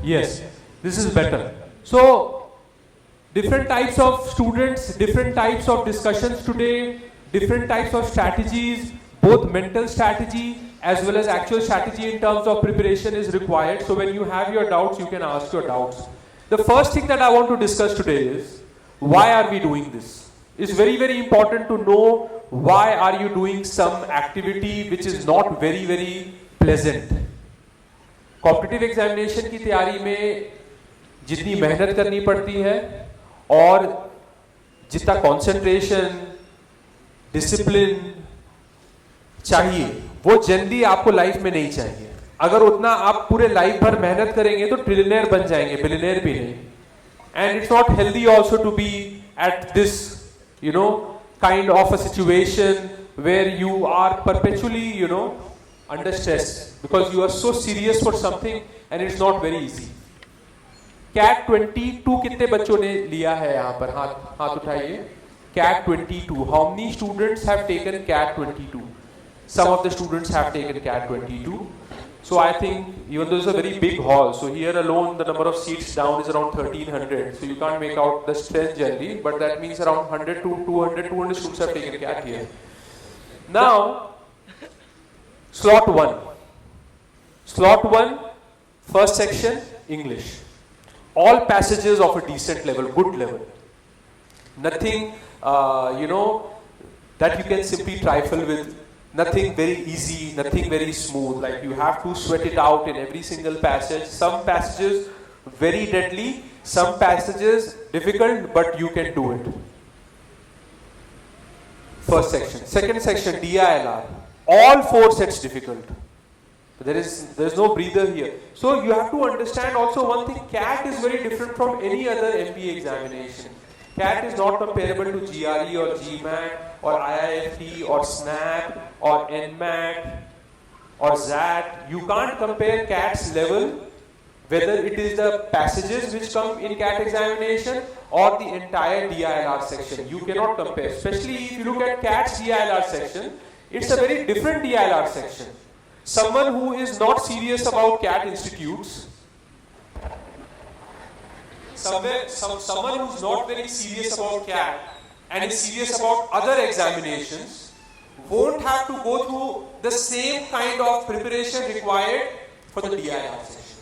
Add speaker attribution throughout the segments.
Speaker 1: Yes, this is better. So, different types of students, different types of discussions today, different types of strategies, both mental strategy as well as actual strategy in terms of preparation is required. So when you have your doubts, you can ask your doubts. The first thing that I want to discuss today is, why are we doing this? It's very, very important to know why are you doing some activity which is not very, very pleasant. Competitive examination की तैयारी में जितनी मेहनत करनी पड़ती है और जितना कंसंट्रेशन, डिसिप्लिन चाहिए, वो जनरली आपको लाइफ में नहीं चाहिए. अगर उतना आप पूरे लाइफ भर मेहनत करेंगे तो ट्रिलियनर बन जाएंगे, बिलियनर भी नहीं. And it's not healthy also to be at this kind of a situation where you are perpetually under stress because you are so serious for something and it's not very easy. CAT 22 कितने बच्चों ने लिया है यहाँ पर? हाथ उठाइए. CAT 22. How many students have taken CAT 22? Some of the students have taken CAT 22. So I think even though it's a very big hall, so here alone the number of seats down is around 1300. So you can't make out the strength generally, but that means around 100 to 200 students have taken CAT here. Now, slot 1. Slot 1, first section, English. All passages of a decent level, good level. Nothing, that you can simply trifle with. Nothing very easy, nothing very smooth. Like you have to sweat it out in every single passage. Some passages very deadly, some passages difficult, but you can do it. First section. Second section, DILR. All 4 sets difficult. There is no breather here. So you have to understand also one thing. CAT is very different from any other MBA examination. CAT is not comparable to GRE or GMAT or IIFT or SNAP or NMAT or ZAT. You can't compare CAT's level, whether it is the passages which come in CAT examination or the entire DILR section. You cannot compare. Especially if you look at CAT's DILR section, it's a very different DILR section. Someone who is not serious about CAT institutes, someone who's not very serious about CAT and is serious about other examinations won't have to go through the same kind of preparation required for the DIR section.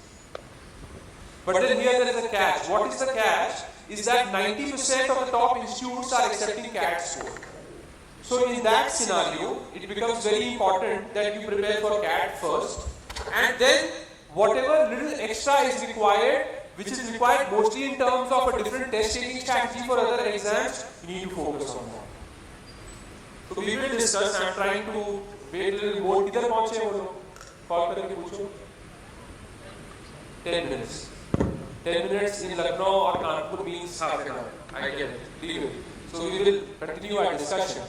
Speaker 1: But then here there is a catch. What is the catch? Is that 90% of the top institutes are accepting CAT score. So in that scenario, it becomes very important that you prepare for CAT first, and then whatever little extra is required, which is required mostly in terms of a different test taking strategy for other exams, you need to focus on that. So we will discuss. I am trying to wait a little more. Idhar pahunche wo log? Call karke pucho. 10 minutes. 10 minutes in Lucknow or Kanpur means half an hour. I get it. Leave it. So we will continue our discussion.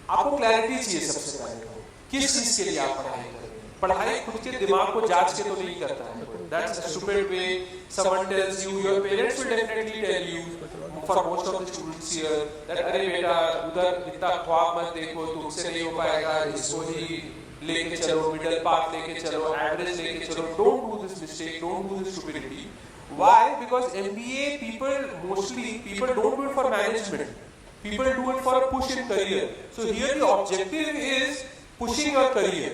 Speaker 1: आपको clarity चाहिए सबसे पहले. किस चीज के लिए आप पढ़ाई कर रहे हैं? पढ़ाई खुद के दिमाग को जांच के तो नहीं करता है. That's a stupid way. Someone tells you, your parents will definitely tell you, for most of the students here, that अरे बेटा उधर इतना ख्वाब मत देखो, तुमसे नहीं हो पाएगा, इसको ही लेके चलो, middle path लेके चलो, average लेके चलो. Don't do this mistake, don't do this stupidity. Why? Because MBA people don't do it for management. People do it for a push in career. So here the objective is pushing your career.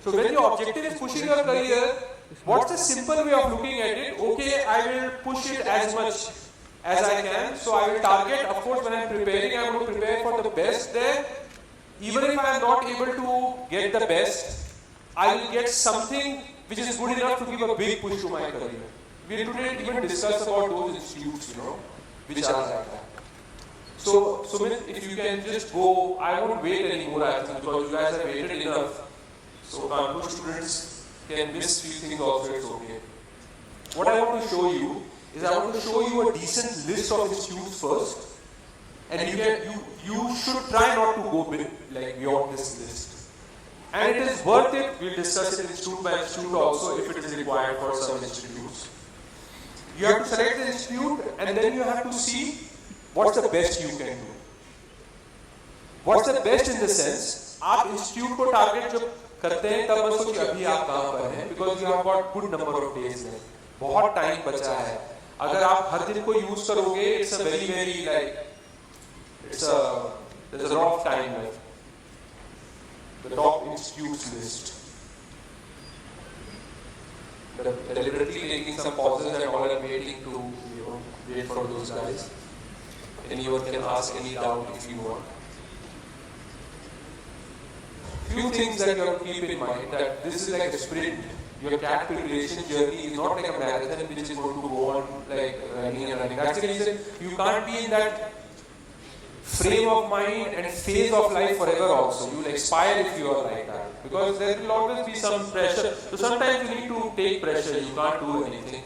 Speaker 1: So when the objective is pushing your career, what's the simple way of looking at it? Okay, I will push it as much as I can. So I will target, of course, when I'm preparing, I'm going to prepare for the best there. Even if I'm not able to get the best, I will get something which is good enough to give a big push to my career. We didn't even discuss about those institutes, which are like that. So, Sumit, if you can just go, I won't wait anymore, I think, because you guys have waited enough. So, Kanpur students can miss few things also, it's okay. What I want to show you is I want to show you a decent list of institutes first, and you should try not to go beyond this list. And it is worth it. We'll discuss it institute by institute also if it is required for some institutes. You have to select the institute, and then you have to see what's the best you can do. What's the best in the sense, आप institute को target जब करते हैं तब मत सोचिए अभी आप कहाँ पर हैं, because you have got good number of days में, बहुत टाइम बचा है। अगर आप हर दिन को यूज करोगे, it's a very very like it's a there's a lot of time left. The top institutes list. Deliberately taking some pauses and all and waiting to wait for those guys. Anyone can ask any doubt if you want. Few things that you have to keep in mind, that this is like a sprint. Your CAT preparation journey is not like a marathon which is going to go on like running and running. That's the reason you can't be in that frame of mind and phase of life forever also. You will expire if you are like that. Because there will always be some pressure. So sometimes you need to take pressure, you can't do anything.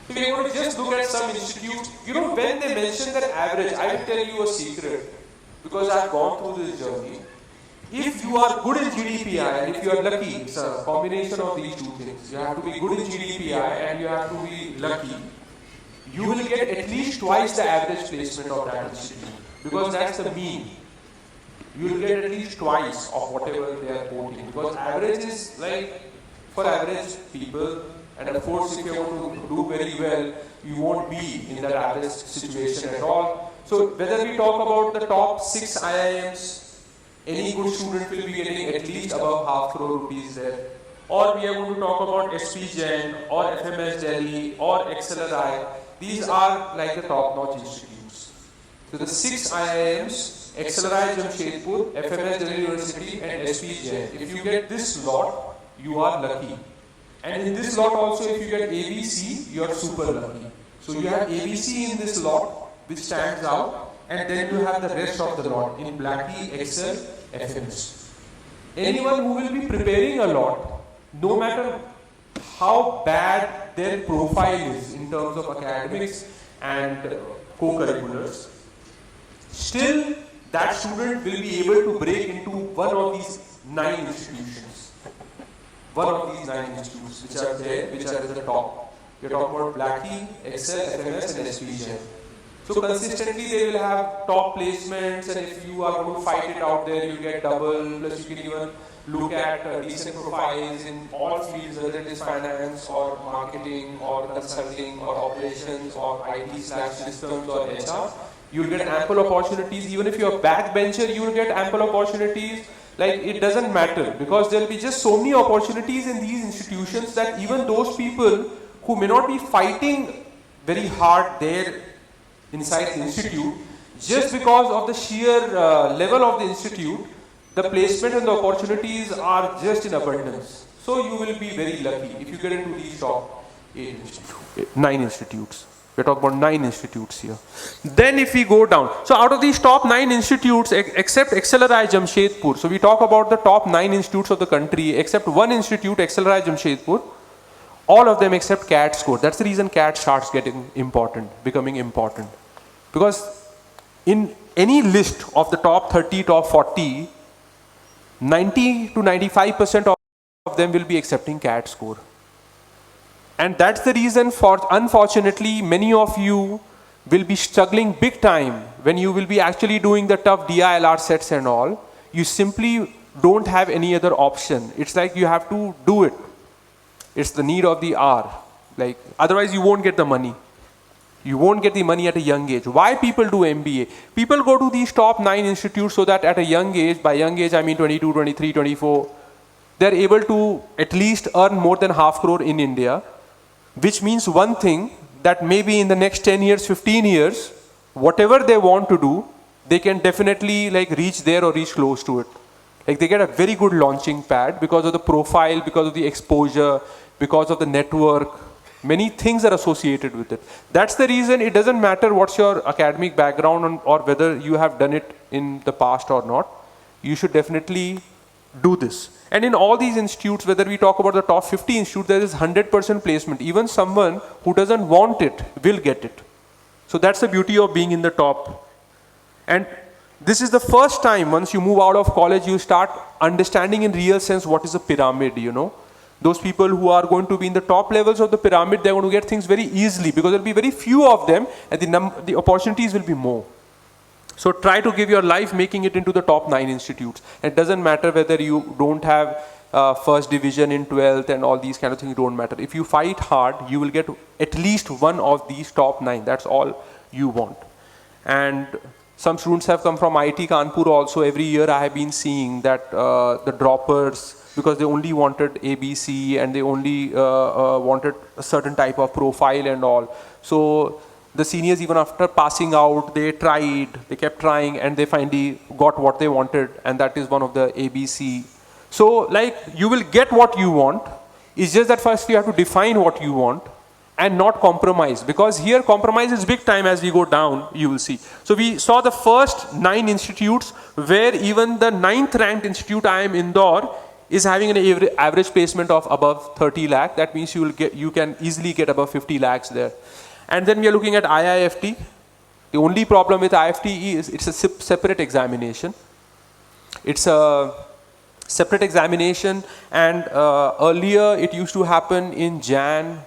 Speaker 1: If you want to just look at some institute, when they mention that average, I will tell you a secret. Because I have gone through this journey. If you are good in GDPI and if you are lucky, it's a combination of these two things. You have to be good in GDPI and you have to be lucky. You will get at least twice the average placement of that institute. Because that's the mean. You will get at least twice of whatever they are quoting. Because average is like for average people, and of course if you want to do very well, you won't be in that average situation at all. So whether we talk about the top 6 IIMs, any good student will be getting at least above half crore rupees there. Or we are going to talk about SP Jain or FMS Delhi or XLRI. These are like the top-notch institutes. So the 6 IIMs, XLRI Jamshedpur, FMS Delhi University and SP Jain. If you get this lot, you are lucky. And in this lot also, if you get ABC, you are super lucky. So you have ABC in this lot, which stands out, and then you have the rest of the lot in Blackie, Excel, FMS. Anyone who will be preparing a lot, no matter how bad their profile is in terms of academics and co-curriculars, still that student will be able to break into one of these 9 institutions. One of these 9 institutes which are there, which are at the top. We are talking about Blackie, Excel, FMS and SPGen. So consistently they will have top placements, and if you are going to fight it out there, you get double, plus you can even look at decent profiles in all fields, whether it is finance or marketing or consulting or operations or IT/systems or HR. You will get ample opportunities. Even if you are backbencher, you will get ample opportunities. Like, it doesn't matter, because there will be just so many opportunities in these institutions that even those people who may not be fighting very hard there inside the institute, just because of the sheer level of the institute, the placement and the opportunities are just in abundance. So you will be very lucky if you get into these top 9 institutes. We're talking about 9 institutes here. Then if we go down, so out of these top 9 institutes, except XLRI Jamshedpur, so we talk about the top 9 institutes of the country, except one institute, XLRI Jamshedpur, all of them except CAT score. That's the reason CAT starts getting important, becoming important. Because in any list of the top 30, top 40, 90 to 95% of them will be accepting CAT score. And that's the reason for, unfortunately, many of you will be struggling big time when you will be actually doing the tough DILR sets and all. You simply don't have any other option. It's like you have to do it. It's the need of the hour. Like, otherwise you won't get the money. You won't get the money at a young age. Why people do MBA? People go to these top 9 institutes so that at a young age, by young age I mean 22, 23, 24, they're able to at least earn more than half crore in India, which means one thing, that maybe in the next 10 years, 15 years, whatever they want to do, they can definitely like reach there or reach close to it. Like, they get a very good launching pad because of the profile, because of the exposure, because of the network. Many things are associated with it. That's the reason it doesn't matter what's your academic background or whether you have done it in the past or not. You should definitely do this. And in all these institutes, whether we talk about the top 50 institutes, there is 100% placement. Even someone who doesn't want it will get it. So that's the beauty of being in the top. And this is the first time, once you move out of college, you start understanding in real sense what is a pyramid, you know. Those people who are going to be in the top levels of the pyramid, they're going to get things very easily because there will be very few of them and the opportunities will be more. So try to give your life making it into the top 9 institutes. It doesn't matter whether you don't have first division in 12th and all these kind of things don't matter. If you fight hard, you will get at least one of these top 9. That's all you want. And some students have come from IIT Kanpur also. Every year I have been seeing that the droppers, because they only wanted ABC and they only wanted a certain type of profile and all. So the seniors, even after passing out, they kept trying, and they finally got what they wanted, and that is one of the ABC. So like, you will get what you want. It's just that first you have to define what you want and not compromise, because here compromise is big time. As we go down, you will see. So we saw the first 9 institutes, where even the 9th ranked institute, I am Indore, is having an average placement of above 30 lakh. That means you can easily get above 50 lakhs there. And then we are looking at IIFT. The only problem with IIFT is it's a separate examination. It's a separate examination, and earlier it used to happen in Jan.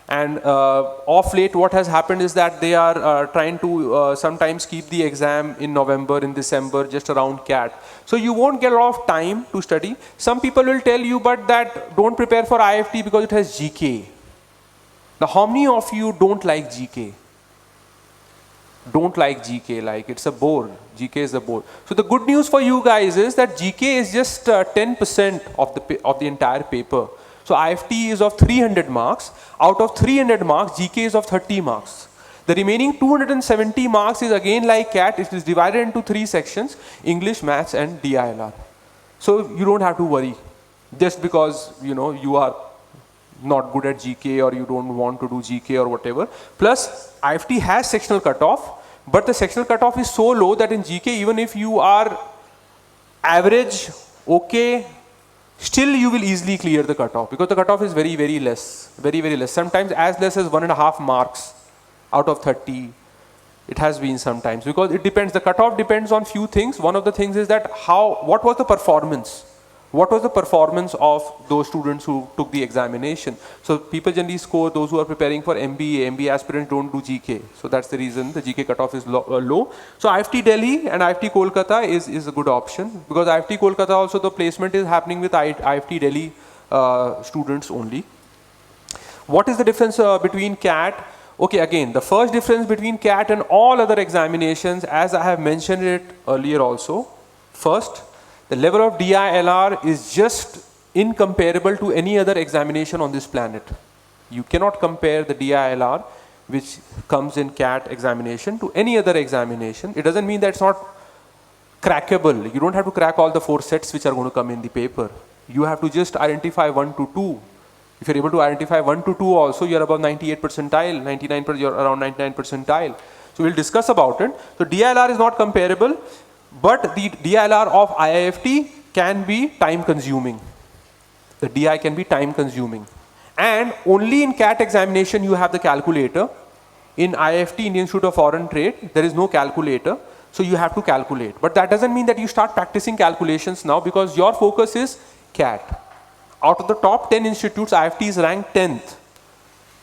Speaker 1: And of late, what has happened is that they are trying to sometimes keep the exam in November, in December, just around CAT. So you won't get a lot of time to study. Some people will tell you, but that don't prepare for IIFT because it has GK. Now, how many of you don't like GK? Don't like GK, like it's a bore. GK is a bore. So the good news for you guys is that GK is just 10% of the entire paper. So IIFT is of 300 marks. Out of 300 marks, GK is of 30 marks. The remaining 270 marks is again like CAT. It is divided into 3 sections: English, Maths, and DILR. So you don't have to worry just because you are not good at GK or you don't want to do GK or whatever. Plus, IIFT has sectional cutoff, but the sectional cutoff is so low that in GK, even if you are average, okay, still you will easily clear the cutoff, because the cutoff is very, very less. Very, very less. Sometimes as less as 1.5 marks out of 30. It has been sometimes, because it depends. The cutoff depends on few things. One of the things is that what was the performance? What was the performance of those students who took the examination? So people generally score, those who are preparing for MBA. MBA aspirants don't do GK. So that's the reason the GK cutoff is low. So IIFT Delhi and IIFT Kolkata is a good option, because IIFT Kolkata also the placement is happening with IIFT Delhi students only. What is the difference between CAT? Okay, again, the first difference between CAT and all other examinations, as I have mentioned it earlier also. First, the level of DILR is just incomparable to any other examination on this planet. You cannot compare the DILR which comes in CAT examination to any other examination. It doesn't mean that it's not crackable. You don't have to crack all the 4 sets which are going to come in the paper. You have to just identify 1 to 2. If you're able to identify 1 to 2 also, you're above 98 percentile, 99%, you're around 99 percentile. So we'll discuss about it. So DILR is not comparable. But the DILR of IIFT can be time consuming. The DI can be time consuming. And only in CAT examination you have the calculator. In IIFT, Indian Institute of Foreign Trade, there is no calculator. So you have to calculate. But that doesn't mean that you start practicing calculations now, because your focus is CAT. Out of the top 10 institutes, IIFT is ranked 10th.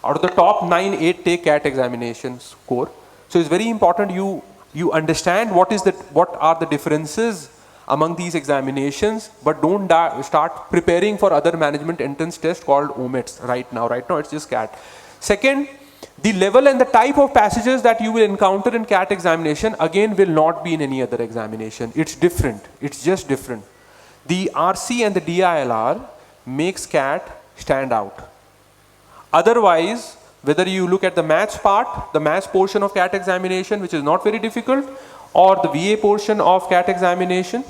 Speaker 1: Out of the top 9, 8 take CAT examination score. So it's very important you understand what are the differences among these examinations, but don't start preparing for other management entrance test called OMETS right now. Right now it's just CAT. Second, the level and the type of passages that you will encounter in CAT examination again will not be in any other examination. It's different. It's just different. The RC and the DILR makes CAT stand out. Otherwise, whether you look at the maths part, the maths portion of CAT examination, which is not very difficult, or the VA portion of CAT examination,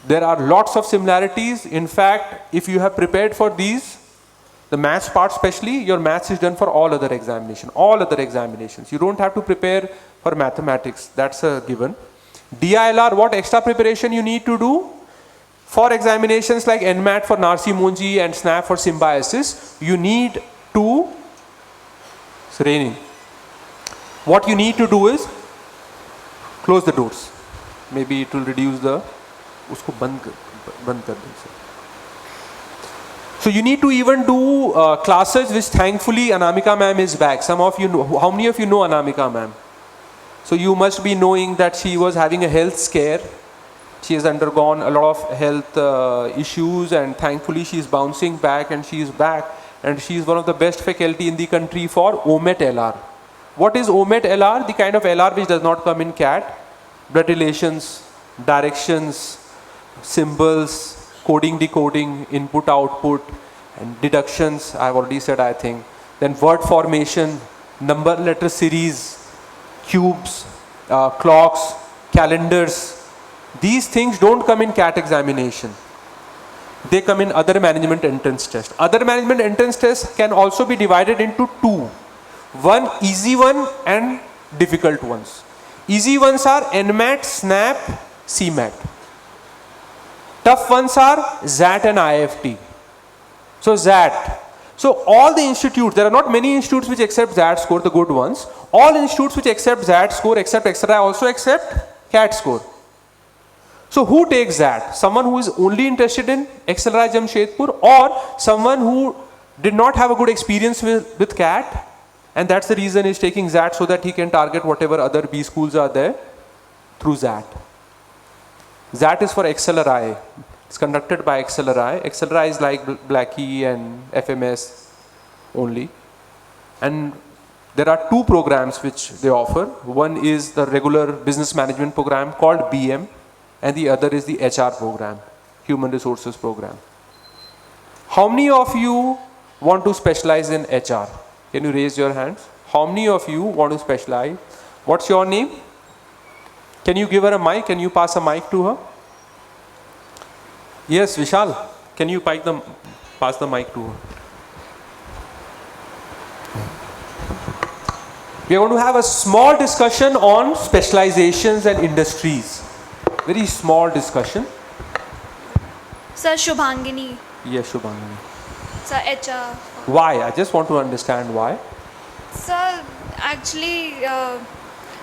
Speaker 1: there are lots of similarities. In fact, if you have prepared for these, the maths part especially, your maths is done for all other examinations. All other examinations. You don't have to prepare for mathematics. That's a given. DILR, what extra preparation you need to do? For examinations like NMAT for Narsi Monji and SNAP for symbiosis, you need to, it's raining. What you need to do is close the doors. Maybe it will reduce the, usko band kar do. So you need to even do classes which thankfully Anamika ma'am is back. Some of you know, how many of you know Anamika ma'am? So you must be knowing that she was having a health scare. She has undergone a lot of health issues, and thankfully she is bouncing back, and she is back, and she is one of the best faculty in the country for OMET LR. What is OMET LR? The kind of LR which does not come in CAT. Blood relations, directions, symbols, coding, decoding, input, output, and deductions, I've already said, I think. Then word formation, number letter series, cubes, clocks, calendars. These things don't come in CAT examination. They come in other management entrance test. Other management entrance tests can also be divided into two. One easy one and difficult ones. Easy ones are NMAT, SNAP, CMAT. Tough ones are XAT and IFT. So XAT. So all the institutes, there are not many institutes which accept XAT score, the good ones. All institutes which accept XAT score except XRI also accept CAT score. So who takes that? Someone who is only interested in XLRI Jamshedpur, or someone who did not have a good experience with CAT, and that's the reason he's taking XAT, so that he can target whatever other B schools are there through XAT. XAT is for XLRI. It's conducted by XLRI. XLRI is like Blackie and FMS only. And there are two programs which they offer. One is the regular business management program called BM, and the other is the HR program, Human Resources program. How many of you want to specialize in HR? Can you raise your hands? How many of you want to specialize? What's your name? Can you give her a mic? Can you pass a mic to her? Yes, Vishal. Can you pass the mic to her? We are going to have a small discussion on specializations and industries. Very small discussion.
Speaker 2: Sir, Shubhangini.
Speaker 1: Yes, Shubhangini.
Speaker 2: Sir, HR.
Speaker 1: Why? I just want to understand why.
Speaker 2: Sir, actually,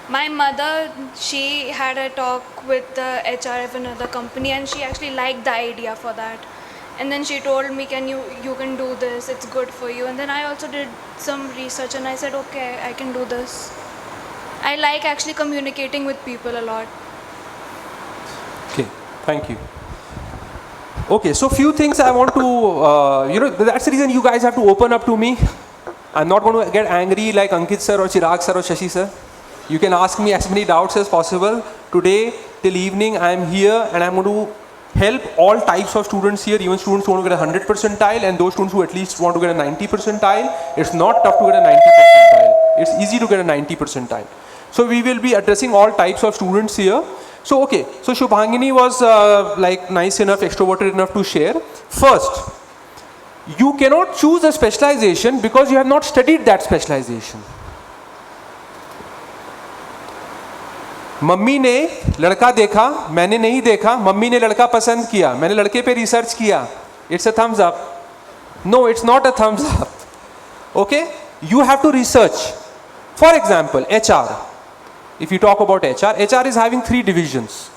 Speaker 2: my mother, she had a talk with the HR of another company, and she actually liked the idea for that. And then she told me, you can do this, it's good for you. And then I also did some research, and I said, okay, I can do this. I like actually communicating with people a lot.
Speaker 1: Okay, thank you. Okay, so few things I want to, that's the reason you guys have to open up to me. I'm not going to get angry like Ankit sir or Chirag sir or Shashi sir. You can ask me as many doubts as possible. Today till evening I am here, and I'm going to help all types of students here, even students who want to get a 100 percentile and those students who at least want to get a 90 percentile. It's not tough to get a 90 percentile. It's easy to get a 90 percentile. So we will be addressing all types of students here. So okay, so Shubhangini was like nice enough, extroverted enough to share. First, you cannot choose a specialization because you have not studied that specialization. Mummy ने लड़का देखा, मैंने नहीं देखा, mummy ने लड़का पसंद किया, मैंने लड़के पे रिसर्च किया. It's a thumbs up. No, it's not a thumbs up. Okay? You have to research. For example, HR. If you talk about HR, HR is having three divisions.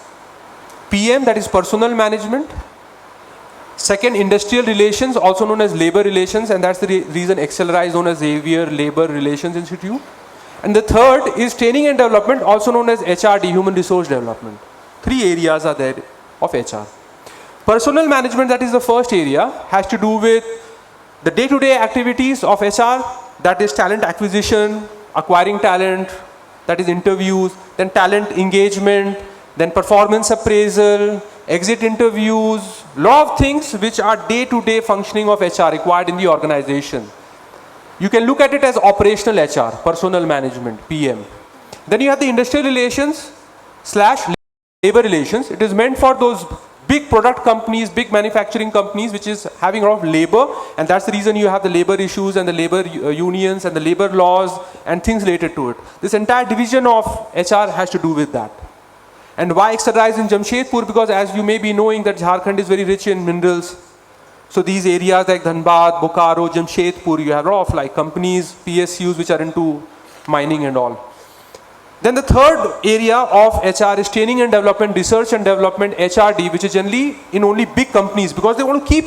Speaker 1: PM, that is personnel management. Second, industrial relations, also known as labor relations, and that's the reason XLRI is known as Xavier Labor Relations Institute. And the third is training and development, also known as HRD, Human Resource Development. Three areas are there of HR. Personnel management, that is the first area, has to do with the day-to-day activities of HR, that is talent acquisition, acquiring talent, that is interviews, then talent engagement, then performance appraisal, exit interviews, lot of things which are day-to-day functioning of HR required in the organization. You can look at it as operational HR, personnel management, PM. Then you have the industrial relations / labor relations. It is meant for those big product companies, big manufacturing companies, which is having a lot of labor, and that's the reason you have the labor issues and the labor unions and the labor laws and things related to it. This entire division of HR has to do with that. And why XLRI is in Jamshedpur? Because as you may be knowing that Jharkhand is very rich in minerals. So these areas like Dhanbad, Bokaro, Jamshedpur, you have a lot of like companies, PSUs which are into mining and all. Then the third area of HR is training and development, research and development, HRD, which is generally in only big companies because they want to keep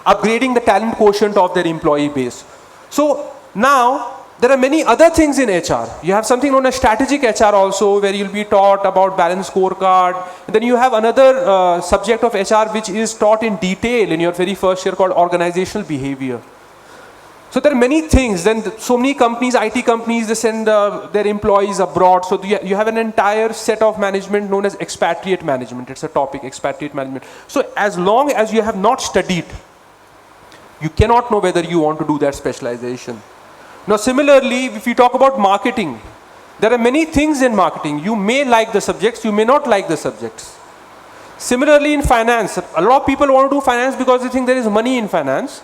Speaker 1: upgrading the talent quotient of their employee base. So now There are many other things in HR. You have something known as strategic HR also, where you'll be taught about balanced scorecard. And then you have another subject of HR which is taught in detail in your very first year called organizational behavior. So there are many things. Then so many companies, IT companies, they send their employees abroad. So you have an entire set of management known as expatriate management. It's a topic, expatriate management. So as long as you have not studied, you cannot know whether you want to do that specialization. Now similarly, if you talk about marketing, there are many things in marketing. You may like the subjects, you may not like the subjects. Similarly in finance, a lot of people want to do finance because they think there is money in finance.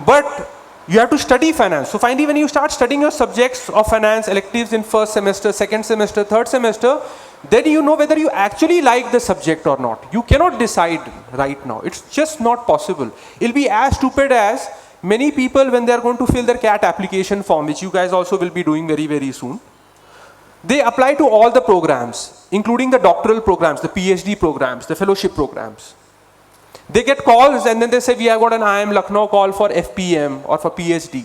Speaker 1: But you have to study finance. So finally when you start studying your subjects of finance, electives in first semester, second semester, third semester, then you know whether you actually like the subject or not. You cannot decide right now. It's just not possible. It'll be as stupid as many people when they are going to fill their CAT application form, which you guys also will be doing very, very soon. They apply to all the programs, including the doctoral programs, the PhD programs, the fellowship programs. They get calls and then they say, we have got an IIM Lucknow call for FPM or for PhD.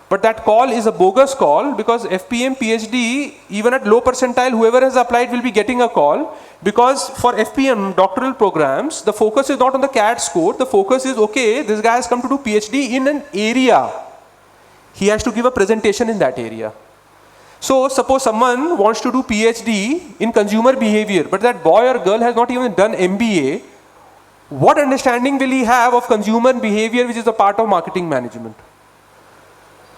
Speaker 1: But that call is a bogus call because FPM, PhD, even at low percentile, whoever has applied will be getting a call because for FPM doctoral programs, the focus is not on the CAT score. The focus is, okay, this guy has come to do PhD in an area. He has to give a presentation in that area. So suppose someone wants to do PhD in consumer behavior, but that boy or girl has not even done MBA. What understanding will he have of consumer behavior, which is a part of marketing management?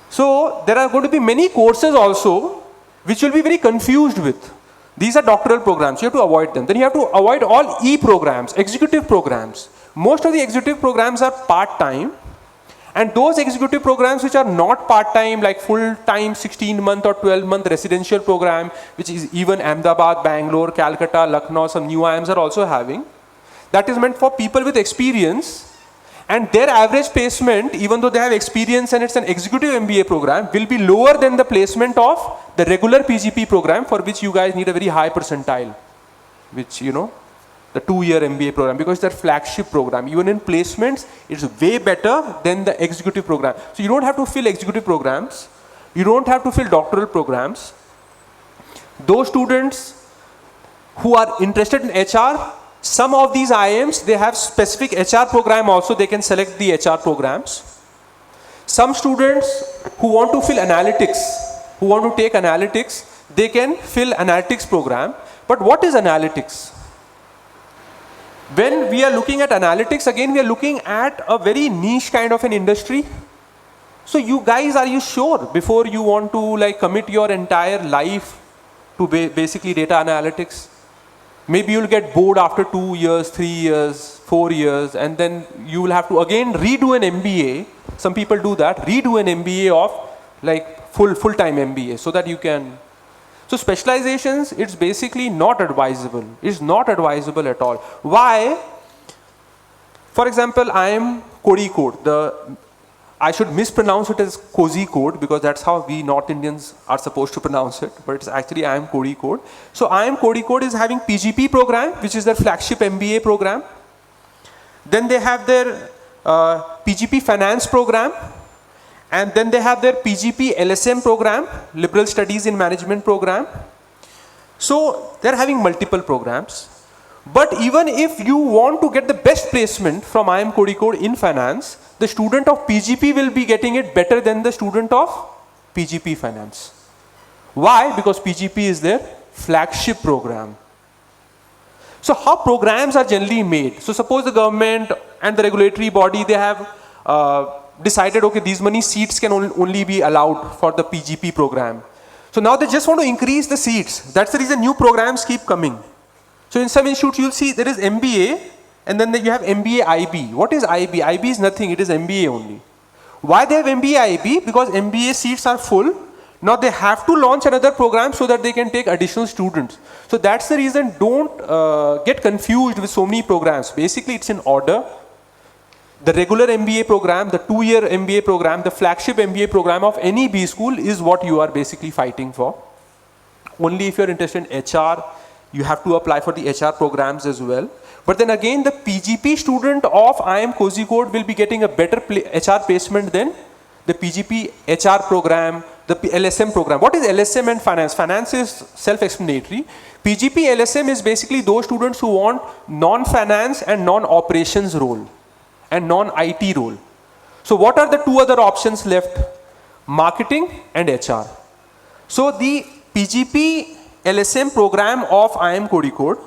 Speaker 1: So there are going to be many courses also which you'll be very confused with. These are doctoral programs. You have to avoid them. Then you have to avoid all E programs, executive programs. Most of the executive programs are part-time. And those executive programs which are not part-time, like full-time 16-month or 12-month residential program, which is even Ahmedabad, Bangalore, Calcutta, Lucknow, some new IIMs are also having. That is meant for people with experience, and their average placement, even though they have experience and it's an executive MBA program, will be lower than the placement of the regular PGP program, for which you guys need a very high percentile, which, you know, the 2-year MBA program, because it's their flagship program. Even in placements, it's way better than the executive program. So you don't have to fill executive programs. You don't have to fill doctoral programs. Those students who are interested in HR, some of these IIMs, they have specific HR program also. They can select the HR programs. Some students who want to fill analytics, who want to take analytics, they can fill analytics program. But what is analytics? When we are looking at analytics, again, we are looking at a very niche kind of an industry. So you guys, are you sure before you want to like commit your entire life to basically data analytics? Maybe you'll get bored after 2 years, 3 years, 4 years, and then you will have to again redo an MBA. Some people do that, redo an MBA of like full-time MBA so that you can. So specializations, it's basically not advisable. It's not advisable at all. Why? For example, I am Kozhikode. I should mispronounce it as Kozhikode because that's how we North Indians are supposed to pronounce it. But it's actually IIM Kozhikode. So IIM Kozhikode is having PGP program, which is their flagship MBA program. Then they have their PGP finance program. And then they have their PGP LSM program, Liberal Studies in Management program. So they're having multiple programs. But even if you want to get the best placement from IIM Kozhikode in finance, the student of PGP will be getting it better than the student of PGP finance. Why? Because PGP is their flagship program. So how programs are generally made? So suppose the government and the regulatory body, they have decided, okay, these many seats can only be allowed for the PGP program. So now they just want to increase the seats. That's the reason new programs keep coming. So in some institutes, you'll see there is MBA, and then you have MBA IB. What is IB? IB is nothing, it is MBA only. Why they have MBA IB? Because MBA seats are full. Now they have to launch another program so that they can take additional students. So that's the reason, don't get confused with so many programs. Basically, it's in order. The regular MBA program, the 2-year MBA program, the flagship MBA program of any B school is what you are basically fighting for. Only if you're interested in HR, you have to apply for the HR programs as well. But then again, the PGP student of IIM Kozhikode will be getting a better HR placement than the PGP HR program the LSM program. What is LSM and finance? Finance is self-explanatory. PGP LSM is basically those students who want non-finance and non-operations role and non-IT role. So what are the two other options left? Marketing and HR. So the PGP LSM program of IIM Kozhikode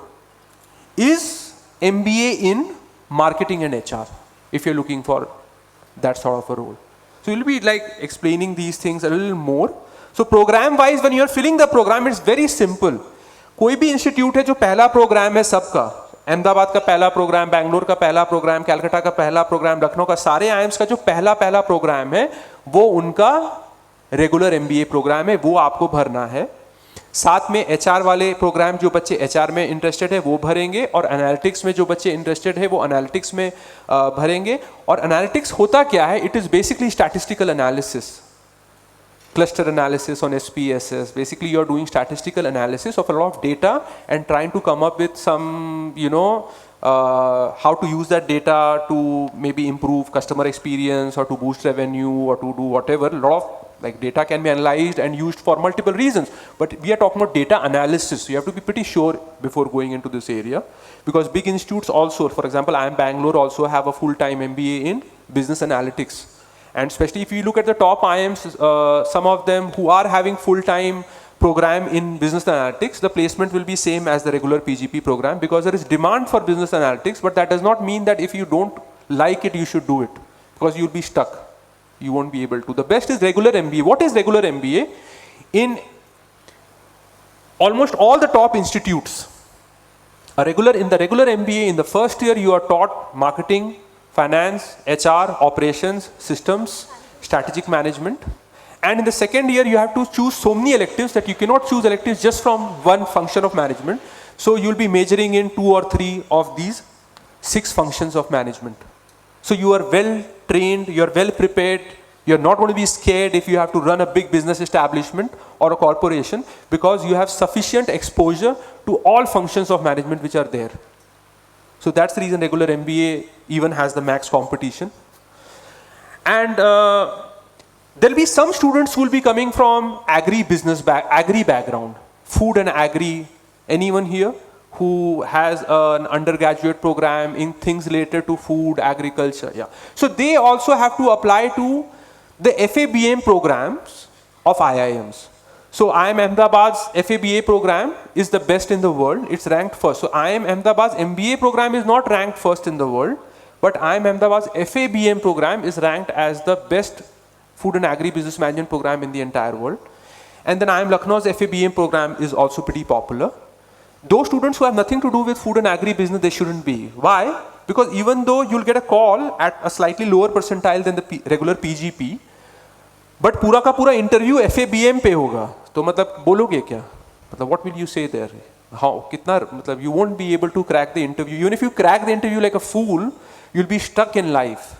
Speaker 1: is MBA in marketing and HR, if you're looking for that sort of a role. So we'll be like explaining these things a little more. So program wise, when you're filling the program, it's very simple. कोई भी institute है जो पहला programme है सबका, अहमदाबाद का पहला programme, Bangalore का पहला प्रोग्राम, कलकत्ता का पहला प्रोग्राम, लखनऊ का, सारे आईएम्स का जो पहला प्रोग्राम है वो उनका रेगुलर एमबीए प्रोग्राम है, वो आपको भरना है. साथ में एचआर वाले प्रोग्राम जो बच्चे एचआर में इंटरेस्टेड है वो भरेंगे, और एनालिटिक्स में जो बच्चे इंटरेस्टेड है वो एनालिटिक्स में भरेंगे. और एनालिटिक्स होता क्या है? It is basically statistical analysis, cluster analysis on SPSS. Basically you're doing statistical analysis of a lot of data and trying to come up with some, how to use that data to maybe improve customer experience or to boost revenue or to do whatever. A lot of like data can be analyzed and used for multiple reasons, but we are talking about data analysis. So you have to be pretty sure before going into this area, because big institutes also, for example, IIM Bangalore also have a full-time MBA in business analytics. And especially if you look at the top IIMs, some of them who are having full-time program in business analytics, the placement will be same as the regular PGP program, because there is demand for business analytics, but that does not mean that if you don't like it, you should do it, because you'll be stuck. You won't be able to. The best is regular MBA. What is regular MBA? In almost all the top institutes, in the regular MBA, in the first year, you are taught marketing, finance, HR, operations, systems, strategic management. And in the second year, you have to choose so many electives that you cannot choose electives just from one function of management. So you'll be majoring in 2 or 3 of these 6 functions of management. So you are well trained, you're well prepared, you're not going to be scared if you have to run a big business establishment or a corporation, because you have sufficient exposure to all functions of management which are there. So that's the reason regular MBA even has the max competition. And there'll be some students who will be coming from agri background, food and agri. Anyone here who has an undergraduate program in things related to food, agriculture? Yeah. So they also have to apply to the FABM programs of IIMs. So IIM Ahmedabad's FABA program is the best in the world. It's ranked first. So IIM Ahmedabad's MBA program is not ranked first in the world, but IIM Ahmedabad's FABM program is ranked as the best food and agri-business management program in the entire world. And then IIM Lucknow's FABM program is also pretty popular. Those students who have nothing to do with food and agri-business, they shouldn't be. Why? Because even though you'll get a call at a slightly lower percentile than the regular PGP, but पूरा का पूरा interview FABM पे होगा, तो मतलब बोलोगे क्या? मतलब what will you say there? How कितना मतलब you won't be able to crack the interview. Even if you crack the interview like a fool, you will be stuck in life.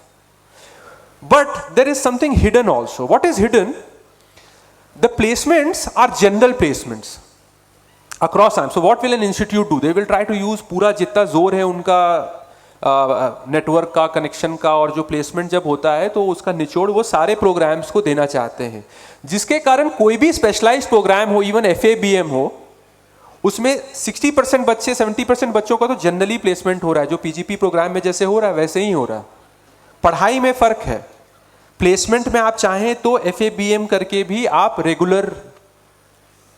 Speaker 1: But there is something hidden also. What is hidden? The placements are general placements across time. So what will an institute do? They will try to use पूरा जितना जोर है उनका network का, connection का, और जो placement जब होता है तो उसका निचोड़ वो सारे प्रोग्राम्स को देना चाहते हैं, जिसके कारण कोई भी स्पेशलाइज्ड प्रोग्राम हो, इवन FABM हो, उसमें 60% बच्चे 70% बच्चों का तो जनरली प्लेसमेंट हो रहा है. जो PGP प्रोग्राम में जैसे हो रहा है वैसे ही हो रहा है. पढ़ाई में फ़र्क है. प्लेसमेंट में आप चाहें तो FABM करके भी आप रेगुलर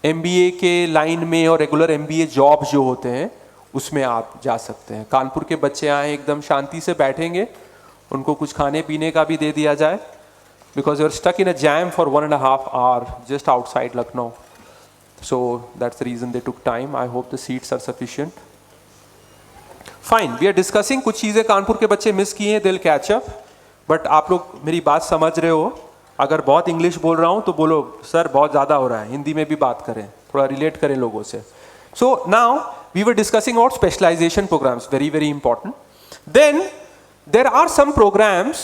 Speaker 1: MBA के लाइन में और रेगुलर MBA जॉब जो होते हैं उसमें आप जा सकते हैं. कानपुर के बच्चे आए एकदम शांति से बैठेंगे, उनको कुछ खाने पीने का भी दे दिया जाए, because you are stuck in a jam for 1.5 hour just outside Lucknow. So that's the reason they took time. I hope the seats are sufficient. Fine, we are discussing. कुछ चीज़ें कानपुर के बच्चे मिस किए हैं, दिल कैच अप. बट आप लोग मेरी बात समझ रहे हो. अगर बहुत इंग्लिश बोल रहा हूँ तो बोलो सर बहुत ज़्यादा हो रहा है, हिंदी में भी बात करें, थोड़ा रिलेट करें लोगों से. So now we were discussing about specialization programs, very, very important. Then there are some programs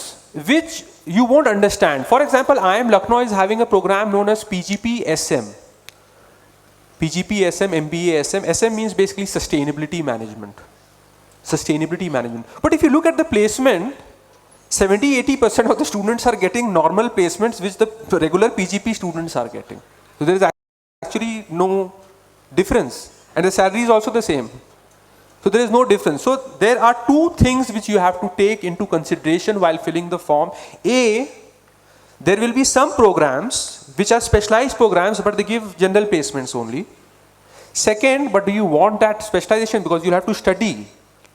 Speaker 1: which you won't understand. For example, IIM Lucknow is having a program known as PGP SM. PGP SM, MBA SM. SM means basically sustainability management. Sustainability management. But if you look at the placement, 70-80% of the students are getting normal placements which the regular PGP students are getting. So there is actually no difference, and the salary is also the same. So there is no difference. So there are two things which you have to take into consideration while filling the form. A, there will be some programs which are specialized programs but they give general placements only. Second, but do you want that specialization, because you'll have to study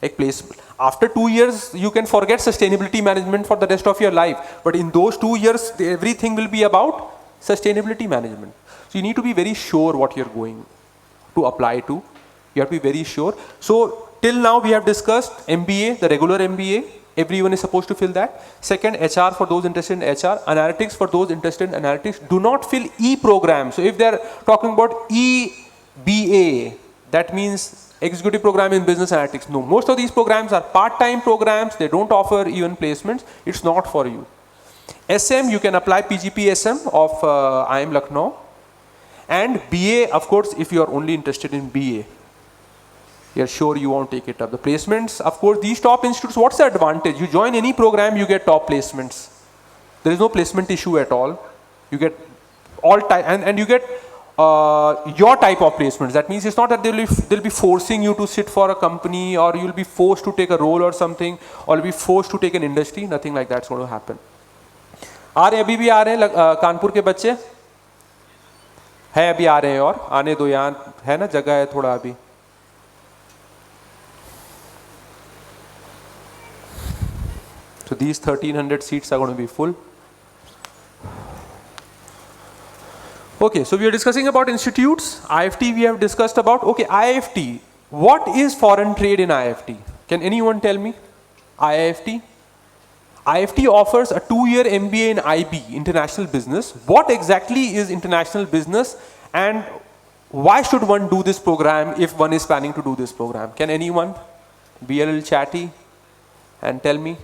Speaker 1: like placement. After 2 years you can forget sustainability management for the rest of your life, but in those 2 years everything will be about sustainability management. So you need to be very sure what you're going to apply to. You have to be very sure. So till now we have discussed MBA, the regular MBA. Everyone is supposed to fill that. Second, HR for those interested in HR. Analytics for those interested in analytics. Do not fill E program. So if they're talking about EBA, that means executive program in business analytics. No, most of these programs are part-time programs. They don't offer even placements. It's not for you. SM, you can apply PGP SM of IIM Lucknow. And BA, of course, if you are only interested in BA. You're sure you won't take it up. The placements, of course, these top institutes, what's the advantage? You join any program, you get top placements. There is no placement issue at all. You get all type, and you get your type of placements. That means it's not that they'll be forcing you to sit for a company, or you'll be forced to take a role or something, or you'll be forced to take an industry. Nothing like that's going to happen. आ रहे अभी भी आ रहे हैं कानपुर के बच्चे है, अभी आ रहे हैं, और आने दो, यहाँ है ना जगह है थोड़ा अभी. So these 1300 seats are going to be full. Okay, so we are discussing about institutes. IFT we have discussed about. Okay, IFT. What is foreign trade in IFT? Can anyone tell me? IFT? IFT offers a 2-year MBA in IB, International Business. What exactly is international business, and why should one do this program if one is planning to do this program? Can anyone be a little chatty and tell me?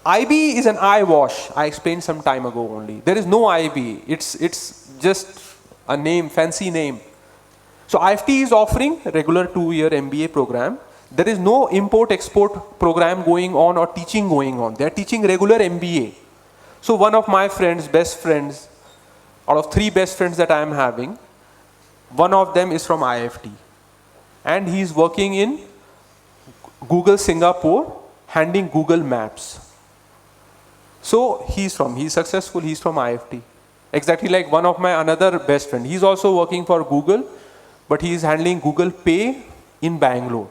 Speaker 1: IB is an eye wash. I explained some time ago only. There is no IB. It's just a name, fancy name. So IFT is offering a regular 2-year MBA program. There is no import-export program going on or teaching going on. They are teaching regular MBA. So one of my friends, best friends, out of 3 best friends that I am having, one of them is from IFT. And he is working in Google Singapore, handling Google Maps. So he's successful, he's from IFT. Exactly like one of my another best friend. He's also working for Google, but he's handling Google Pay in Bangalore.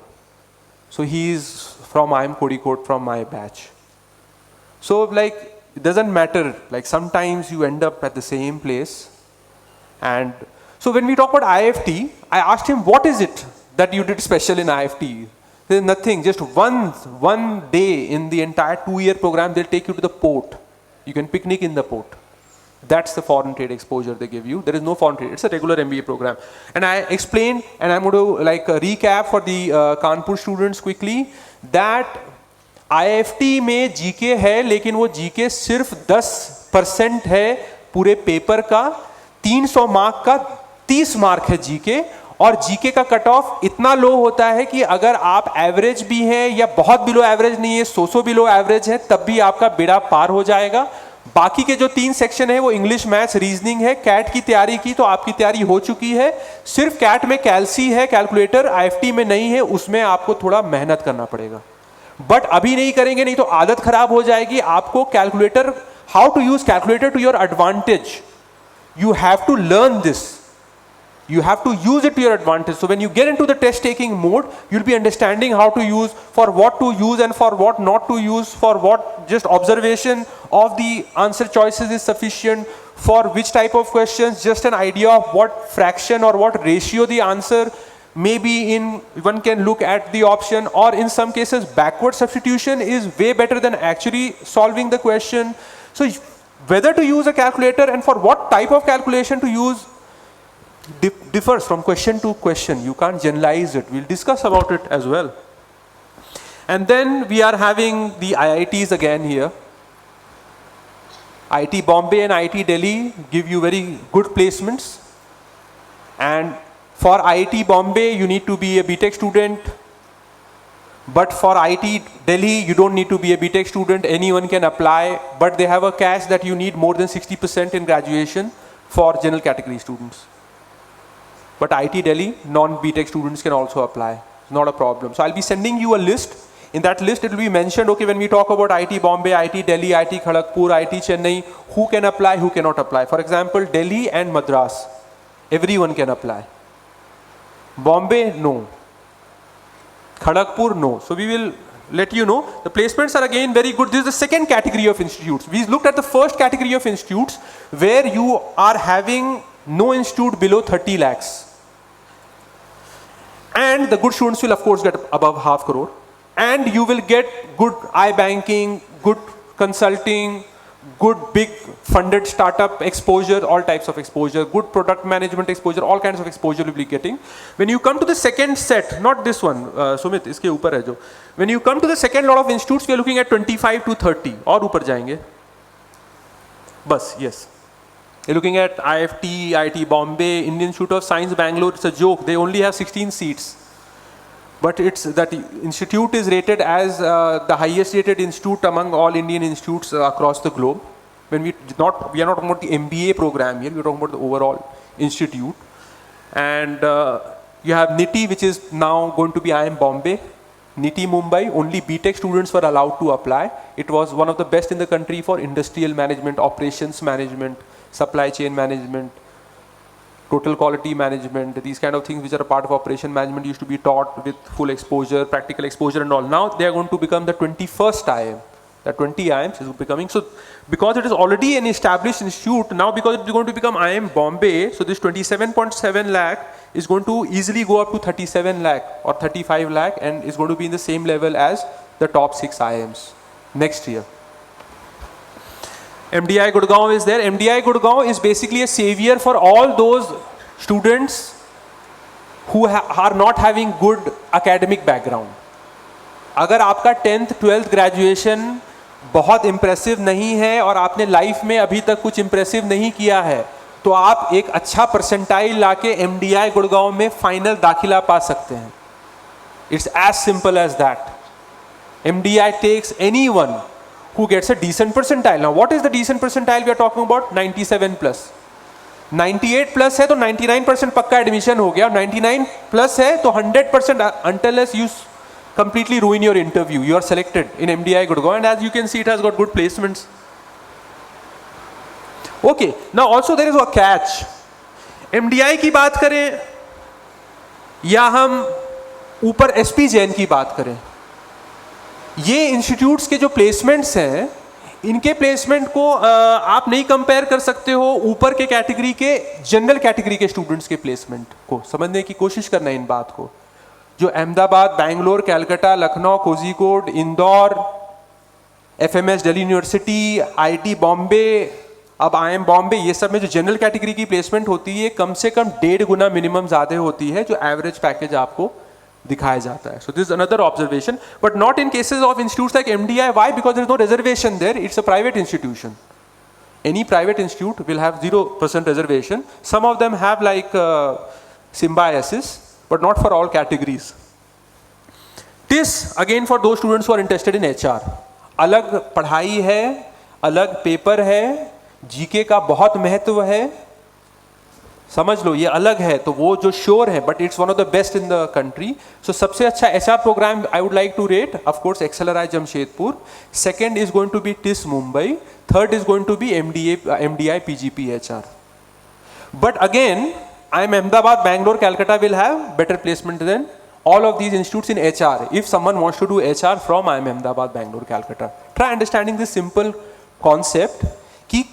Speaker 1: So he's from IIM Kozhikode, from my batch. So like, it doesn't matter, like sometimes you end up at the same place. And so when we talk about IFT, I asked him, what is it that you did special in IFT? There's nothing, just one day in the entire 2-year program, they'll take you to the port. You can picnic in the port. That's the foreign trade exposure they give you. There is no foreign trade. It's a regular MBA program. And I explained, and I'm going to like recap for the Kanpur students quickly, that IFT में GK है, लेकिन वो GK सिर्फ 10% है पूरे paper का. 300 mark का 30 mark है GK. और जीके का कट ऑफ इतना लो होता है कि अगर आप एवरेज भी हैं या बहुत बिलो एवरेज नहीं है, 100 बिलो एवरेज है, तब भी आपका बेड़ा पार हो जाएगा. बाकी के जो 3 सेक्शन है वो इंग्लिश, मैथ्स, रीजनिंग है. कैट की तैयारी की तो आपकी तैयारी हो चुकी है. सिर्फ कैट में कैलसी है, कैलकुलेटर आईएफटी में नहीं है, उसमें आपको थोड़ा मेहनत करना पड़ेगा. बट अभी नहीं करेंगे, नहीं तो आदत खराब हो जाएगी. आपको calculator, how to use calculator to your advantage, you have to learn this. You have to use it to your advantage. So when you get into the test taking mode, you'll be understanding how to use, for what to use and for what not to use, for what just observation of the answer choices is sufficient, for which type of questions just an idea of what fraction or what ratio the answer may be in. One can look at the option, or in some cases backward substitution is way better than actually solving the question. So whether to use a calculator and for what type of calculation to use differs from question to question. You can't generalize it. We'll discuss about it as well. And then we are having the IITs again here. IIT Bombay and IIT Delhi give you very good placements. And for IIT Bombay, you need to be a BTech student But for IT Delhi, you don't need to be a BTech student. Anyone can apply, but they have a catch that you need more than 60% in graduation for general category students. But IT Delhi, non-BTech students can also apply. It's not a problem. So I'll be sending you a list. In that list, it will be mentioned, okay, when we talk about IT Bombay, IT Delhi, IT Kharagpur, IT Chennai, who can apply, who cannot apply. For example, Delhi and Madras, everyone can apply. Bombay, no. Kharagpur, no. So we will let you know. The placements are again very good. This is the second category of institutes. We looked at the first category of institutes where you are having no institute below 30 lakhs. And the good students will of course get above half crore. And you will get good iBanking, good consulting, good big funded startup exposure, all types of exposure, good product management exposure, all kinds of exposure you'll be getting. When you come to the second set, not this one, Sumit, iske upar hai jo. When you come to the second lot of institutes, we are looking at 25 to 30. और ऊपर जाएंगे. Bus, yes. You're looking at IFT, IIT Bombay, Indian Institute of Science Bangalore. It's a joke. They only have 16 seats. But it's that institute is rated as the highest rated institute among all Indian institutes across the globe. When we are not talking about the MBA program here, we're talking about the overall institute. And you have NITI, which is now going to be IIM Bombay. NITI Mumbai, only BTech students were allowed to apply. It was one of the best in the country for industrial management, operations management, supply chain management, total quality management, these kind of things which are a part of operation management used to be taught with full exposure, practical exposure and all. Now they are going to become the 21st IIM. The 20 IIMs is becoming. So because it is already an established institute, now because it is going to become IIM Bombay, so this 27.7 lakh is going to easily go up to 37 lakh or 35 lakh and is going to be in the same level as the top 6 IIMs next year. MDI Gurgaon is there. MDI Gurgaon is basically a savior for all those students who are not having good academic background. अगर आपका 10th 12th graduation बहुत impressive नहीं है और आपने life में अभी तक कुछ इम्प्रेसिव नहीं किया है, तो आप एक अच्छा परसेंटाइल लाके MDI गुड़गांव में फाइनल दाखिला पा सकते हैं. It's as simple as that. MDI takes anyone who gets a decent percentile. Now what is the decent percentile we are talking about? 97 plus. 98 plus है तो 99% पक्का एडमिशन हो गया. 99 plus है तो 100% unless you completely ruin your interview, you are selected in MDI Gurgaon, and as you can see it has got good placements. Okay, now also there is a catch. MDI की बात करें या हम ऊपर SP Jain की बात करें, ये इंस्टीट्यूट्स के जो प्लेसमेंट्स हैं, इनके प्लेसमेंट को आप नहीं कंपेयर कर सकते हो ऊपर के कैटेगरी के जनरल कैटेगरी के स्टूडेंट्स के प्लेसमेंट को. समझने की कोशिश करना है इन बात को. जो Ahmedabad, Bangalore, Calcutta, Lucknow, Kozhikode, Indore, FMS Delhi university, IIT Bombay, अब IIM बॉम्बे, ये सब में जो जनरल कैटेगरी की प्लेसमेंट होती है कम से कम 1.5 गुना मिनिमम ज़्यादा होती है जो एवरेज पैकेज आपको दिखाया जाता है. So this is another observation, but not in cases of institutes like MDI. Why? Because there is no reservation there. It's a private institution. Any private institute will have 0% reservation. Some of them have like symbiosis, but not for all categories. TIS again for those students who are interested in HR. अलग पढ़ाई है, अलग paper है, GK का बहुत महत्व है. समझ लो ये अलग है, तो वो जो श्योर है, but it's one of the best in the country. So सबसे अच्छा HR programme I would like to rate of course XLRI Jamshedpur. Second is going to be TIS Mumbai. Third is going to be MDI PGP HR. But again IIM Ahmedabad, Bangalore, Calcutta will have better placement than all of these institutes in HR. If someone wants to do HR from IIM Ahmedabad, Bangalore, Calcutta, try understanding this simple concept कि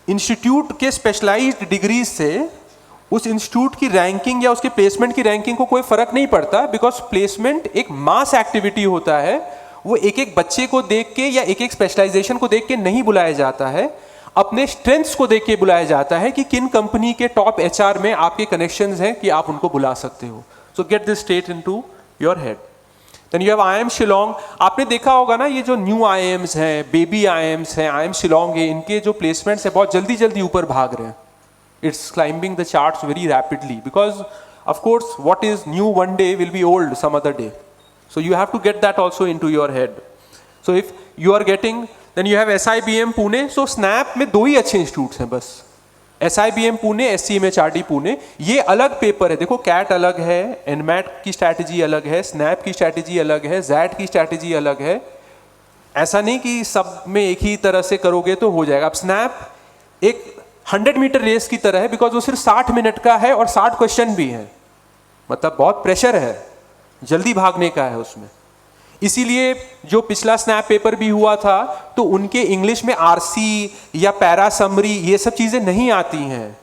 Speaker 1: institute के specialised degree से उस institute की ranking या उसके placement की ranking को कोई फर्क नहीं पड़ता. बिकॉज प्लेसमेंट एक मास एक्टिविटी होता है. वो एक एक बच्चे को देख के या एक एक स्पेशलाइजेशन को देख के नहीं बुलाया जाता है, अपने स्ट्रेंथ्स को देख के बुलाया जाता है कि किन कंपनी के टॉप HR में आपके कनेक्शंस हैं कि आप उनको बुला सकते हो. So get this straight into your head. Then you have IIM Shillong. आपने देखा होगा ना, ये जो न्यू IIMs हैं, बेबी IIMs हैं, IIM शिलोंग है, इनके जो प्लेसमेंट्स हैं बहुत जल्दी जल्दी ऊपर भाग रहे हैं. It's climbing the charts very rapidly because of course what is new one day will be old some other day. So you have to get that also into your head. So if you are getting, then you have SIBM Pune. So SNAP में दो ही अच्छे institutes हैं बस, SIBM Pune, SCMHRD Pune. ये अलग paper है, देखो cat अलग है, एनमैट की स्ट्रैटेजी अलग है, स्नैप की स्ट्रैटेजी अलग है, जैट की स्ट्रैटेजी अलग है. ऐसा नहीं कि सब में एक ही तरह से करोगे तो हो जाएगा. अब स्नैप एक 100 मीटर रेस की तरह है, बिकॉज वो सिर्फ 60 मिनट का है और 60 क्वेश्चन भी है, मतलब बहुत प्रेशर है, जल्दी भागने का है उसमें. इसीलिए जो पिछला स्नैप पेपर भी हुआ था तो उनके इंग्लिश में आरसी या पैरा समरी ये सब चीजें नहीं आती हैं,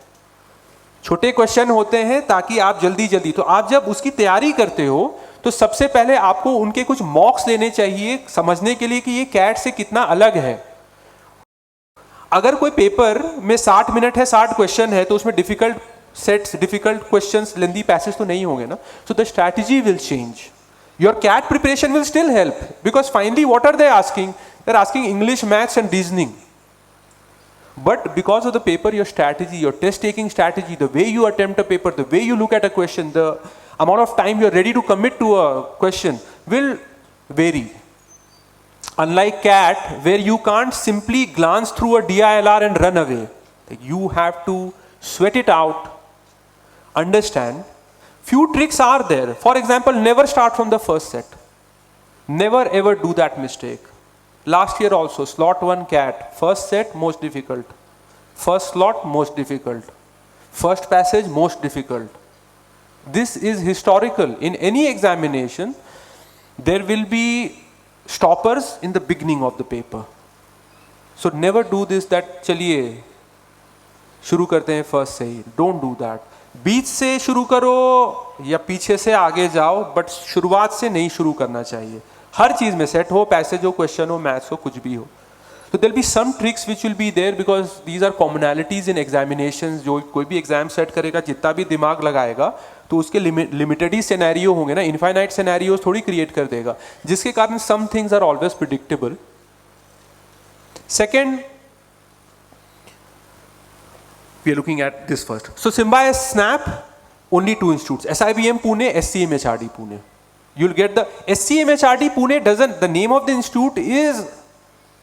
Speaker 1: छोटे क्वेश्चन होते हैं ताकि आप जल्दी तो आप जब उसकी तैयारी करते हो तो सबसे पहले आपको उनके कुछ मॉक्स लेने चाहिए समझने के लिए कि ये कैट से कितना अलग है. अगर कोई पेपर में 60 मिनट है, 60 क्वेश्चन है, तो उसमें डिफिकल्ट सेट्स, डिफिकल्ट क्वेश्चंस, लेंदी पैसेज तो नहीं होंगे ना. So the strategy will change. Your CAT preparation will still help, because finally what are they asking? They're asking English, maths and reasoning. But because of the paper, your strategy, your test taking strategy, the way you attempt a paper, the way you look at a question, the amount of time you're ready to commit to a question will vary. Unlike CAT, where you can't simply glance through a DILR and run away. You have to sweat it out, understand. Few tricks are there. For example, never start from the first set. Never ever do that mistake. Last year also, slot 1 CAT, first set most difficult, first slot most difficult, first passage most difficult. This is historical. In any examination, there will be stoppers in the beginning of the paper. So never do this that चलिए शुरू करते हैं first से ही. Don't do that. बीच से शुरू करो या पीछे से आगे जाओ, बट शुरुआत से नहीं शुरू करना चाहिए. हर चीज में सेट हो, पैसेज हो, क्वेश्चन हो, मैथ्स हो, कुछ भी हो. तो there be some tricks which will be there, because these are commonalities in examinations. जो कोई भी एग्जाम सेट करेगा, जितना भी दिमाग लगाएगा, तो उसके लिमिटेड ही सिनेरियो होंगे ना, इनफाइनाइट सिनेरियोस थोड़ी क्रिएट कर देगा, जिसके कारण some things are always predictable. Second, we are looking at this first. So Symbio Snap, only 2 institutes, SIBM Pune, SCMHRD Pune. You'll get the SCMHRD Pune doesn't, the name of the institute is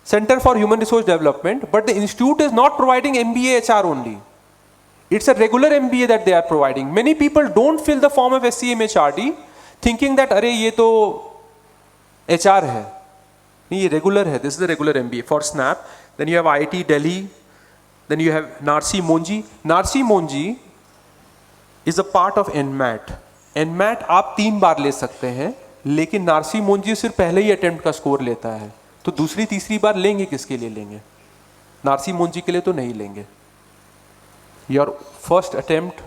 Speaker 1: Center for Human Resource Development, but the institute is not providing MBA HR only. It's a regular MBA that they are providing. Many people don't fill the form of SCMHRD thinking that अरे ये तो HR है. नहीं, ये regular है. This is the regular MBA for Snap. Then you have IIT Delhi. Then you have Narsi Monji. Narsi Monji is a part of NMAT. NMAT आप 3 बार ले सकते हैं, लेकिन नारसी मोंजी सिर्फ पहले ही अटेम्प्ट का स्कोर लेता है. तो दूसरी तीसरी बार लेंगे किसके लिए लेंगे? नारसी मोंजी के लिए तो नहीं लेंगे. Your first attempt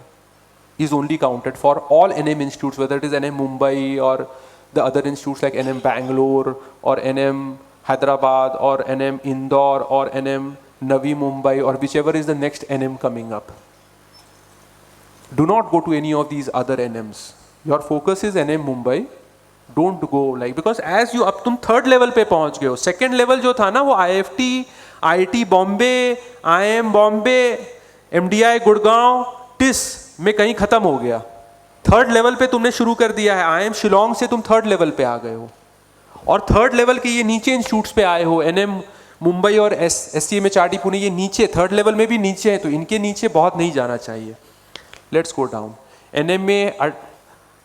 Speaker 1: is only counted for all NM institutes, whether it is NM Mumbai or the other institutes like NM Bangalore or NM Hyderabad or NM Indore or NM Navi Mumbai or whichever is the next NM coming up. Do not go to any of these other NMs. Your focus is NM Mumbai. Don't go like, because as you अब तुम third level पे पहुंच गए हो. Second level जो था ना वो IFT, IIT Bombay, IIM Bombay, MDI Gurgaon, TIS में कहीं खत्म हो गया. थर्ड लेवल पे तुमने शुरू कर दिया है. IIM शिलोंग से तुम थर्ड लेवल पे आ गए हो, और थर्ड लेवल के ये नीचे इंस्टीट्यूट्स पे आए हो. NM मुंबई और SCMHRD पुणे ये नीचे, थर्ड लेवल में भी नीचे है, तो इनके नीचे बहुत नहीं जाना चाहिए. Let's go down. NM में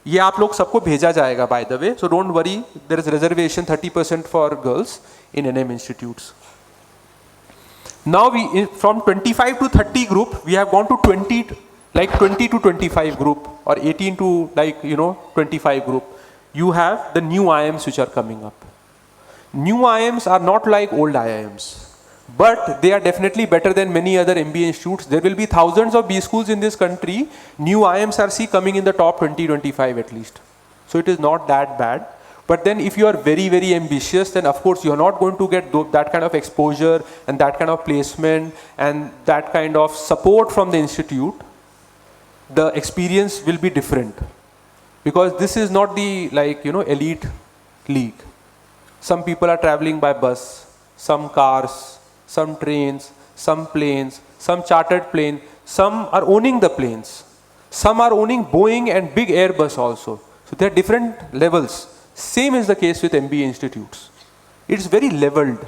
Speaker 1: ये आप लोग सबको भेजा जाएगा by the way, so don't worry, there is reservation 30% for girls in NM institutes. Now we from 25 to 30 group we have gone to 20, like 20 to 25 group or 18 to 25 group. You have the new IIMs which are coming up. New IIMs are not like old IIMs, but they are definitely better than many other MBA institutes. There will be thousands of B schools in this country. New IIMs are coming in the top 20-25 at least. So it is not that bad. But then if you are very, very ambitious, then of course you are not going to get that kind of exposure and that kind of placement and that kind of support from the institute. The experience will be different, because this is not the elite league. Some people are traveling by bus, some cars, some trains, some planes, some chartered plane, some are owning the planes, some are owning Boeing and big Airbus also. So there are different levels. Same is the case with MBA institutes. It's very leveled.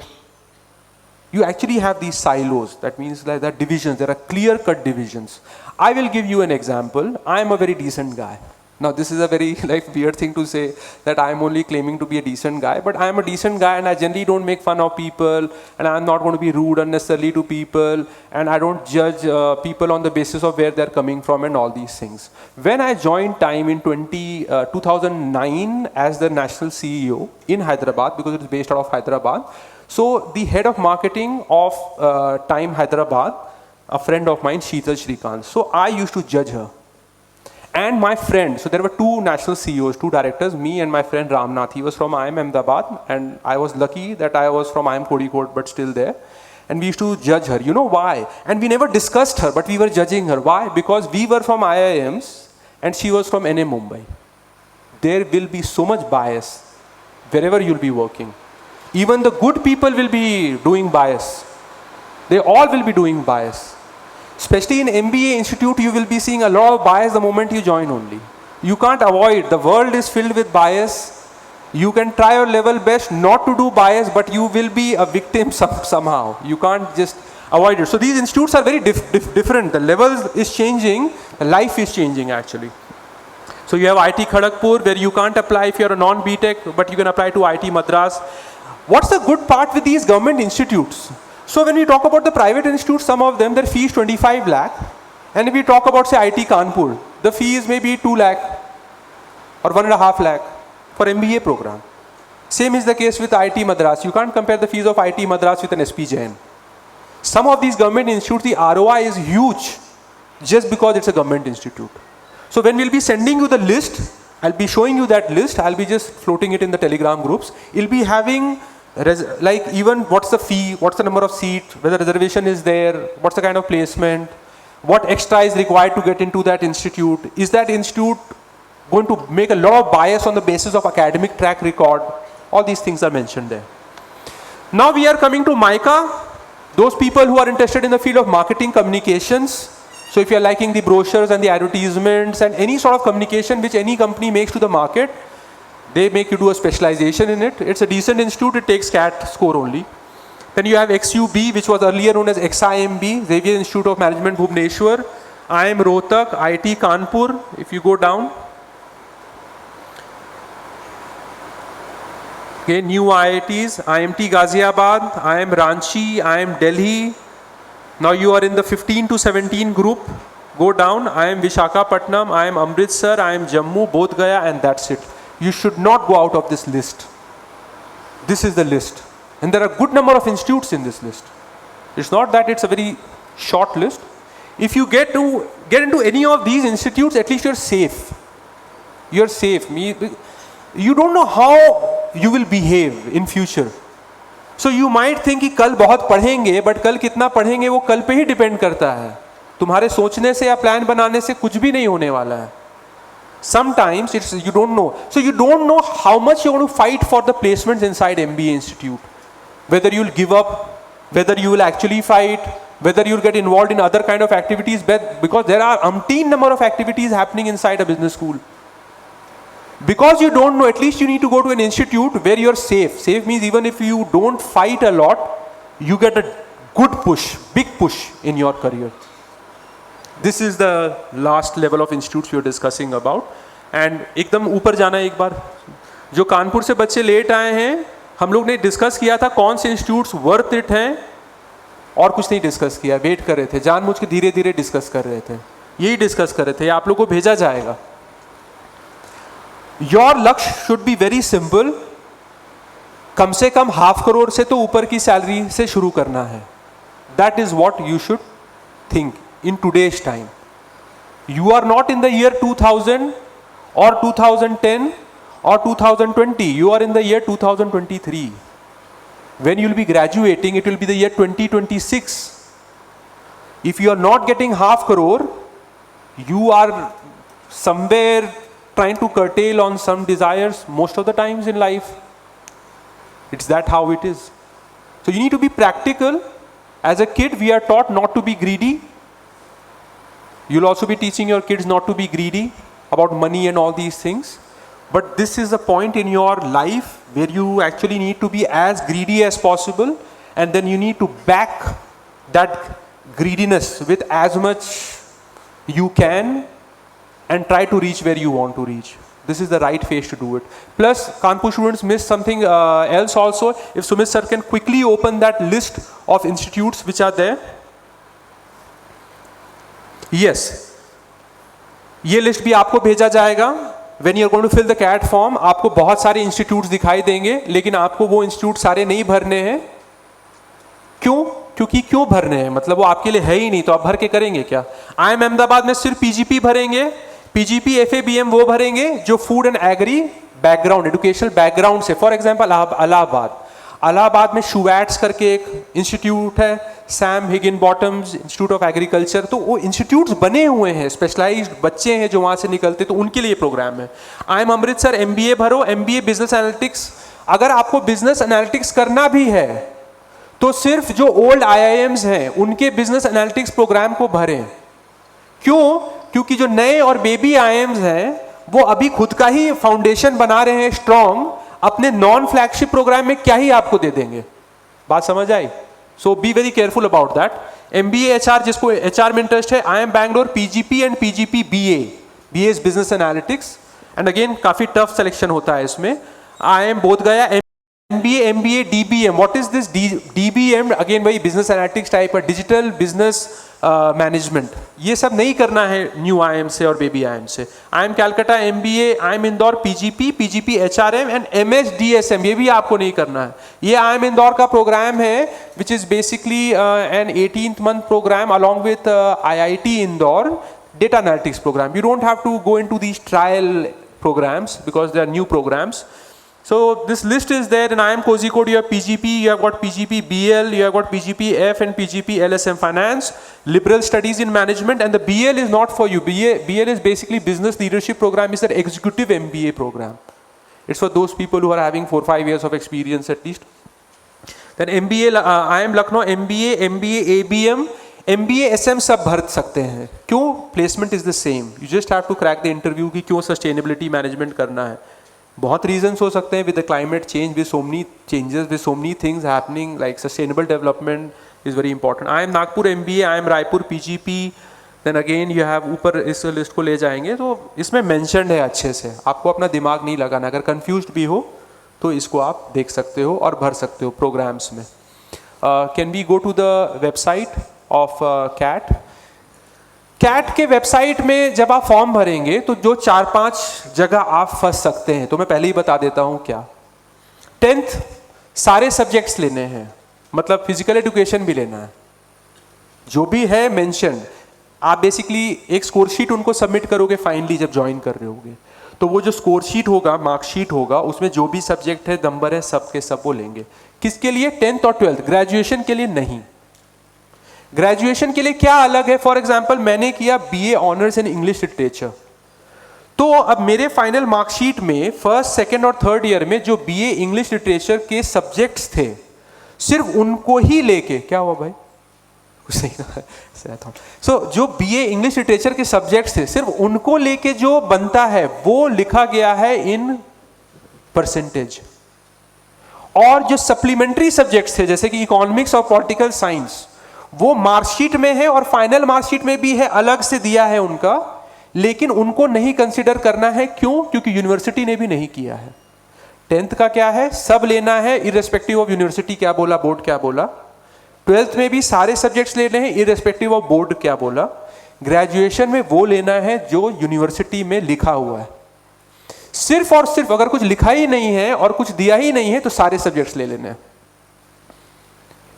Speaker 1: You actually have these silos. That means that there are divisions. There are clear-cut divisions. I will give you an example. I am a very decent guy. Now, this is a very weird thing to say, that I am only claiming to be a decent guy, but I am a decent guy and I generally don't make fun of people, and I am not going to be rude unnecessarily to people, and I don't judge people on the basis of where they're coming from and all these things. When I joined Time in 2009 as the national CEO in Hyderabad, because it's based out of Hyderabad, so the head of marketing of Time Hyderabad, a friend of mine, Sheetal Shrikant, so I used to judge her. And my friend, so there were two national CEOs, two directors, me and my friend Ramnath. He was from IIM Ahmedabad, and I was lucky that I was from IIM Kozhikode, but still there. And we used to judge her. You know why? And we never discussed her, but we were judging her. Why? Because we were from IIMs, and she was from NA Mumbai. There will be so much bias wherever you'll be working. Even the good people will be doing bias. They all will be doing bias. Especially in MBA institute, you will be seeing a lot of bias the moment you join only. You can't avoid. The world is filled with bias. You can try your level best not to do bias, but you will be a victim somehow. You can't just avoid it. So these institutes are very different. The level is changing. The life is changing actually. So you have IIT Kharagpur, where you can't apply if you're a non-BTech, but you can apply to IIT Madras. What's the good part with these government institutes? So when we talk about the private institutes, some of them, their fee is 25 lakh. And if we talk about, say, IIT Kanpur, the fee is maybe 2 lakh or 1.5 lakh for MBA program. Same is the case with IIT Madras. You can't compare the fees of IIT Madras with an SP Jain. Some of these government institutes, the ROI is huge just because it's a government institute. So when we'll be sending you the list, I'll be showing you that list. I'll be just floating it in the Telegram groups. It'll be having like even what's the fee, what's the number of seats, whether reservation is there, what's the kind of placement, what extra is required to get into that institute, is that institute going to make a lot of bias on the basis of academic track record. All these things are mentioned there. Now we are coming to MICA, those people who are interested in the field of marketing communications. So if you're liking the brochures and the advertisements and any sort of communication which any company makes to the market, they make you do a specialization in it. It's a decent institute. It takes CAT score only. Then you have XUB, which was earlier known as XIMB, Xavier Institute of Management, Bhubaneswar. IIM Rohtak, IIT Kanpur. If you go down. Okay, new IITs, IMT Ghaziabad, IIM Ranchi, IIM Delhi. Now you are in the 15 to 17 group. Go down. IIM Vishakhapatnam, IIM Amritsar, IIM Jammu, Bodh Gaya, and that's it. You should not go out of this list. This is the list. And there are a good number of institutes in this list. It's not that it's a very short list. If you get into any of these institutes, at least you're safe. You're safe. You don't know how you will behave in future. So you might think कि कल बहुत पढ़ेंगे, but कल कितना पढ़ेंगे वो कल पे ही depend करता है. तुम्हारे सोचने से या प्लान बनाने से कुछ भी नहीं होने वाला है. Sometimes it's you don't know. So you don't know how much you're going to fight for the placements inside MBA institute. Whether you'll give up, whether you will actually fight, whether you'll get involved in other kind of activities, because there are umpteen number of activities happening inside a business school. Because you don't know, at least you need to go to an institute where you're safe. Safe means even if you don't fight a lot, you get a good push, big push in your career. This is the last level of institutes we are discussing about. And एकदम ऊपर जाना एक बार. जो कानपुर से बच्चे late आए हैं, हम लोग ने डिस्कस किया था कौन से इंस्टीट्यूट्स वर्थ इट हैं, और कुछ नहीं डिस्कस किया. वेट कर रहे थे, जानबूझ के धीरे धीरे डिस्कस कर रहे थे. यही डिस्कस कर रहे थे. आप लोग को भेजा जाएगा. योर लक्ष्य शुड बी वेरी सिंपल. कम से कम 500 करोड़ से तो ऊपर की सैलरी से शुरू करना है. That is what you should think in today's time. You are not in the year 2000 or 2010 or 2020. You are in the year 2023. When you will be graduating, it will be the year 2026. If you are not getting 500 crore, you are somewhere trying to curtail on some desires most of the times in life. It's that how it is. So you need to be practical. As a kid, we are taught not to be greedy. You'll also be teaching your kids not to be greedy about money and all these things. but this is the point in your life where you actually need to be as greedy as possible, and then you need to back that greediness with as much you can and try to reach where you want to reach. This is the right phase to do it. Plus, Kanpur students missed something else also. If Sumit sir can quickly open that list of institutes which are there. Yes, ये list भी आपको भेजा जाएगा. When you are going to fill the CAT form, आपको बहुत सारे institutes दिखाई देंगे, लेकिन आपको वो इंस्टीट्यूट सारे नहीं भरने हैं. क्यों? क्योंकि क्यों भरने हैं, मतलब वो आपके लिए है ही नहीं, तो आप भर के करेंगे क्या? IIM अहमदाबाद में सिर्फ पीजीपी भरेंगे, पीजीपी FABM वो भरेंगे जो food and agri background, educational background से. फॉर एग्जाम्पल इलाहाबाद में शुवैट्स करके एक इंस्टीट्यूट है, Sam Higginbottoms institute of agriculture, तो वो इंस्टीट्यूट्स बने हुए हैं, स्पेशलाइज्ड बच्चे हैं जो वहाँ से निकलते, तो उनके लिए प्रोग्राम है. IIM अमृतसर MBA भरो, MBA बिजनेस एनालिटिक्स. अगर आपको बिजनेस एनालिटिक्स करना भी है तो सिर्फ जो ओल्ड IIMs हैं उनके बिजनेस एनालिटिक्स प्रोग्राम को भरें. क्यों? क्योंकि जो नए और बेबी IIMs हैं वो अभी खुद का ही फाउंडेशन बना रहे हैं स्ट्रॉन्ग, अपने नॉन फ्लैगशिप प्रोग्राम में क्या ही आपको दे देंगे. बात समझ आई? So be very careful about that. MBA HR, जिसको HR में इंटरेस्ट है, IIM Bangalore PGP and PGP BA is business analytics, and again काफी टफ सिलेक्शन होता है इसमें. IIM Bodh Gaya MBA DBM. What is this DBM? अगेन वही बिजनेस एनालिटिक्स टाइप है, डिजिटल बिजनेस मैनेजमेंट. ये सब नहीं करना है न्यू IIM से और बेबी IIM से. IIM Calcutta MBA, IIM Indore PGP HRM and MS DSM, ये भी आपको नहीं करना है. ये IIM इंदौर का प्रोग्राम है which is basically an 18th month program along with IIT Indore data analytics program. You don't have to go into these trial programs because they are new programs. So this list is there. In IIM Kozhikode you have PGP, you have got PGP BL, you have got PGP F and PGP LSM Finance, Liberal Studies in Management, and the BL is not for you. BL is basically Business Leadership Program. It's an executive MBA program. It's for those people who are having 4-5 years of experience at least. Then MBA, IIM Lucknow MBA, MBA ABM, MBA SM सब भर सकते हैं. क्यों? Placement is the same. You just have to crack the interview कि क्यों sustainability management करना है. बहुत रीजंस हो सकते हैं. With the climate change, with so many changes, with so many things happening, like sustainable development is very important. IIM Nagpur MBA, IIM Raipur PGP, then again you have, ऊपर इस लिस्ट को ले जाएंगे तो इसमें मेंशन्ड है अच्छे से. आपको अपना दिमाग नहीं लगाना. अगर कंफ्यूज्ड भी हो तो इसको आप देख सकते हो और भर सकते हो प्रोग्राम्स में. Can we go to the website of CAT? CAT के वेबसाइट में जब आप फॉर्म भरेंगे तो जो 4-5 जगह आप फंस सकते हैं, तो मैं पहले ही बता देता हूं क्या. 10th सारे सब्जेक्ट्स लेने हैं, मतलब फिजिकल एजुकेशन भी लेना है, जो भी है मेंशन. आप बेसिकली एक स्कोर शीट उनको सबमिट करोगे फाइनली जब ज्वाइन कर रहे होगे, तो वो जो स्कोर शीट होगा, मार्कशीट होगा, उसमें जो भी सब्जेक्ट है, नंबर है, सब के सब वो लेंगे. किसके लिए? 10th और 12th. ग्रेजुएशन के लिए नहीं. ग्रेजुएशन के लिए क्या अलग है? फॉर एग्जाम्पल मैंने किया BA honours in English literature, तो अब मेरे फाइनल मार्कशीट में फर्स्ट, सेकंड और थर्ड ईयर में जो BA इंग्लिश लिटरेचर के सब्जेक्ट्स थे, सिर्फ उनको ही लेके, क्या हुआ भाई? कुछ नहीं ना. सो जो BA इंग्लिश लिटरेचर के सब्जेक्ट्स थे, सिर्फ उनको लेके जो बनता है वो लिखा गया है इन परसेंटेज. और जो सप्लीमेंट्री सब्जेक्ट्स थे जैसे कि इकोनॉमिक्स और पॉलिटिकल साइंस, वो मार्कशीट में है और फाइनल मार्कशीट में भी है, अलग से दिया है उनका, लेकिन उनको नहीं कंसीडर करना है. क्यों? क्योंकि यूनिवर्सिटी ने भी नहीं किया है. 10th का क्या है? सब लेना है इररिस्पेक्टिव ऑफ यूनिवर्सिटी क्या बोला, बोर्ड क्या बोला. 12th में भी सारे सब्जेक्ट्स लेने हैं इररिस्पेक्टिव ऑफ बोर्ड क्या बोला. ग्रेजुएशन में वो लेना है जो यूनिवर्सिटी में लिखा हुआ है. सिर्फ और सिर्फ अगर कुछ लिखा ही नहीं है और कुछ दिया ही नहीं है तो सारे सब्जेक्ट्स ले लेने हैं.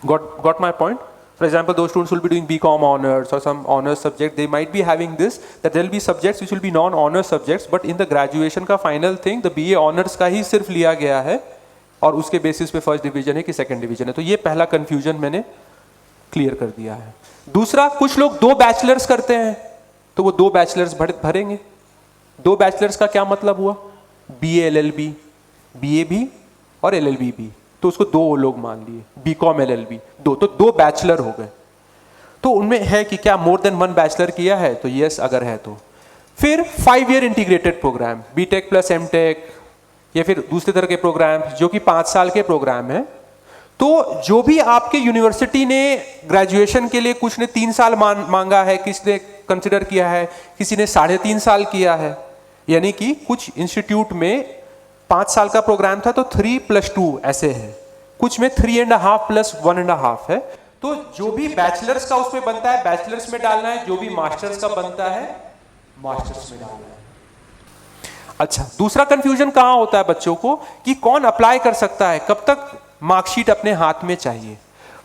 Speaker 1: Got my point? For example, those students will be doing BCom honors or some honors subject. They might be having this, that there will be subjects which will be non-honors subjects, but in the graduation का final thing, the BA honors का ही सिर्फ लिया गया है और उसके basis पे first division है कि सेकंड डिवीजन है. तो ये पहला कंफ्यूजन मैंने क्लियर कर दिया है. दूसरा, कुछ लोग 2 बैचलर्स करते हैं तो वो 2 बैचलर्स भरेंगे. 2 बैचलर्स का क्या मतलब हुआ? BA LLB, BA भी और LLB भी, तो उसको 2 लोग मान लिए. BCom LLB 2, तो 2 बैचलर हो गए. तो उनमें है कि क्या मोर देन 1 बैचलर किया है? तो यस अगर है तो. फिर 5 year integrated program, BTech plus MTech या फिर दूसरे तरह के प्रोग्राम जो कि 5 साल के प्रोग्राम है। तो जो भी आपके यूनिवर्सिटी ने ग्रेजुएशन के लिए कुछ ने 3 साल मांगा है, किसी ने कंसिडर किया है, किसी ने 3.5 साल किया है, यानी कि कुछ इंस्टीट्यूट में 5 साल का प्रोग्राम था तो 3+2 ऐसे है, कुछ में 3.5 + 1.5 है। तो जो भी बैचलर्स का उसमें बनता है बैचलर्स में डालना है, जो भी मास्टर्स का बनता है मास्टर्स में डालना है। अच्छा, दूसरा कंफ्यूजन कहां होता है बच्चों को कि कौन अप्लाई कर सकता है, कब तक मार्कशीट अपने हाथ में चाहिए।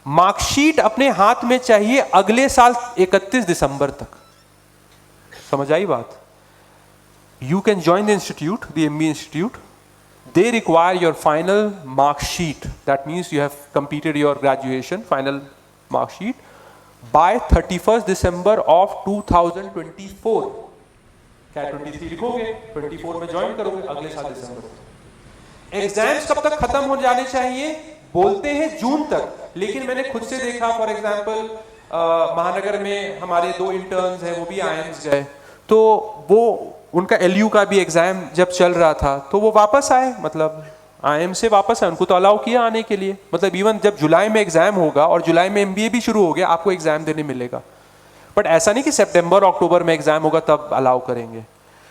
Speaker 1: मार्कशीट अपने हाथ में चाहिए अगले साल 31 दिसंबर तक। समझ आई बात? You can join the institute, the MBA institute, they require your final mark sheet, that means you have completed your graduation final mark sheet by 31st December of 2024। क्या 23 लिखोगे, 24 में ज्वाइन करोगे अगले साल दिसंबर। एग्जाम्स कब तक खत्म हो जाने चाहिए? बोलते हैं जून तक, लेकिन मैंने खुद से देखा, फॉर एग्जाम्पल महानगर में हमारे 2 इंटर्न्स हैं, वो भी आईएम्स गए, तो वो उनका एलयू का भी एग्जाम जब चल रहा था तो वो वापस आए, मतलब आईएम से वापस आए, उनको तो अलाउ किया आने के लिए। मतलब इवन जब जुलाई में एग्जाम होगा और जुलाई में एमबीए भी शुरू हो गया, आपको एग्जाम देने मिलेगा। बट ऐसा नहीं कि सितंबर अक्टूबर में एग्जाम होगा तब अलाउ करेंगे।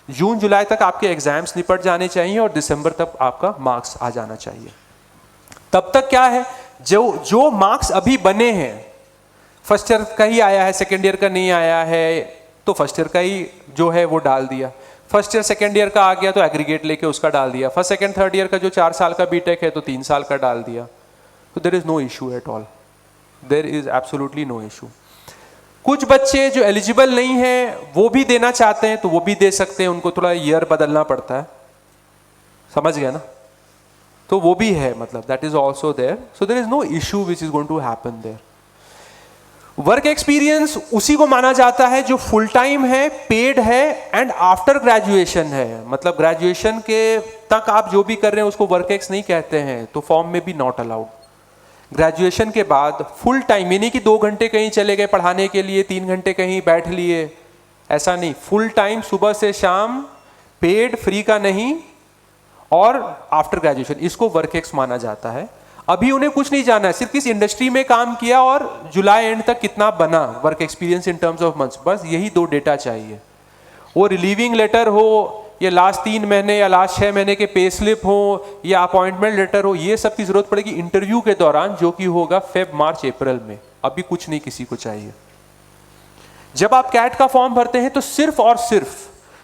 Speaker 1: जून जुलाई तक आपके एग्जाम्स निपट जाने चाहिए और दिसंबर तक आपका मार्क्स आ जाना चाहिए। तब तक क्या है, जो मार्क्स अभी बने हैं, फर्स्ट ईयर का ही आया है, सेकेंड ईयर का नहीं आया है, तो फर्स्ट ईयर का ही जो है वो डाल दिया। फर्स्ट ईयर सेकेंड ईयर का आ गया तो एग्रीगेट लेके उसका डाल दिया। फर्स्ट सेकेंड थर्ड ईयर का जो 4 साल का बीटेक है तो 3 साल का डाल दिया। तो there is no issue at all, there is absolutely no issue. कुछ बच्चे जो एलिजिबल नहीं है वो भी देना चाहते हैं तो वो भी दे सकते हैं, उनको थोड़ा ईयर बदलना पड़ता है, समझ गया ना? तो वो भी है, मतलब that is also there. So there is no issue which is going to happen there. Work experience उसी को माना जाता है जो फुल टाइम है, पेड है एंड आफ्टर ग्रेजुएशन है। मतलब ग्रेजुएशन के तक आप जो भी कर रहे हैं उसको वर्क एक्स नहीं कहते हैं, तो फॉर्म में भी नॉट अलाउड। ग्रेजुएशन के बाद फुल टाइम, यानी कि 2 घंटे कहीं चले गए पढ़ाने के लिए, 3 घंटे कहीं बैठ लिए, ऐसा नहीं। फुल टाइम सुबह से शाम, पेड, फ्री का नहीं, और आफ्टर ग्रेजुएशन, इसको वर्क एक्स माना जाता है। अभी उन्हें कुछ नहीं जाना है, सिर्फ किस इंडस्ट्री में काम किया और जुलाई एंड तक कितना बना work experience in terms of months, बस यही 2 डेटा चाहिए। वो रिलीविंग लेटर हो या लास्ट 3 महीने या लास्ट 6 महीने के पे स्लिप हो या अपॉइंटमेंट लेटर हो, ये सब की जरूरत पड़ेगी इंटरव्यू के दौरान, जो कि होगा फेब, मार्च, अप्रैल में। अभी कुछ नहीं किसी को चाहिए। जब आप कैट का फॉर्म भरते हैं तो सिर्फ और सिर्फ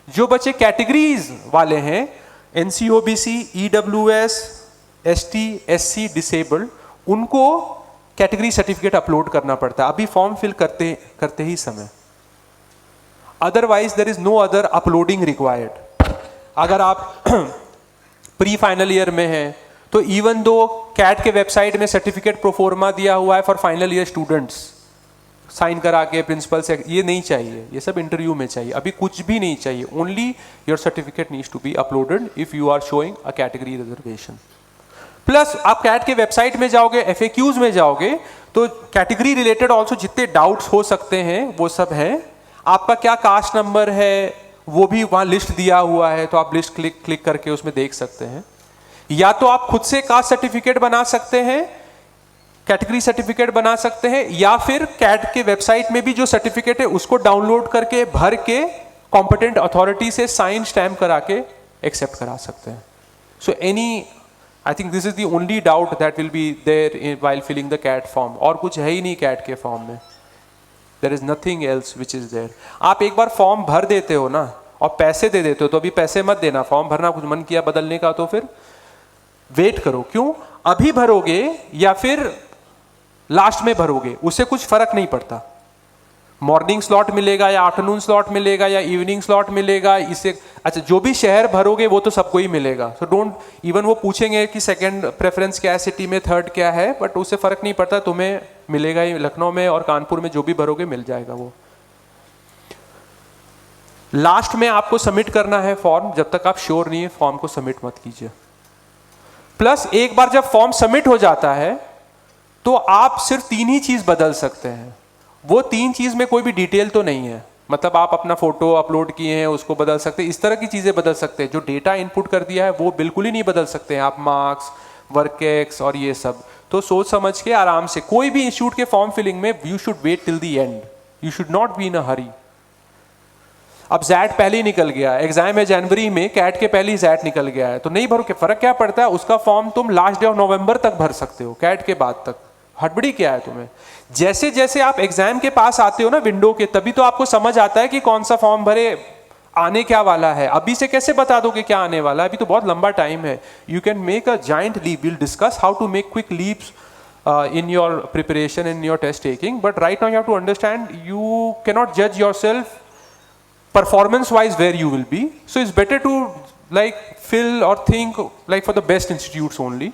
Speaker 1: जो बच्चे कैटेगरीज वाले हैं, NCOBC, EWS, ST, SC, disabled, उनको कैटेगरी सर्टिफिकेट अपलोड करना पड़ता है अभी फॉर्म फिल करते ही समय। Otherwise there is no other uploading required. अगर आप प्री फाइनल ईयर में हैं तो इवन दो कैट के वेबसाइट में सर्टिफिकेट प्रोफोर्मा दिया हुआ है for final year students, sign करा के प्रिंसिपल से, ये नहीं चाहिए, ये सब इंटरव्यू में चाहिए। अभी कुछ भी नहीं चाहिए, only your certificate needs to be uploaded if you are showing a category reservation. Plus आप कैट के वेबसाइट में जाओगे, FAQs में जाओगे तो कैटेगरी रिलेटेड ऑल्सो जितने डाउट्स हो सकते हैं वो सब हैं। आपका क्या कास्ट नंबर है वो भी वहाँ लिस्ट दिया हुआ है, तो आप लिस्ट क्लिक करके उसमें देख सकते हैं। या तो आप खुद से कास्ट सर्टिफिकेट बना सकते हैं, कैटेगरी सर्टिफिकेट बना सकते हैं, या फिर कैट के वेबसाइट में भी जो सर्टिफिकेट है उसको डाउनलोड करके भर के कॉम्पिटेंट अथॉरिटी से साइन स्टैम्प करा के एक्सेप्ट करा सकते हैं। So any, I think this is the only doubt that will be there while filling the CAT form. और कुछ है ही नहीं कैट के फॉर्म में, there is nothing else which is there. आप एक बार फॉर्म भर देते हो ना और पैसे दे देते हो, तो अभी पैसे मत देना। फॉर्म भरना, कुछ मन किया बदलने का तो फिर वेट करो। क्यों? अभी भरोगे या फिर लास्ट में भरोगे, उससे कुछ फर्क नहीं पड़ता। मॉर्निंग स्लॉट मिलेगा या आफ्टरनून स्लॉट मिलेगा या इवनिंग स्लॉट मिलेगा, इससे अच्छा जो भी शहर भरोगे वो तो सबको ही मिलेगा। सो डोंट इवन, वो पूछेंगे कि सेकंड प्रेफरेंस क्या है सिटी में, थर्ड क्या है, बट उससे फर्क नहीं पड़ता, तुम्हें मिलेगा ही। लखनऊ में और कानपुर में जो भी भरोगे मिल जाएगा वो। लास्ट में आपको सबमिट करना है फॉर्म, जब तक आप श्योर नहीं है फॉर्म को सबमिट मत कीजिए। प्लस एक बार जब फॉर्म सबमिट हो जाता है तो आप सिर्फ 3 ही चीज बदल सकते हैं। वो 3 चीज में कोई भी डिटेल तो नहीं है, मतलब आप अपना फोटो अपलोड किए हैं उसको बदल सकते हैं, इस तरह की चीज़ें बदल सकते हैं। जो डेटा इनपुट कर दिया है वो बिल्कुल ही नहीं बदल सकते हैं आप, मार्क्स, वर्क एक्स और ये सब। तो सोच समझ के आराम से, कोई भी इंस्टीट्यूट के फॉर्म फिलिंग में you should wait till the end, you should not be in a hurry. अब जैट पहले ही निकल गया, एग्जाम है जनवरी में, कैट के पहले ही जैट निकल गया है, तो नहीं भरो के फर्क क्या पड़ता है, उसका फॉर्म तुम लास्ट डे ऑफ नवंबर तक भर सकते हो, कैट के बाद तक। हड़बड़ी क्या है तुम्हें? जैसे जैसे आप एग्जाम के पास आते हो ना विंडो के, तभी तो आपको समझ आता है कि कौन सा फॉर्म भरे, आने क्या वाला है। अभी से कैसे बता दोगे क्या आने वाला है? अभी तो बहुत लंबा टाइम है। You can make a giant leap, will discuss how to make quick leaps in your preparation, in your test taking, but right now you have to understand you cannot judge yourself performance wise where you will be, so it's better to like fill or think like for the best institutes only.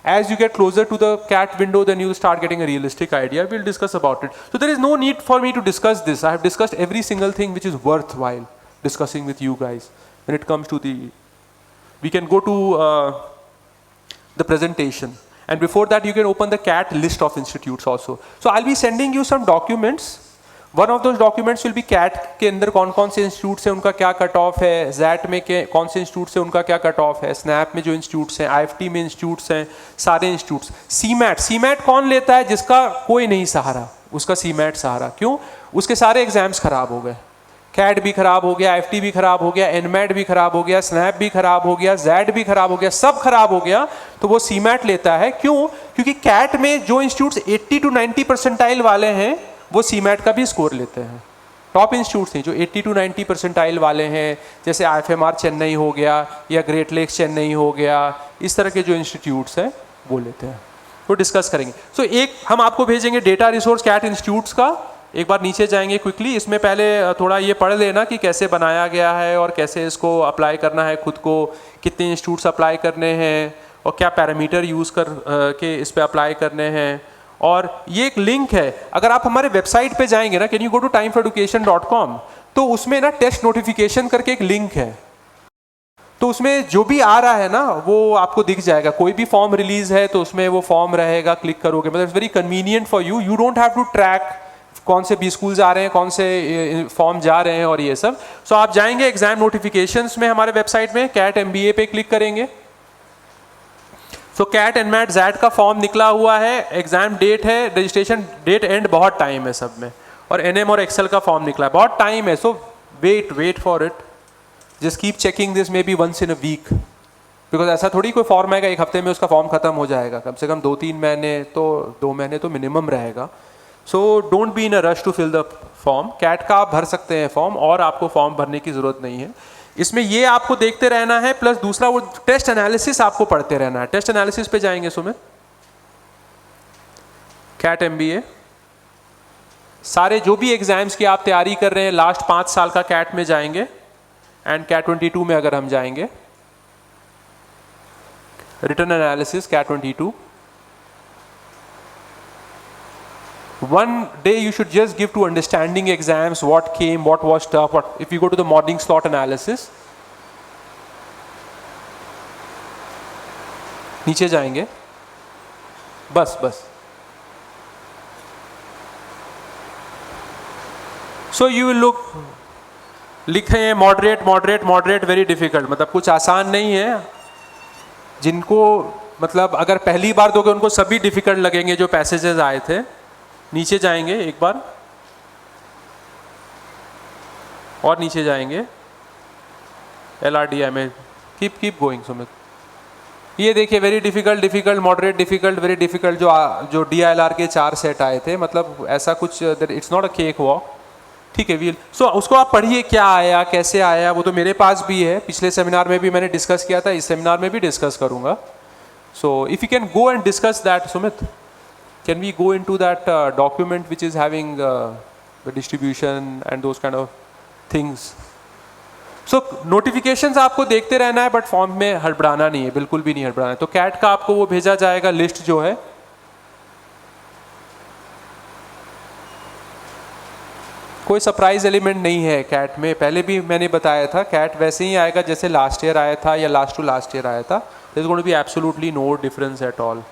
Speaker 1: As you get closer to the CAT window, then you will start getting a realistic idea. We'll discuss about it. So there is no need for me to discuss this. I have discussed every single thing which is worthwhile discussing with you guys when it comes to the, we can go to the presentation. And before that, you can open the CAT list of institutes also. So I'll be sending you some documents. One of those documents will be CAT के अंदर कौन कौन से institutes हैं उनका क्या cut off है, jet में के कौन से इंस्टीट्यूट्स हैं उनका क्या कट ऑफ है, स्नैप में जो इंस्टीट्यूट्स हैं, IFT में इंस्टीट्यूट्स हैं, सारे इंस्टीट्यूट्स। सीमैट कौन लेता है? जिसका कोई नहीं सहारा, उसका सीमैट सहारा। क्यों? उसके सारे एग्जाम्स खराब हो गए, कैट भी खराब हो गया, IFT भी खराब हो गया, एनमैट भी खराब हो गया, स्नैप भी खराब हो गया, जैट भी खराब हो गया, सब खराब हो गया, तो वो सीमैट लेता है। क्यों? क्योंकि कैट में जो इंस्टीट्यूट्स 80 to 90 परसेंटाइल वाले हैं वो सीमैट का भी स्कोर लेते हैं। टॉप इंस्टीट्यूट्स हैं जो 80 to 90 परसेंटाइल वाले हैं, जैसे IFMR चेन्नई हो गया या ग्रेट लेक्स चेन्नई हो गया, इस तरह के जो इंस्टीट्यूट्स हैं वो लेते हैं। वो डिस्कस करेंगे। सो एक हम आपको भेजेंगे डेटा रिसोर्स कैट इंस्टीट्यूट्स का, एक बार नीचे जाएंगे क्विकली, इसमें पहले थोड़ा ये पढ़ लेना कि कैसे बनाया गया है और कैसे इसको अप्लाई करना है खुद को, कितने इंस्टीट्यूट्स अप्लाई करने हैं और क्या पैरामीटर यूज़ कर के इस पर अप्लाई करने हैं। और ये एक लिंक है, अगर आप हमारे वेबसाइट पे जाएंगे ना, can you go to timeforeducation.com, तो उसमें ना टेस्ट नोटिफिकेशन करके एक लिंक है, तो उसमें जो भी आ रहा है ना वो आपको दिख जाएगा। कोई भी फॉर्म रिलीज है तो उसमें वो फॉर्म रहेगा, क्लिक करोगे, मतलब it's very convenient for you, you don't have to track कौन से बी स्कूल जा रहे हैं, कौन से फॉर्म जा रहे हैं और ये सब। सो आप जाएंगे एग्जाम नोटिफिकेशंस में हमारे वेबसाइट में, कैट MBA पे क्लिक करेंगे। सो कैट एनमैट जैट का फॉर्म निकला हुआ है, एग्जाम डेट है, रजिस्ट्रेशन डेट एंड बहुत टाइम है सब में, और NM और एक्सेल का फॉर्म निकला है, बहुत टाइम है। So wait for it, just keep checking this, maybe once in a week, because ऐसा थोड़ी कोई फॉर्म आएगा एक हफ्ते में उसका फॉर्म खत्म हो जाएगा, कम से कम 2-3 महीने तो 2 महीने तो मिनिमम रहेगा। So don't be in a rush to fill the form. CAT का आप भर सकते हैं फॉर्म, और आपको फॉर्म भरने की जरूरत नहीं है। इसमें ये आपको देखते रहना है, प्लस दूसरा वो टेस्ट एनालिसिस आपको पढ़ते रहना है। टेस्ट एनालिसिस पे जाएंगे सुमित, कैट MBA, सारे जो भी एग्जाम्स की आप तैयारी कर रहे हैं लास्ट 5 साल का कैट में जाएंगे, एंड कैट 22 में अगर हम जाएंगे, return analysis CAT 22, one day you should just give to understanding exams, what came, what was tough, what if you go to the morning slot analysis, नीचे जाएंगे, बस so you will look, लिखे हैं moderate very difficult, मतलब कुछ आसान नहीं है। जिनको मतलब अगर पहली बार दोगे उनको सभी डिफिकल्ट लगेंगे जो पैसेजेस आए थे। नीचे जाएंगे एक बार और नीचे जाएंगे, LRDI में कीप गोइंग सुमित। ये देखिए very difficult, moderate difficult, very difficult, जो DILR के 4 सेट आए थे, मतलब ऐसा कुछ, it's not a cake walk, ठीक है। वील सो उसको आप पढ़िए, क्या आया कैसे आया, वो तो मेरे पास भी है, पिछले सेमिनार में भी मैंने डिस्कस किया था, इस सेमिनार में भी डिस्कस करूंगा। So if you can go and discuss that Sumit, can we go into that document which is having the distribution and those kind of things? So notifications आपको देखते रहना है, बट फॉर्म में हड़बड़ाना नहीं है, बिल्कुल भी नहीं हड़बड़ाना है। तो कैट का आपको वो भेजा जाएगा लिस्ट जो है, कोई सरप्राइज एलिमेंट नहीं है कैट में, पहले भी मैंने बताया था, कैट वैसे ही आएगा जैसे लास्ट ईयर आया था या लास्ट टू लास्ट ईयर आया था। There is going to be absolutely no difference at all.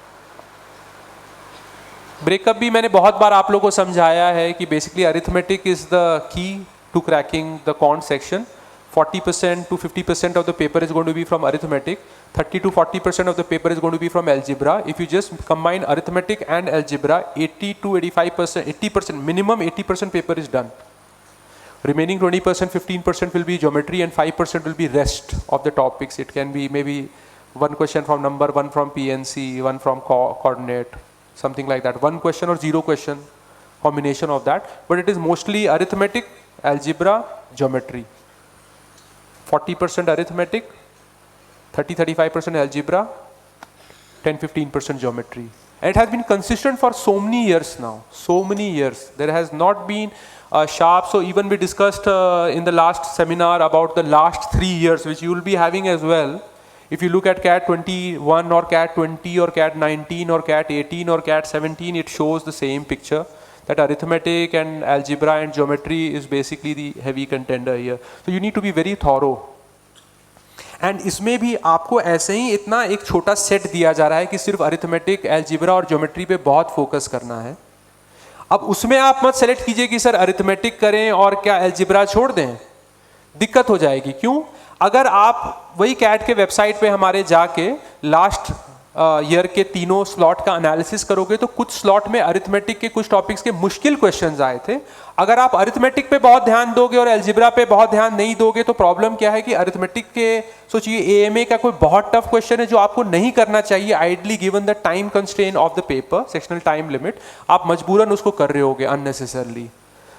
Speaker 1: Breakup भी मैंने बहुत बार आप लोगों को समझाया है कि बेसिकली अरिथमेटिक इज द की to cracking the quant section. 40% to 50% of the paper is going to be from arithmetic. 30 to 40% of the paper is going to be from algebra. If you just combine arithmetic and algebra, 80 to 85%, 80%, minimum 80% paper is done. Remaining 20%, 15% will be geometry and 5% will be rest of the topics. It can be maybe one question from number, one from PNC, one from coordinate, something like that. One question or zero question, combination of that. But it is mostly arithmetic, algebra, geometry. 40% arithmetic, 30-35% algebra, 10-15% geometry. And it has been consistent for so many years now, so many years. There has not been a sharp, so even we discussed in the last seminar about the last 3 years, which you will be having as well. If you look at CAT 21 or CAT 20 or CAT 19 or CAT 18 or CAT 17, it shows the same picture. That arithmetic and algebra and geometry is basically the heavy contender here. So you need to be very thorough. And इसमें भी आपको ऐसे ही इतना एक छोटा set दिया जा रहा है कि सिर्फ अरिथमेटिक, अलजेब्रा और ज्योमेट्री पे बहुत फोकस करना है. अब उसमें आप मत सेलेक्ट कीजिए कि सर अरिथमेटिक करें और क्या अलजेब्रा छोड़ दें. दिक्कत हो जाएगी. क्यों? अगर आप वही कैट के वेबसाइट पे हमारे जाके लास्ट ईयर के तीनों स्लॉट का एनालिसिस करोगे तो कुछ स्लॉट में अरिथमेटिक के कुछ टॉपिक्स के मुश्किल क्वेश्चंस आए थे. अगर आप अरिथमेटिक पे बहुत ध्यान दोगे और अलजेब्रा पे बहुत ध्यान नहीं दोगे तो प्रॉब्लम क्या है कि अरिथमेटिक के सोचिए एएमए का कोई बहुत टफ क्वेश्चन है जो आपको नहीं करना चाहिए ideally given the time constraint of the paper, sectional time limit, आप मजबूरन उसको कर रहे होगे unnecessarily.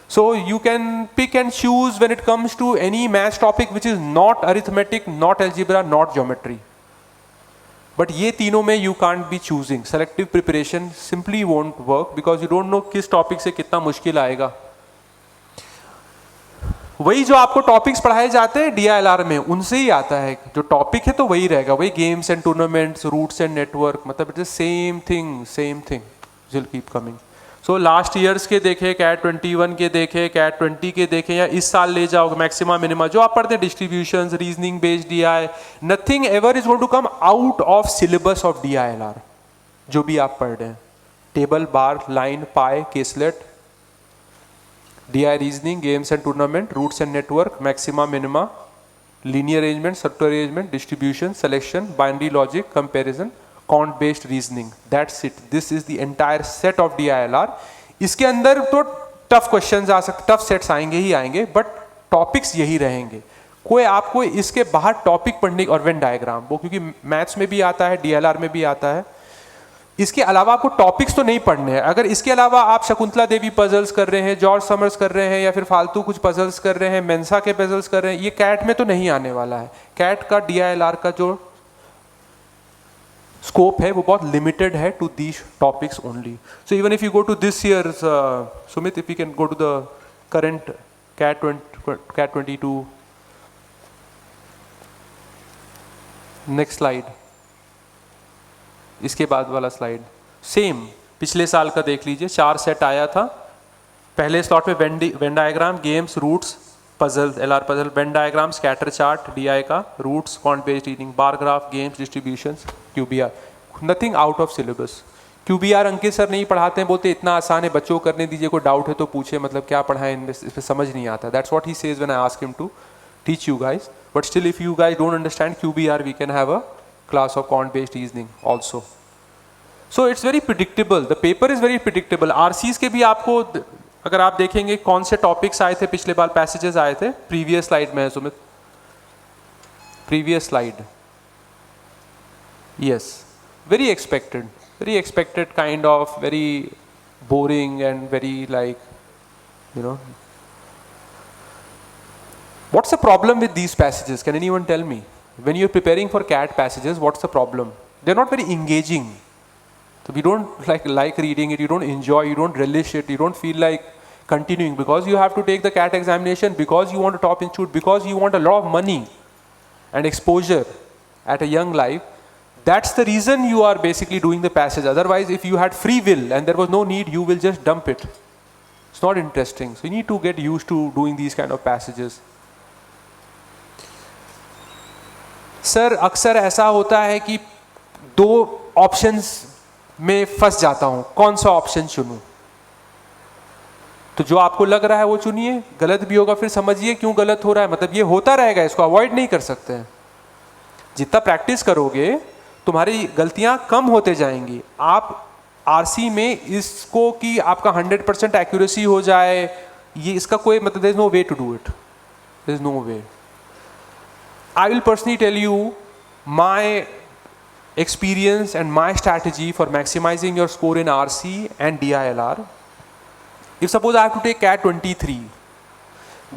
Speaker 1: So you can pick and choose when it comes to any maths topic which is not arithmetic, not algebra, not geometry. But ये तीनों में you can't be choosing. Selective preparation simply won't work because you don't know किस topic से कितना मुश्किल आएगा. वही जो आपको टॉपिक्स पढ़ाए जाते हैं DILR में उनसे ही आता है. जो टॉपिक है तो वही रहेगा, वही games and tournaments, routes and network, मतलब it is same thing will keep coming. So last years के देखे, कैट 21 के देखे, कैट 20 के देखे, या इस साल ले जाओगे मैक्सिमा मिनिमा जो आप पढ़ते हैं, distributions, reasoning based DI, nothing ever is going to come out of syllabus of DILR. जो भी आप पढ़ रहे हैं, table, bar, line, pie, caselet, DI reasoning, games and tournament, routes and network, maxima minima, linear arrangement, circular arrangement, distribution, selection, binary logic, comparison, quant based reasoning, that's it. This is the entire set of DILR. इसके अंदर तो tough questions आ सकते, tough sets आएंगे ही आएंगे, but topics यही रहेंगे. कोई आपको इसके बाहर टॉपिक पढ़ने, और वेन डायग्राम वो क्योंकि मैथ्स में भी आता है, DILR में भी आता है. इसके अलावा आपको टॉपिक्स तो नहीं पढ़ने हैं. अगर इसके अलावा आप शकुंतला देवी पजल्स कर रहे हैं, जॉर्ज समर्स कर रहे हैं, या फिर फालतू कुछ पजल्स कर रहे हैं, मेंसा के पजल्स कर रहे हैं, ये कैट में तो नहीं आने वाला है. कैट का DILR का जो स्कोप है वो बहुत लिमिटेड है to these topics only. So even if you go to this year, Sumit, if you can go to the current CAT 22, next slide, इसके बाद वाला स्लाइड सेम पिछले साल का देख लीजिए. 4 सेट आया था. पहले स्लॉट में Venn diagram, games, routes, puzzles, LR puzzle, Venn diagram, scatter chart DI का, routes, quant based reading, bar graph, games, distributions, QBR. Nothing out of syllabus. QBR Ankit sir नहीं पढ़ाते हैं, बोलते इतना आसान है, बच्चों को करने दीजिए, कोई डाउट है तो पूछे, मतलब क्या पढ़ाएं इनमें, इस पर समझ नहीं आता. That's what he says when I ask him to teach you guys. But still if you guys don't understand QBR, we can have a class of quant based reasoning also. So it's very predictable, the paper is very predictable. RCs के भी आपको अगर आप देखेंगे कौन से topics आए थे पिछले बार, पैसेजेस आए थे, प्रीवियस स्लाइड में है Sumit, previous slide, yes, very expected kind of very boring and very like, you know. What's the problem with these passages? Can anyone tell me? When you're preparing for CAT passages, what's the problem? They're not very engaging. So we don't like reading it, you don't enjoy, you don't relish it, you don't feel like continuing because you have to take the CAT examination, because you want a top institute, because you want a lot of money and exposure at a young life. That's the reason you are basically doing the passage. Otherwise, if you had free will and there was no need, you will just dump it. It's not interesting. So you need to get used to doing these kind of passages. Sir अक्सर ऐसा होता है कि 2 options में फंस जाता हूं, कौन सा ऑप्शन चुनूं. तो जो आपको लग रहा है वो चुनिए, गलत भी होगा फिर समझिए क्यों गलत हो रहा है, मतलब ये होता रहेगा, इसको अवॉइड नहीं कर सकते हैं। जितना प्रैक्टिस करोगे तुम्हारी गलतियां कम होते जाएंगी। आप आरसी में इसको कि आपका 100% एक्यूरेसी हो जाए, ये इसका कोई मतलब, there is no way to do it, there is no way. I will personally tell you my experience and my strategy for maximizing your score in RC and DILR. If suppose I have to take CAT 23,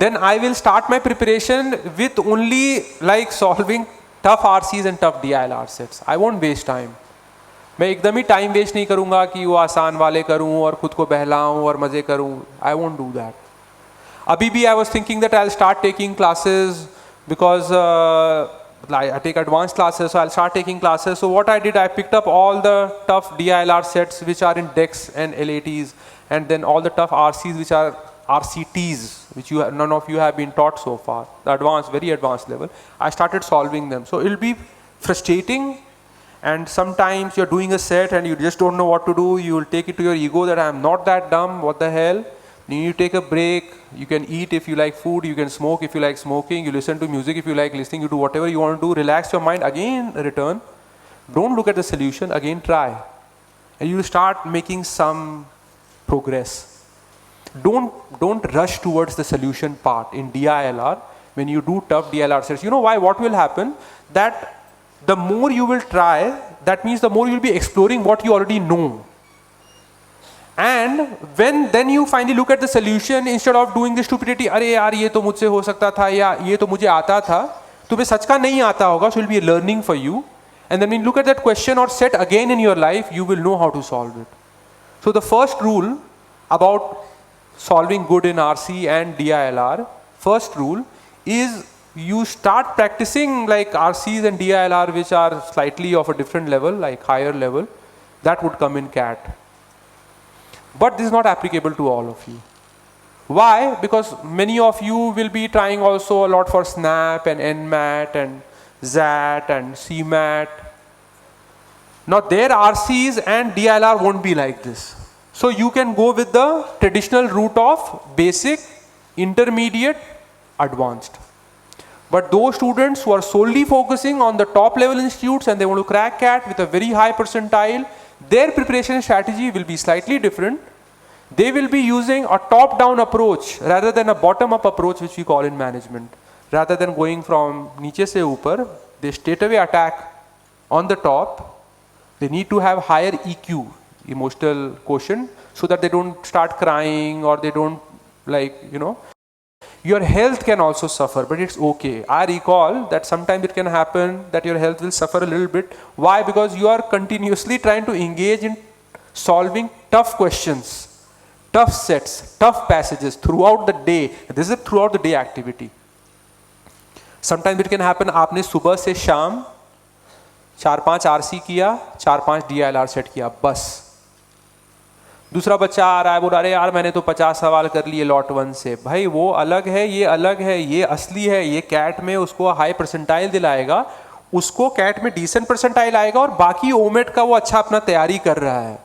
Speaker 1: then I will start my preparation with only like solving tough RCs and tough DILR sets. I won't waste time. मैं एकदम ही time waste नहीं करूंगा कि वो आसान वाले करूं और खुद को बहलाऊं और मजे करूं. I won't do that. अभी भी I was thinking that I'll start taking classes because I take advanced classes, so I'll start taking classes. So what I did, I picked up all the tough DILR sets which are in DEX and LATs, and then all the tough RCs which are RCTs, which none of you have been taught so far, the advanced, very advanced level. I started solving them. So it'll be frustrating, and sometimes you're doing a set and you just don't know what to do. You will take it to your ego that I'm not that dumb, what the hell. You need to take a break. You can eat if you like food, you can smoke if you like smoking, you listen to music if you like listening, you do whatever you want to do, relax your mind, again return. Don't look at the solution, again try. And you start making some progress. Don't rush towards the solution part in DILR when you do tough DILR sets. You know why? What will happen? That the more you will try, that means the more you will be exploring what you already know. And when then you finally look at the solution, instead of doing the stupidity, अरे यार ये तो मुझसे हो सकता था या ये तो मुझे आता था, तुम्हें सच का नहीं आता होगा, so it will be a learning for you. And then when you look at that question or set again in your life, you will know how to solve it. So the first rule about solving good in RC and DILR, first rule is you start practicing like RCs and DILR which are slightly of a different level, like higher level, that would come in CAT. But this is not applicable to all of you. Why? Because many of you will be trying also a lot for SNAP and NMAT and ZAT and CMAT. Now their RCs and DILR won't be like this. So you can go with the traditional route of basic, intermediate, advanced. But those students who are solely focusing on the top level institutes and they want to crack CAT with a very high percentile, their preparation strategy will be slightly different. They will be using a top-down approach rather than a bottom-up approach which we call in management. Rather than going from niche se upar, they straight away attack on the top. They need to have higher EQ, emotional quotient, so that they don't start crying or they don't Your health can also suffer, but it's okay. I recall that sometimes it can happen that your health will suffer a little bit. Why? Because you are continuously trying to engage in solving tough questions, tough sets, tough passages throughout the day. This is a throughout the day activity. Sometimes it can happen, आपने सुबह से शाम 4-5 RC किया, 4-5 DILR set किया, बस. दूसरा बच्चा आ रहा है, बोल रहा है यार मैंने तो 50 सवाल कर लिए लॉट 1 से. भाई वो अलग है, ये अलग है, ये असली है. ये कैट में उसको हाई परसेंटाइल दिलाएगा, उसको कैट में डिसेंट परसेंटाइल आएगा और बाकी ओमेट का वो अच्छा अपना तैयारी कर रहा है.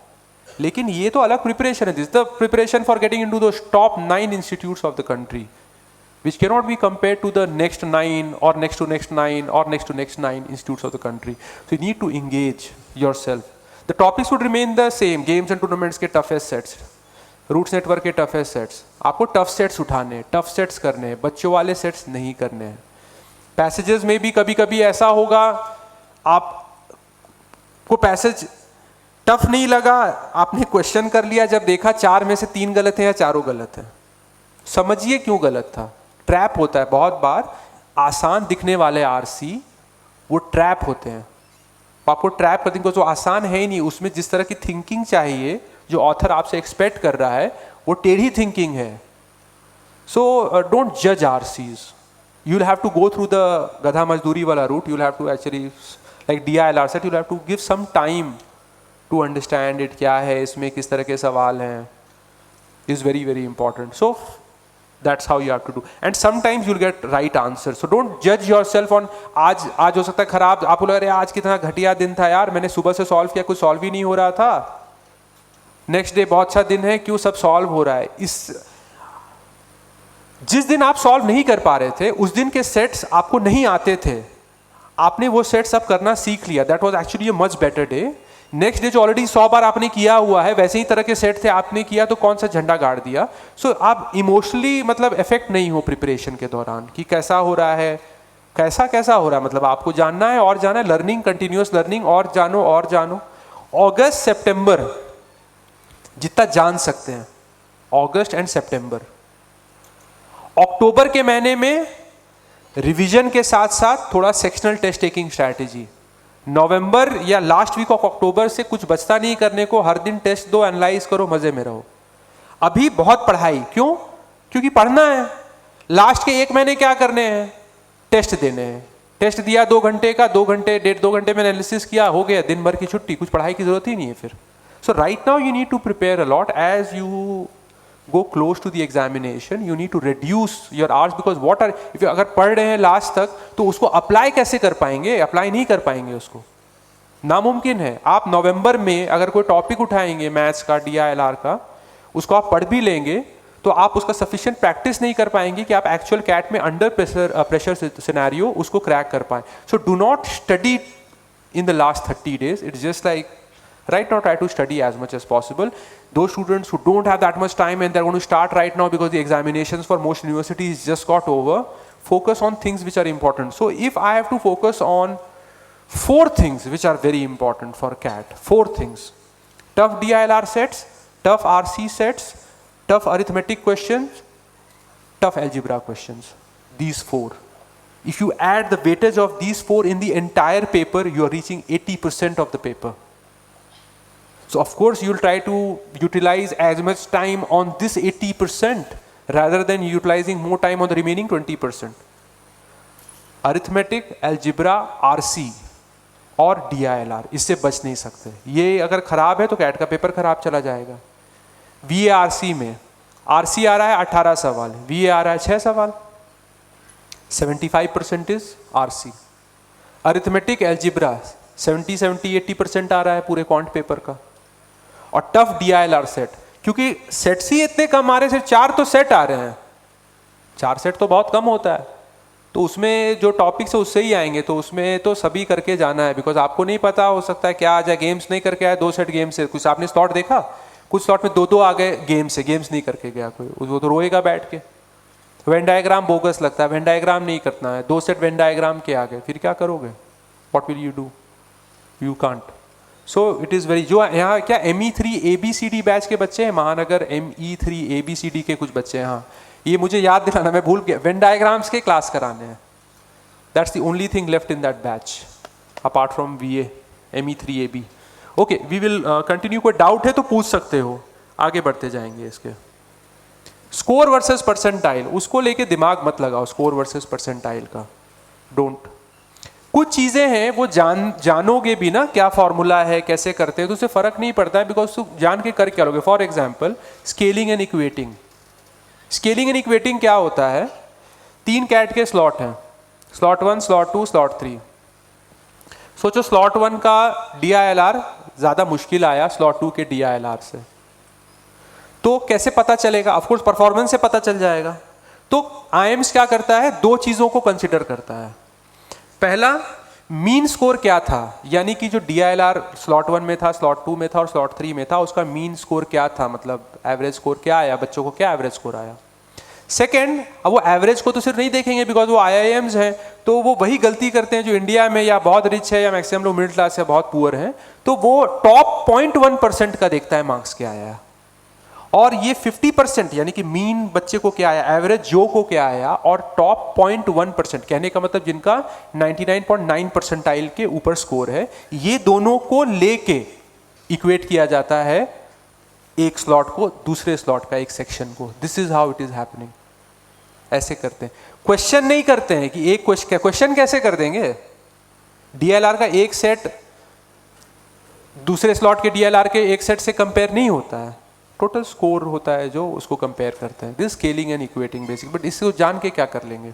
Speaker 1: लेकिन ये तो अलग प्रिपरेशन है. This the preparation for getting into the top 9 institutes of the country, which cannot be compared to the next 9 or next to next 9 or next to next 9 institutes of the country. So you need to engage yourself. The topics would remain the same. Games and tournaments के toughest sets, Roots network के toughest sets. आपको tough sets उठाने, tough sets करने हैं, बच्चों वाले sets नहीं करने हैं. Passages में भी कभी कभी ऐसा होगा, आपको passage tough नहीं लगा, आपने question कर लिया, जब देखा 4 में से 3 गलत हैं या चारों गलत हैं. समझिए क्यों गलत था. ट्रैप होता है बहुत बार. आसान दिखने वाले आरसी वो ट्रैप होते हैं. आपको ट्रैप कर देंगे, जो आसान है ही नहीं. उसमें जिस तरह की थिंकिंग चाहिए जो ऑथर आपसे एक्सपेक्ट कर रहा है वो टेढ़ी थिंकिंग है. सो डोंट जज RCs. You will have to go through the गधा मजदूरी वाला route. You will have to actually like DILR set, you will have to give some time to understand it. क्या है इसमें, किस तरह के सवाल हैं, is very very important. So that's how you have to do, and sometimes you'll get right answers. So don't judge yourself on आज हो सकता है खराब. आप बोले अरे आज कितना घटिया दिन था यार, मैंने सुबह से सॉल्व किया, कुछ सॉल्व ही नहीं हो रहा था. नेक्स्ट डे बहुत अच्छा दिन है, क्यों सब सॉल्व हो रहा है. इस जिस दिन आप सॉल्व नहीं कर पा रहे थे उस दिन के सेट्स आपको नहीं आते थे, आपने वो सेट्स अब करना सीख लिया, that was actually a much better day. Next day जो ऑलरेडी 100 बार आपने किया हुआ है वैसे ही तरह के सेट थे, आपने किया तो कौन सा झंडा गाड़ दिया। सो आप इमोशनली मतलब इफेक्ट नहीं हो प्रिपरेशन के दौरान कि कैसा हो रहा है, कैसा हो रहा है, मतलब आपको जानना है और जाना है, लर्निंग, कंटिन्यूअस लर्निंग, और जानो। अगस्त सितंबर जितना जान सकते हैं, अगस्त एंड सितंबर। अक्टूबर के महीने में रिवीजन के साथ साथ थोड़ा सेक्शनल टेस्ट टेकिंग स्ट्रैटेजी। नवंबर या लास्ट वीक ऑफ अक्टूबर से कुछ बचता नहीं करने को, हर दिन टेस्ट दो, एनालाइज करो, मजे में रहो। अभी बहुत पढ़ाई, क्यों? क्योंकि पढ़ना है। लास्ट के 1 महीने क्या करने हैं? टेस्ट देने हैं। टेस्ट दिया 2 घंटे का, 2 घंटे 1.5-2 घंटे में एनालिसिस किया, हो गया, दिन भर की छुट्टी, कुछ पढ़ाई की जरूरत ही नहीं है फिर। So right now you need to prepare a lot as you go close to the examination. You need to reduce your hours because what are, if you अगर पढ़ रहे हैं लास्ट तक तो उसको अप्लाई कैसे कर पाएंगे? अप्लाई नहीं कर पाएंगे, उसको नामुमकिन है। आप नवंबर में अगर कोई टॉपिक उठाएंगे मैथ्स का, DILR का, उसको आप पढ़ भी लेंगे तो आप उसका सफिशिएंट प्रैक्टिस नहीं कर पाएंगे कि आप एक्चुअल कैट में अंडर प्रेशर सिनेरियो उसको क्रैक कर पाए। So do not study in the last 30 days. It's just like right now try to study as much as possible. Those students who don't have that much time and they're going to start right now because the examinations for most universities just got over, focus on things which are important. So if I have to focus on 4 things which are very important for CAT, 4 things: tough DILR sets, tough RC sets, tough arithmetic questions, tough algebra questions. These 4. If you add the weightage of these 4 in the entire paper, you are reaching 80% of the paper. So of course you'll try to utilize as much time on this 80% rather than utilizing more time on the remaining 20%. Arithmetic, algebra, RC और DILR, इससे बच नहीं सकते। ये अगर खराब है तो कैट का पेपर खराब चला जाएगा। VARC में RC आ रहा है 18 सवाल, VA आ रहा है 6 सवाल, 75% इज RC। अरिथमेटिक, एल्जिब्रा 70-80% आ रहा है पूरे क्वांट पेपर का। और टफ DILR सेट, क्योंकि सेट्स ही इतने कम आ रहे हैं, सिर्फ 4 तो सेट आ रहे हैं, 4 सेट तो बहुत कम होता है, तो उसमें जो टॉपिक्स है उससे ही आएंगे, तो उसमें तो सभी करके जाना है, बिकॉज आपको नहीं पता हो सकता है क्या आ जाए। गेम्स नहीं करके आया, 2 सेट गेम से, कुछ आपने स्लॉट देखा, कुछ स्लॉट में 2-2 आ गए गेम से, गेम्स नहीं करके गया कोई, वो तो रोएगा बैठ के। वेन डायग्राम बोगस लगता है, वेन डायग्राम नहीं करना है, 2 सेट वेन डायग्राम के आ गए, फिर क्या करोगे? What will you do? You can't. So it is very, जो यहाँ क्या ME3 ABCD बैच के बच्चे हैं, महानगर ME3 ABCD के कुछ बच्चे हैं, हाँ ये मुझे याद दिलाना, मैं भूल गया, वेन डायग्राम्स के क्लास कराने हैं। That's the only thing left in that batch apart from VA ME3 AB। Okay, we will continue. कोई डाउट है तो पूछ सकते हो, आगे बढ़ते जाएंगे इसके। स्कोर वर्सेस परसेंटाइल, उसको लेके दिमाग मत लगाओ, स्कोर वर्सेस परसेंटाइल का डोंट। कुछ चीजें हैं वो जानोगे भी ना, क्या फॉर्मूला है, कैसे करते हैं, तो उससे फर्क नहीं पड़ता है, बिकॉज तुम जान के कर क्या लोगे। For example scaling and equating. Scaling and equating क्या होता है? 3 कैट के स्लॉट हैं, स्लॉट 1, स्लॉट 2, स्लॉट 3। सोचो स्लॉट 1 का DILR ज्यादा मुश्किल आया स्लॉट 2 के DILR से, तो कैसे पता चलेगा? ऑफ कोर्स परफॉर्मेंस से पता चल जाएगा। तो IIMS क्या करता है? 2 चीजों को कंसिडर करता है। पहला, मीन स्कोर क्या था, यानी कि जो DILR स्लॉट 1 में था, स्लॉट 2 में था और स्लॉट 3 में था, उसका मीन स्कोर क्या था, मतलब एवरेज स्कोर क्या आया, बच्चों को क्या एवरेज स्कोर आया। सेकेंड, अब वो एवरेज को तो सिर्फ नहीं देखेंगे, बिकॉज वो IIMs हैं, तो वो वही गलती करते हैं जो इंडिया में या बहुत रिच है या मैक्सिमम लोग मिडिल क्लास या बहुत पुअर हैं, तो वो टॉप 0.1% का देखता है मार्क्स क्या आया, और ये 50% यानी कि मीन बच्चे को क्या आया, एवरेज जो को क्या आया, और टॉप 0.1%, कहने का मतलब जिनका 99.9 परसेंटाइल के ऊपर स्कोर है, ये दोनों को लेके इक्वेट किया जाता है एक स्लॉट को दूसरे स्लॉट का, एक सेक्शन को। This is how it is happening. ऐसे करते हैं, क्वेश्चन नहीं करते हैं कि एक क्वेश्चन कैसे कर देंगे। DILR का एक सेट दूसरे स्लॉट के DILR के एक सेट से कंपेयर नहीं होता है, टोटल स्कोर होता है जो उसको कंपेयर करते हैं। This scaling and equating basic, but इसको जान के क्या कर लेंगे।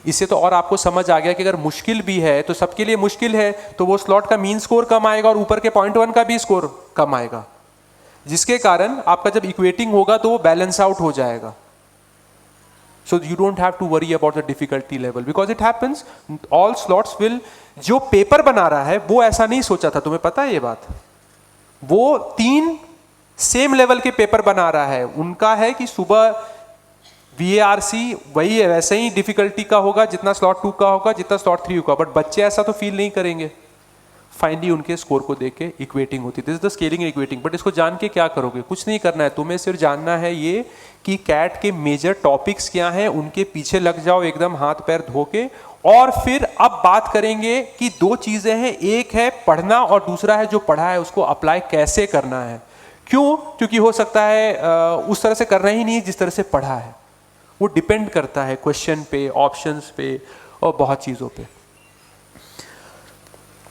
Speaker 1: इससे तो और आपको समझ आ गया कि अगर मुश्किल भी है तो सबके लिए मुश्किल है, तो वो स्लॉट का मीन स्कोर कम आएगा और ऊपर के 0.1 का भी स्कोर कम आएगा, जिसके कारण आपका जब इक्वेटिंग होगा तो वो बैलेंस आउट हो जाएगा। So you don't have to worry about the difficulty level because it happens. All slots will, जो पेपर बना रहा है वो ऐसा नहीं सोचा था, तुम्हें पता है ये बात? वो 3 सेम लेवल के पेपर बना रहा है, उनका है कि सुबह VARC वही है, वैसे ही डिफिकल्टी का होगा जितना स्लॉट 2 का होगा, जितना स्लॉट 3 का, बट बच्चे ऐसा तो फील नहीं करेंगे। फाइनली उनके स्कोर को देख के इक्वेटिंग होती है, this is the scaling equating. But इसको जान के क्या करोगे? कुछ नहीं करना है, तुम्हें सिर्फ जानना है ये कि कैट के मेजर टॉपिक्स क्या हैं, उनके पीछे लग जाओ एकदम हाथ पैर धो के। और फिर अब बात करेंगे कि 2 चीजें हैं, एक है पढ़ना और दूसरा है जो पढ़ा है उसको अप्लाई कैसे करना है। क्यों? क्योंकि हो सकता है उस तरह से करना ही नहीं जिस तरह से पढ़ा है, वो डिपेंड करता है क्वेश्चन पे, ऑप्शंस पे और बहुत चीजों पे।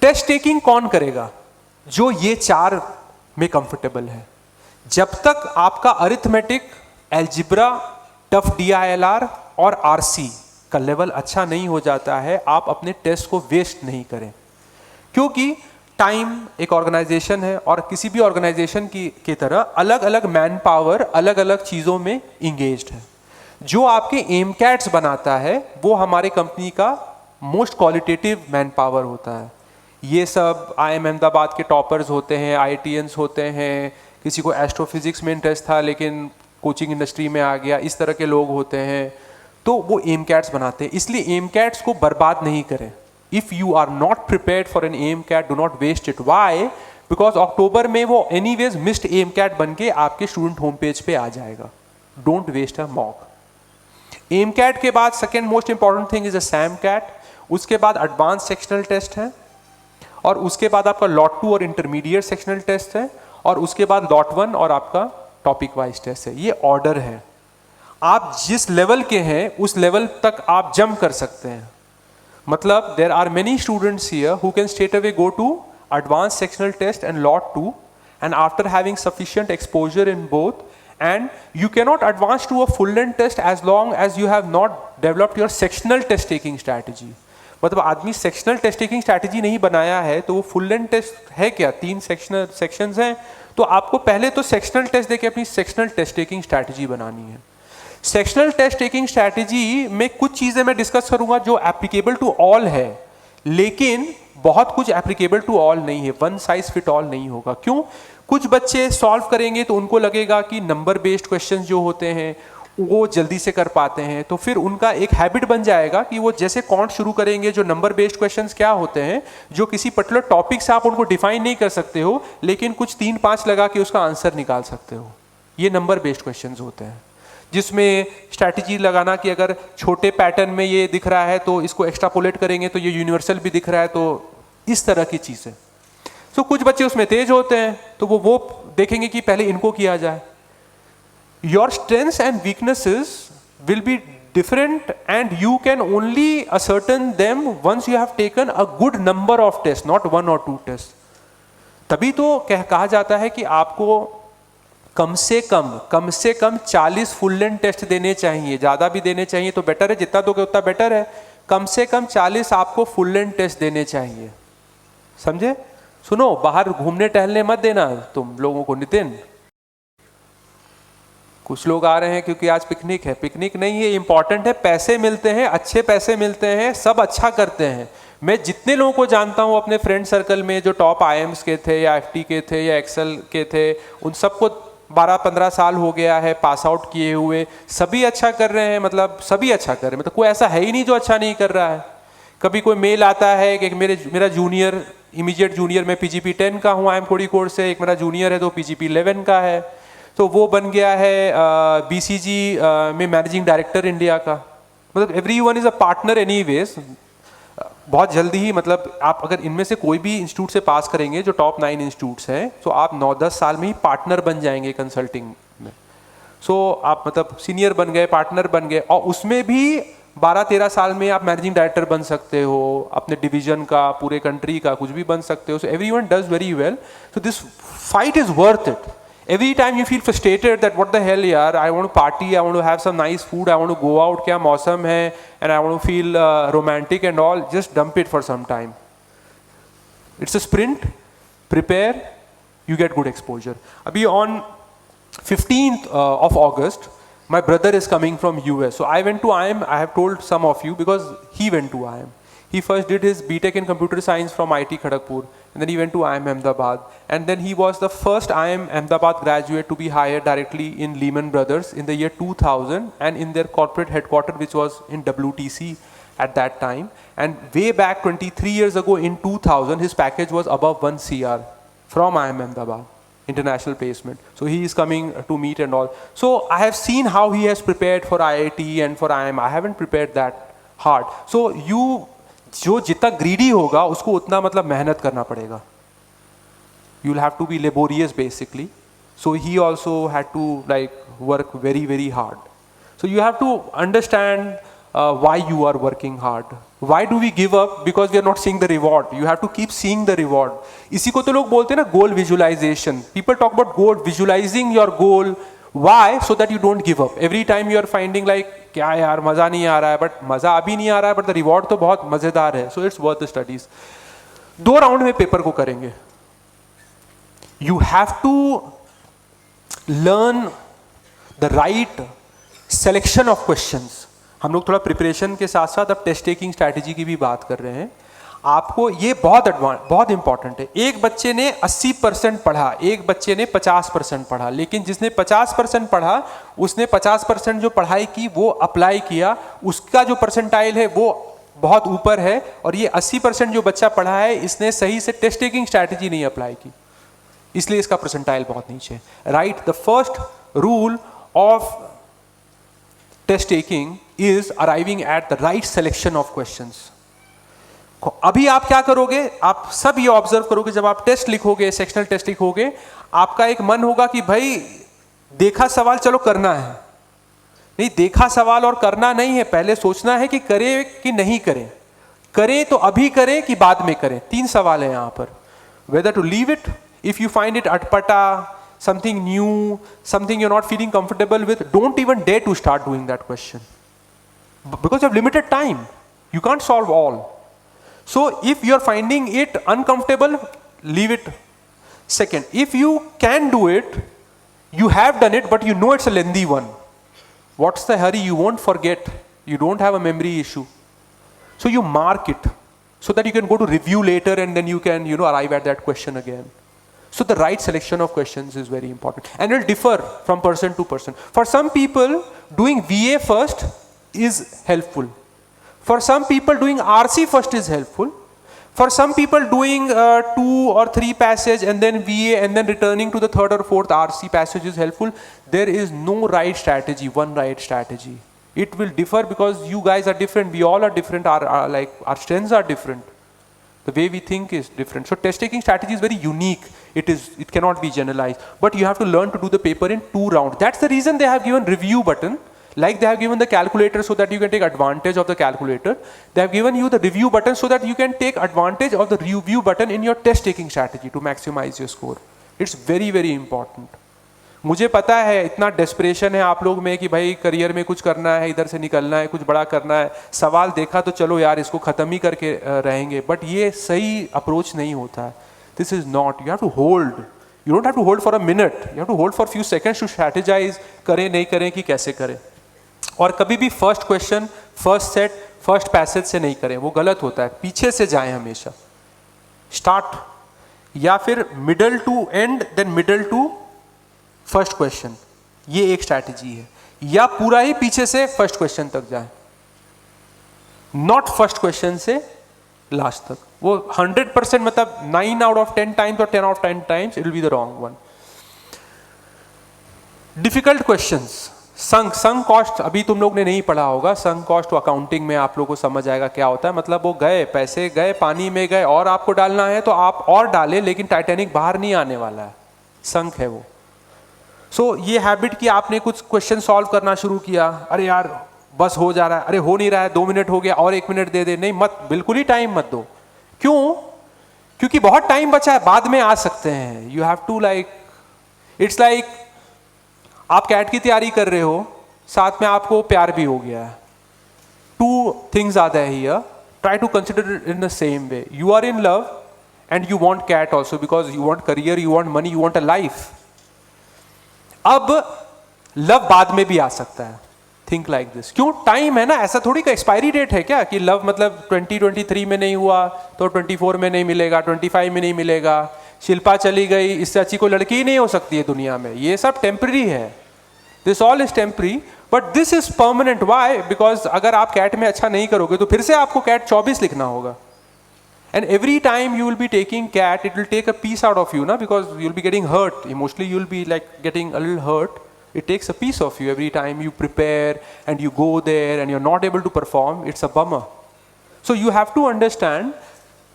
Speaker 1: टेस्ट टेकिंग कौन करेगा? जो ये 4 में कंफर्टेबल है। जब तक आपका अरिथमेटिक, एल्जिब्रा, टफ DILR और RC का लेवल अच्छा नहीं हो जाता है, आप अपने टेस्ट को वेस्ट नहीं करें। क्योंकि टाइम एक ऑर्गेनाइजेशन है और किसी भी ऑर्गेनाइजेशन की तरह अलग अलग मैन पावर अलग अलग चीज़ों में इंगेज्ड है। जो आपके एमकैट्स बनाता है वो हमारे कंपनी का मोस्ट क्वालिटेटिव मैन पावर होता है। ये सब IIM अहमदाबाद के टॉपर्स होते हैं, IITians होते हैं, किसी को एस्ट्रोफिजिक्स में इंटरेस्ट था लेकिन कोचिंग इंडस्ट्री में आ गया, इस तरह के लोग होते हैं, तो वो एमकैट्स बनाते हैं। इसलिए एमकैट्स को बर्बाद नहीं करें। If you are not prepared for an AIMCAT, do not waste it. Why? Because October में वो एनीवेज मिस्ड एमकैट बन के आपके स्टूडेंट होम पेज पे आ जाएगा। Don't waste a mock. AIMCAT के बाद second most important thing is a SIMCAT. उसके बाद एडवांस सेक्शनल टेस्ट है और उसके बाद आपका लॉट 2 और इंटरमीडिएट सेक्शनल टेस्ट है और उसके बाद लॉट 1 और आपका टॉपिक वाइज टेस्ट है। ये ऑर्डर है। आप जिस लेवल के हैं उस लेवल तक आप जंप कर सकते हैं। मतलब there are many students here who can straight away go to advance sectional test and lot 2 and after having sufficient exposure in both, and you cannot advance to a full length test as long as you have not developed your sectional test taking strategy। मतलब आदमी sectional test taking strategy नहीं बनाया है तो वो full length test है क्या? 3 sections हैं, तो आपको पहले तो सेक्शनल टेस्ट देके अपनी सेक्शनल टेस्ट टेकिंग स्ट्रैटेजी बनानी है। सेक्शनल टेस्ट टेकिंग स्ट्रैटेजी में कुछ चीज़ें मैं डिस्कस करूंगा जो एप्लीकेबल टू ऑल है, लेकिन बहुत कुछ एप्लीकेबल टू ऑल नहीं है, वन साइज फिट ऑल नहीं होगा। क्यों? कुछ बच्चे सॉल्व करेंगे तो उनको लगेगा कि नंबर बेस्ड क्वेश्चंस जो होते हैं वो जल्दी से कर पाते हैं, तो फिर उनका एक हैबिट बन जाएगा कि वो जैसे काउंट शुरू करेंगे। जो नंबर बेस्ड क्वेश्चंस क्या होते हैं, जो किसी पर्टिकुलर टॉपिक से आप उनको डिफाइन नहीं कर सकते हो लेकिन कुछ 3-5 लगा के उसका आंसर निकाल सकते हो, ये नंबर बेस्ड क्वेश्चंस होते हैं। जिसमें स्ट्रैटेजी लगाना कि अगर छोटे पैटर्न में ये दिख रहा है तो इसको एक्स्ट्रापोलेट करेंगे तो ये यूनिवर्सल भी दिख रहा है, तो इस तरह की चीज़ें। तो कुछ बच्चे उसमें तेज होते हैं तो वो देखेंगे कि पहले इनको किया जाए। Your strengths and weaknesses will be different and you can only ascertain them once you have taken a good number of tests, not 1 or 2 tests। तभी तो कहा जाता है कि आपको कम से कम 40 फुल लेंथ टेस्ट देने चाहिए। ज़्यादा भी देने चाहिए तो बेटर है, जितना दोगे उतना बेटर है। कम से कम 40 आपको फुल लेंथ टेस्ट देने चाहिए, समझे? सुनो, बाहर घूमने टहलने मत देना तुम लोगों को। नितिन, कुछ लोग आ रहे हैं क्योंकि आज पिकनिक है। पिकनिक नहीं है, इंपॉर्टेंट है, पैसे मिलते हैं, अच्छे पैसे मिलते हैं, सब अच्छा करते हैं। मैं जितने लोगों को जानता हूँ अपने फ्रेंड सर्कल में जो टॉप IIMs के थे या FT के थे या एक्सेल के थे, उन सबको 12-15 साल हो गया है पास आउट किए हुए, सभी अच्छा कर रहे हैं। मतलब सभी अच्छा कर रहे हैं, मतलब कोई ऐसा है ही नहीं जो अच्छा नहीं कर रहा है। कभी कोई मेल आता है कि मेरा जूनियर, इमीडिएट जूनियर, मैं PGP 10 का हूँ IIM कोड़ी कोर्स से, एक मेरा जूनियर है तो PGP 11 का है, तो वो बन गया है BCG में मैनेजिंग डायरेक्टर इंडिया का। मतलब everyone is a partner anyways. बहुत जल्दी ही, मतलब आप अगर इनमें से कोई भी इंस्टीट्यूट से पास करेंगे जो टॉप 9 इंस्टीट्यूट्स हैं, तो आप 9-10 साल में ही पार्टनर बन जाएंगे कंसल्टिंग में। सो आप मतलब सीनियर बन गए, पार्टनर बन गए, और उसमें भी 12-13 साल में आप मैनेजिंग डायरेक्टर बन सकते हो, अपने डिवीजन का, पूरे कंट्री का, कुछ भी बन सकते हो। So everyone does very well. So this fight is worth it. Every time you feel frustrated that what the hell yaar, I want to party, I want to have some nice food, I want to go out, क्या मौसम है, and I want to feel romantic and all, just dump it for some time. It's a sprint, prepare, you get good exposure. अभी on 15th of August My brother is coming from US. So I went to IIM. I have told some of you because he went to IIM. He first did his BTech in computer science from IT Kharagpur, and then he went to IIM Ahmedabad, and then he was the first IIM Ahmedabad graduate to be hired directly in Lehman Brothers in the year 2000 and in their corporate headquarters, which was in WTC at that time. And way back 23 years ago in 2000, his package was above 1 CR from IIM Ahmedabad, international placement. So he is coming to meet and all. So I have seen how he has prepared for IIT and for IIM. I haven't prepared that hard. So you जो जितना greedy होगा उसको उतना मतलब मेहनत करना पड़ेगा. You'll have to be laborious basically. So he also had to like work very very hard. So you have to understand why you are working hard. Why do we give up? Because we are not seeing the reward. You have to keep seeing the reward. इसी को तो लोग बोलते हैं ना goal visualization. People talk about goal, visualizing your goal. Why? So that you don't give up. Every time you are finding like क्या यार मजा नहीं आ रहा है, बट मजा अभी नहीं आ रहा है, बट द रिवॉर्ड तो बहुत मजेदार है. So it's worth the studies. 2 round में पेपर को करेंगे. You have to learn the right selection of questions. हम लोग थोड़ा प्रिपरेशन के साथ साथ अब टेस्ट टेकिंग स्ट्रैटेजी की भी बात कर रहे हैं. आपको ये बहुत इंपॉर्टेंट है. एक बच्चे ने 80% पढ़ा, एक बच्चे ने 50% पढ़ा, लेकिन जिसने 50% पढ़ा उसने 50% जो पढ़ाई की वो अप्लाई किया, उसका जो परसेंटाइल है वो बहुत ऊपर है. और ये 80% जो बच्चा पढ़ा है इसने सही से टेस्ट टेकिंग स्ट्रैटेजी नहीं अप्लाई की, इसलिए इसका परसेंटाइल बहुत नीचे. Right, the first rule of test taking is arriving at the right selection of questions. अभी आप क्या करोगे, आप सब ये ऑब्जर्व करोगे, जब आप टेस्ट लिखोगे, सेक्शनल टेस्ट लिखोगे, आपका एक मन होगा कि भाई देखा सवाल चलो करना है. नहीं, देखा सवाल और करना नहीं है, पहले सोचना है कि करें कि नहीं करें. करें तो अभी करें कि बाद में करें. 3 सवाल है यहां पर. Whether to leave it if you find it अटपटा, something new, something you are not feeling comfortable with, don't even dare to start doing that question because you have limited time. You can't solve all. So if you are finding it uncomfortable, leave it. Second, if you can do it, you have done it, but you know it's a lengthy one. What's the hurry? You won't forget. You don't have a memory issue. So you mark it so that you can go to review later and then you can, arrive at that question again. So the right selection of questions is very important. And it will differ from person to person. For some people, doing VA first is helpful. For some people, doing RC first is helpful. For some people, doing 2 or 3 passage and then VA and then returning to the 3rd or 4th RC passage is helpful. There is no right strategy, one right strategy. It will differ because you guys are different. We all are different. Our strengths are different. The way we think is different. So test taking strategy is very unique. It cannot be generalized. But you have to learn to do the paper in 2 rounds. That's the reason they have given review button. Like they have given the calculator so that you can take advantage of the calculator. They have given you the review button so that you can take advantage of the review button in your test taking strategy to maximize your score. It's very very important. मुझे पता है इतना desperation है आप लोग में कि भाई करियर में कुछ करना है, इधर से निकलना है, कुछ बड़ा करना है. सवाल देखा तो चलो यार इसको खत्म ही करके रहेंगे, बट ये सही अप्रोच नहीं होता है. This is not. You have to hold. You don't have to hold for a minute. You have to hold for few seconds to strategize. करें नहीं करें कि कैसे करें. और कभी भी first question, first set, first passage से नहीं करें, वो गलत होता है. पीछे से जाएं हमेशा. स्टार्ट या फिर middle to end, then middle to first question. ये एक स्ट्रैटेजी है. या पूरा ही पीछे से फर्स्ट क्वेश्चन तक जाएं, नॉट फर्स्ट क्वेश्चन से लास्ट तक. वो 100% मतलब 9 out of 10 times और 10 out of 10 times it will be the wrong one. Difficult questions. Sunk cost अभी तुम लोग ने नहीं पढ़ा होगा. संक कॉस्ट अकाउंटिंग में आप लोगों को समझ आएगा क्या होता है. मतलब वो गए, पैसे गए, पानी में गए, और आपको डालना है तो आप और डालें, लेकिन टाइटैनिक बाहर नहीं आने वाला है. संक है वो. सो ये हैबिट कि आपने कुछ क्वेश्चन सॉल्व करना शुरू किया, अरे यार बस हो जा रहा है, अरे हो नहीं रहा है, 2 मिनट हो गया और 1 मिनट दे दे. नहीं, मत, बिल्कुल ही टाइम मत दो. क्यों? क्योंकि बहुत टाइम बचा है, बाद में आ सकते हैं. You have to it's like आप कैट की तैयारी कर रहे हो, साथ में आपको प्यार भी हो गया है. 2 things are there here. Try to consider it in the same way. You are in love and you want cat also because you want career, you want money, you want a life. अब love बाद में भी आ सकता है, think like this. क्यों? Time है ना, ऐसा थोड़ी का एक्सपायरी डेट है क्या कि लव मतलब 2023 में नहीं हुआ तो 24 में नहीं मिलेगा, 25 में नहीं मिलेगा। शिल्पा चली गई, इससे अच्छी कोई लड़की ही नहीं हो सकती है दुनिया में। ये सब टेम्पररी है, this all is temporary, but this is permanent. Why? Because अगर आप कैट में अच्छा नहीं करोगे तो फिर से आपको कैट 24 लिखना होगा। And every time you will be taking cat, it will take a piece out of you, na? Because you'll be getting hurt. Emotionally, you'll be like getting a little hurt. It takes a piece of you every time you prepare and you go there and you're not able to perform. It's a bummer. So you have to understand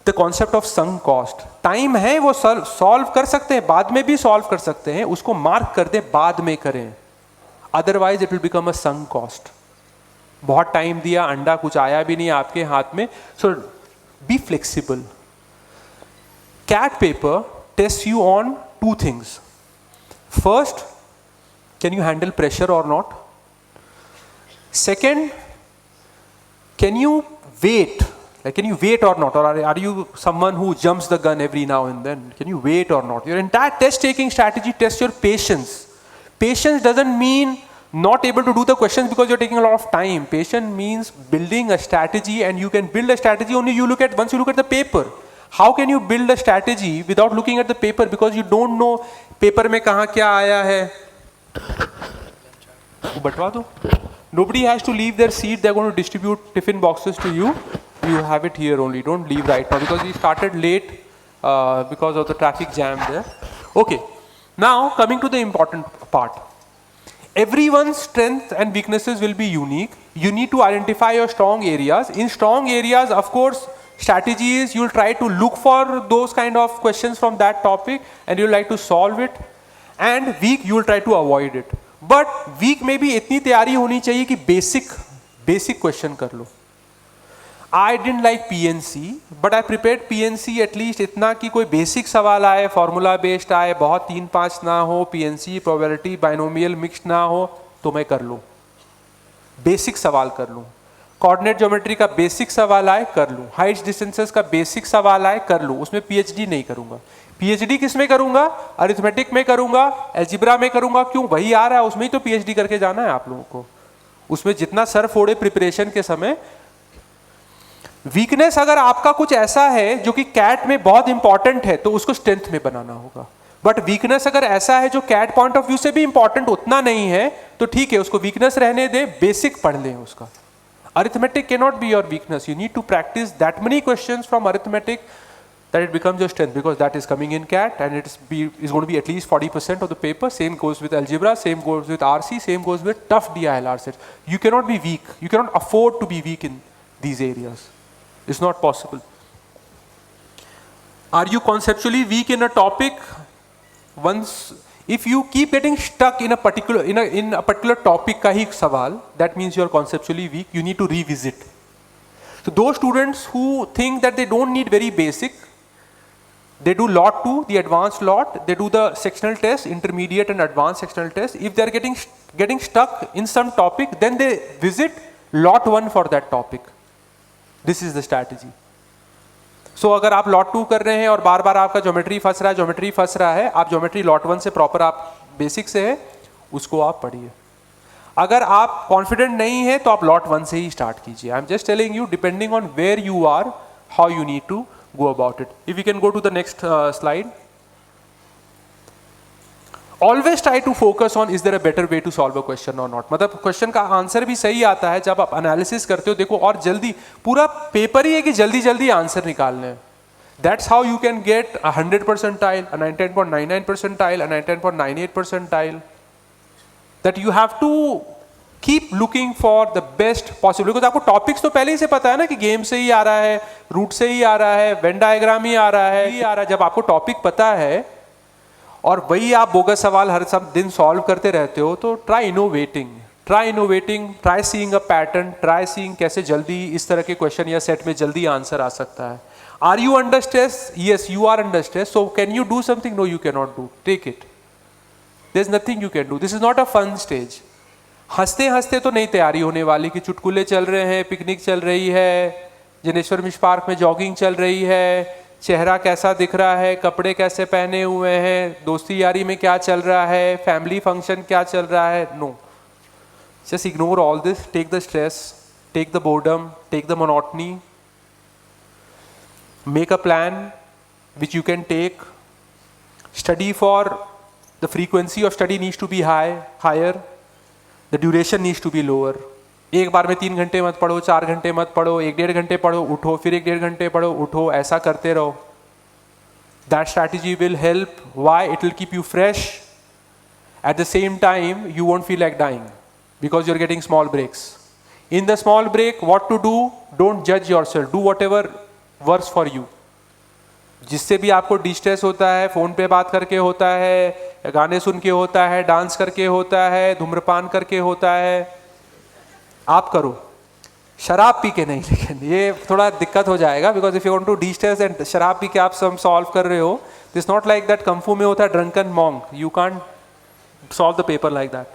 Speaker 1: the concept of sunk cost. Time है वो solve कर सकते हैं, बाद में भी solve कर सकते हैं, उसको mark कर दे, बाद में करें. Otherwise, it will become a sunk cost. बहुत time दिया, अंडा कुछ आया भी नहीं आपके हाथ में. So be flexible. CAT paper tests you on two things. First, can you handle pressure or not? Second, can you wait? Like, can you wait or not? Or are you someone who jumps the gun every now and then? Can you wait or not? Your entire test taking strategy tests your patience. Patience doesn't mean not able to do the questions because you're taking a lot of time. Patience means building a strategy, and you can build a strategy only once you look at the paper. How can you build a strategy without looking at the paper? Because you don't know paper में कहाँ क्या आया है. वो बटवा दो. Nobody has to leave their seat. They're going to distribute tiffin boxes to you. You have it here only. Don't leave right now because we started late because of the traffic jam there. Okay. Now coming to the important part. Everyone's strengths and weaknesses will be unique. You need to identify your strong areas. In strong areas, of course, strategy is you'll try to look for those kind of questions from that topic and you'll like to solve it. And weak, you'll try to avoid it. But weak में भी इतनी तैयारी होनी चाहिए कि basic question कर लो. I didn't like PNC, but I prepared PNC at least इतना कि कोई बेसिक सवाल आए, फॉर्मूला बेस्ड आए, बहुत 3-5 ना हो, PNC प्रोबेबिलिटी बाइनोमियल मिक्स ना हो, तो मैं कर लूँ. बेसिक सवाल कर लूँ. कोऑर्डिनेट ज्योमेट्री का बेसिक सवाल आए, कर लूँ. हाइट्स डिस्टेंसेस का बेसिक सवाल आए, कर लूँ. उसमें PhD नहीं करूँगा. PhD किस में करूँगा? अरिथमेटिक में करूँगा, एल्जिब्रा में करूँगा. क्यों? वही आ रहा है, उसमें ही तो PhD करके जाना है आप लोगों को. उसमें जितना सर फोड़े प्रिपरेशन के समय. वीकनेस अगर आपका कुछ ऐसा है जो कि कैट में बहुत इंपॉर्टेंट है तो उसको स्ट्रेंथ में बनाना होगा. बट वीकनेस अगर ऐसा है जो कैट पॉइंट ऑफ व्यू से भी इंपॉर्टेंट उतना नहीं है तो ठीक है, उसको वीकनेस रहने दे, बेसिक पढ़ लें उसका. Arithmetic can not be your weakness. You need to practice that many questions from arithmetic that it becomes your strength, because that is coming in CAT and is going to be at least 40% of the paper. Same goes with algebra, same goes with RC, same goes with tough DILR sets. You cannot be weak. You cannot afford to be weak in these areas. It's not possible. Are you conceptually weak in a topic? Once, if you keep getting stuck in a particular topic का ही सवाल, that means you are conceptually weak. You need to revisit. So those students who think that they don't need very basic, they do lot 2, the advanced lot, they do the sectional test, intermediate and advanced sectional test. If they are getting stuck in some topic, then they visit lot 1 for that topic. This is the strategy. So अगर आप lot 2 कर रहे हैं और बार बार आपका geometry फंस रहा है, आप ज्योमेट्री lot 1 से प्रॉपर आप बेसिक से है, उसको आप पढ़िए. अगर आप कॉन्फिडेंट नहीं है तो आप lot 1 से ही स्टार्ट कीजिए. I am just telling you, depending on where you are, how you need to go about it. If we can go to the next slide. Always try to focus on is there a better way to solve a question or not. मतलब question का answer भी सही आता है जब आप analysis करते हो. देखो, और जल्दी पूरा पेपर ही है कि जल्दी जल्दी आंसर निकालने हैं. That's how you can get a 100 percentile, a 99.99 percentile, a 99.98 percentile. That you have to keep looking for the best possible, because आपको टॉपिक्स तो पहले ही से पता है ना कि गेम से ही आ रहा है, रूट से ही आ रहा है, वेन डायग्राम ही आ रहा है. जब आपको टॉपिक पता है और वही आप बोगस सवाल हर सब दिन सॉल्व करते रहते हो, तो try innovating, try seeing a pattern, try seeing कैसे जल्दी इस तरह के क्वेश्चन या सेट में जल्दी आंसर आ सकता है. Are you under stress? Yes, you are under stress. So can you do something? No, you can not do. Take it. There is nothing you can do. This is not a fun stage. हंसते हंसते तो नहीं तैयारी होने वाली कि चुटकुले चल रहे हैं, पिकनिक चल रही है, जनेश्वर मिश्र पार्क में जॉगिंग चल रही है, चेहरा कैसा दिख रहा है, कपड़े कैसे पहने हुए हैं, दोस्ती यारी में क्या चल रहा है, फैमिली फंक्शन क्या चल रहा है. No, just ignore all this. Take the stress, take the boredom, take the monotony. Make a plan which you can take. Study for the frequency of study needs to be higher. The duration needs to be lower. एक बार में 3 घंटे मत पढ़ो, 4 घंटे मत पढ़ो, 1-1.5 घंटे पढ़ो, उठो, फिर 1-1.5 घंटे पढ़ो, उठो, ऐसा करते रहो. That strategy will help. Why? It will keep you fresh. At the same time, you won't feel like dying because you're getting small breaks. In the small break, what to do? Don't judge yourself. Do whatever works for you. जिससे भी आपको distress होता है, phone पे बात करके होता है, गाने सुन के होता है, डांस करके होता है, धूम्रपान करके होता है, आप करो. शराब पी के नहीं, लेकिन ये थोड़ा दिक्कत हो जाएगा because if you want to distress and शराब पी के आप सम सॉल्व कर रहे हो, this not like that kung fu में होता है drunken monk, you can't solve the paper like that.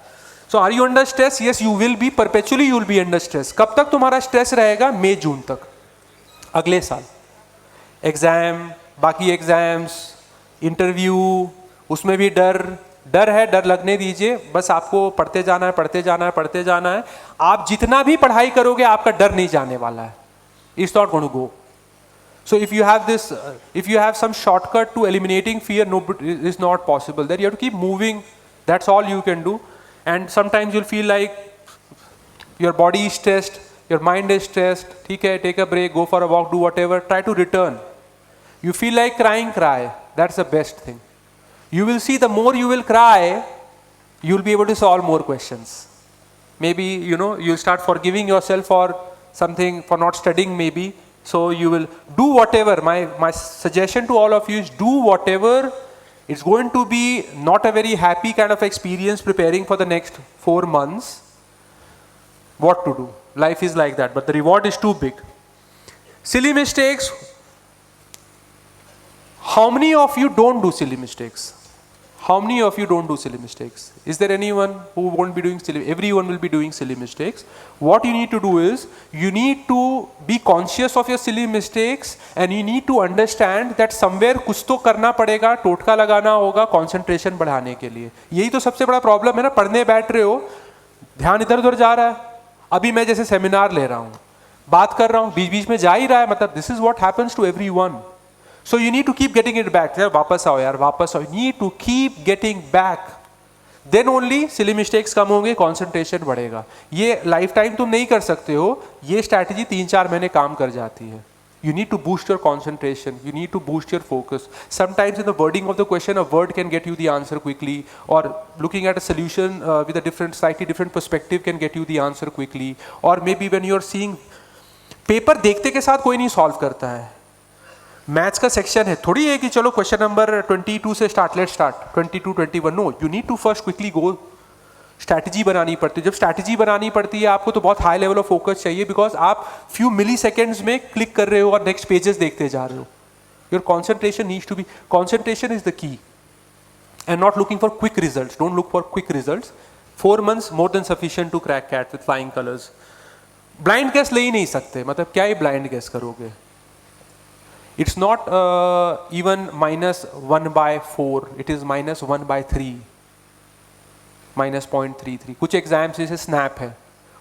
Speaker 1: So are you under stress? Yes, you will be, perpetually you will be under stress. कब तक तुम्हारा stress रहेगा? मई जून तक, अगले साल. एग्जाम, बाकी एग्जाम्स, इंटरव्यू, उसमें भी डर है, डर लगने दीजिए. बस आपको पढ़ते जाना है, पढ़ते जाना है, पढ़ते जाना है. आप जितना भी पढ़ाई करोगे आपका डर नहीं जाने वाला है. It's not going to go. So if you have this, if you have some shortcut to eliminating fear, no, is not possible. That you have to keep moving. That's all you can do. And sometimes you'll feel like your body is stressed, your mind is stressed. ठीक है, take a break, go for a walk, do whatever. Try to return. You feel like crying, cry. That's the best thing. You will see the more you will cry, you will be able to solve more questions. Maybe, you know, you'll start forgiving yourself for something, for not studying maybe. So you will do whatever. My suggestion to all of you is do whatever. It's going to be not a very happy kind of experience preparing for the next 4 months. What to do? Life is like that, but the reward is too big. Silly mistakes. How many of you don't do silly mistakes? How many of you don't do silly mistakes? Is there anyone who won't be doing silly? Everyone will be doing silly mistakes. What you need to do is, you need to be conscious of your silly mistakes and you need to understand that somewhere कुछ तो करना पड़ेगा, टोटका लगाना होगा concentration बढ़ाने के लिए. यही तो सबसे बड़ा प्रॉब्लम है ना. पढ़ने बैठ रहे हो, ध्यान इधर उधर जा रहा है. अभी मैं जैसे सेमिनार ले रहा हूँ, बात कर रहा हूँ, बीच बीच में जा ही रहा है. मतलब this is what happens to everyone. So you need to keep getting it back. यार वापस आओ, यार वापस आओ. You need to keep getting back. Then only silly mistakes कम होंगे, concentration बढ़ेगा. ये लाइफ टाइम तुम नहीं कर सकते हो. ये स्ट्रैटेजी 3-4 महीने काम कर जाती है. You need to boost your concentration. You need to boost your focus. Sometimes in the wording of the question, a word can get you the answer quickly, or looking at a solution with a different, slightly different perspective can get you the answer quickly. Or maybe when you are seeing paper, देखते के साथ कोई नहीं solve करता है. Maths का section है, थोड़ी है कि चलो क्वेश्चन नंबर 22 से start, let start 22, 21. No, you need to first quickly go. Strategy बनानी पड़ती है. जब स्ट्रैटेजी बनानी पड़ती है आपको तो बहुत हाई लेवल ऑफ फोकस चाहिए, बिकॉज आप फ्यू मिली सेकेंड्स में क्लिक कर रहे हो और नेक्स्ट पेजेस देखते जा रहे हो. Your concentration needs to be, concentration is the key and not looking for quick results. Don't look for quick results. 4 months more than sufficient to crack CAT with flying colours. Blind guess ले ही नहीं सकते. मतलब क्या ही blind guess करोगे. It's not even -1/4, it is -1/3, -0.33. कुछ exams जैसे SNAP है,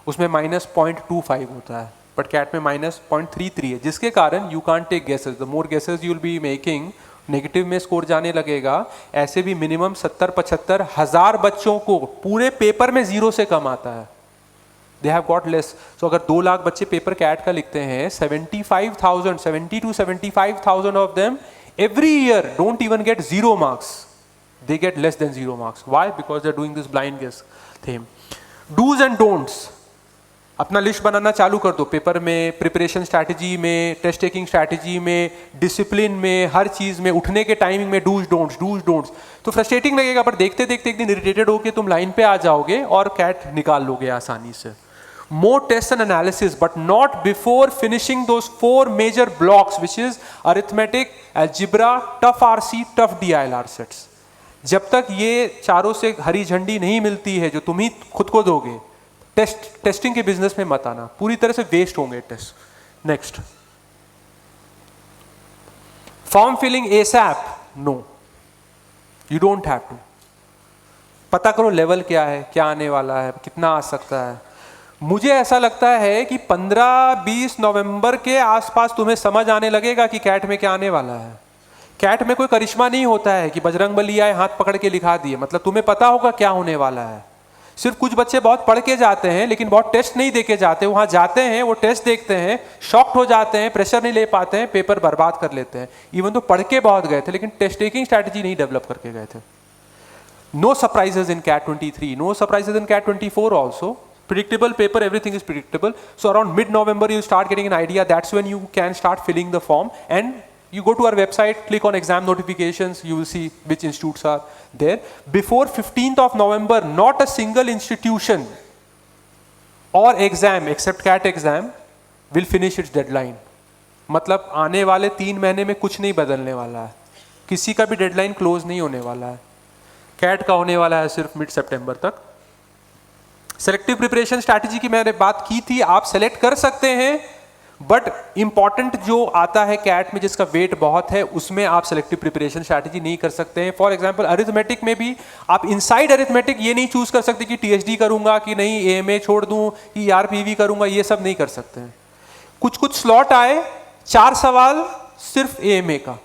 Speaker 1: उसमें -0.25 होता है, बट कैट में -0.33 है, जिसके कारण you can't take guesses. The more guesses you will be making, negative में स्कोर जाने लगेगा. ऐसे भी मिनिमम 70-75 हज़ार बच्चों को पूरे पेपर में 0 से कम आता है. They have got less. So अगर 2 लाख बच्चे पेपर कैट का लिखते हैं, 70 to 75,000 of them every year don't even get 0 marks. They get less than 0 marks. Why? Because they're doing this blind guess theme. Do's and don'ts. अपना list बनाना चालू कर दो. Paper में, प्रिपरेशन स्ट्रैटेजी में, test taking strategy में, discipline में, हर चीज में, उठने के टाइमिंग में डूज डोंट्स. तो फ्रस्ट्रेटिंग लगेगा, पर देखते देखते एक दिन इरिटेटेड होके तुम लाइन पे आ जाओगे और कैट निकाल लोगे आसानी से. More tests and analysis, but not before finishing those 4 major blocks, which is arithmetic, algebra, tough RC, tough DILR sets. जब तक ये चारों से हरी झंडी नहीं मिलती है जो तुम ही खुद को दोगे, टेस्टिंग के बिजनेस में मत आना. पूरी तरह से वेस्ट होंगे test. Next, form filling ASAP? No, you don't have to. पता करो लेवल क्या है, क्या आने वाला है, कितना आ सकता है। मुझे ऐसा लगता है कि 15-20 नवंबर के आसपास तुम्हें समझ आने लगेगा कि कैट में क्या आने वाला है। कैट में कोई करिश्मा नहीं होता है कि बजरंगबली आए हाथ पकड़ के लिखा दिए, मतलब तुम्हें पता होगा क्या होने वाला है। सिर्फ कुछ बच्चे बहुत पढ़ के जाते हैं लेकिन बहुत टेस्ट नहीं दे के जाते। वहाँ जाते हैं, वो टेस्ट देखते हैं, शॉक्ड हो जाते हैं, प्रेशर नहीं ले पाते हैं, पेपर बर्बाद कर लेते हैं। इवन तो पढ़ के बहुत गए थे लेकिन टेस्ट टेकिंग स्ट्रैटेजी नहीं डेवलप करके गए थे। No surprises in CAT 23, no surprises in CAT 24 also. Predictable paper, everything is predictable. So around mid-November you start getting an idea. That's when you can start filling the form, and you go to our website, click on exam notifications, you will see which institutes are there. Before 15th of November, not a single institution or exam except CAT exam will finish its deadline. मतलब आने वाले 3 महीने में कुछ नहीं बदलने वाला है, किसी का भी डेडलाइन क्लोज नहीं होने वाला है। CAT का होने वाला है सिर्फ मिड सितंबर तक। सेलेक्टिव प्रिपरेशन स्ट्रैटेजी की मैंने बात की थी, आप सेलेक्ट कर सकते हैं, बट इंपॉर्टेंट जो आता है कैट में जिसका वेट बहुत है उसमें आप सेलेक्टिव प्रिपरेशन स्ट्रैटेजी नहीं कर सकते हैं। फॉर एग्जांपल अरिथमेटिक में भी आप इनसाइड अरिथमेटिक ये नहीं चूज कर सकते कि THD करूंगा कि नहीं, AMA छोड़ दूं कि ERPV करूंगा, ये सब नहीं कर सकते हैं। कुछ कुछ स्लॉट आए, 4 सवाल सिर्फ AMA का।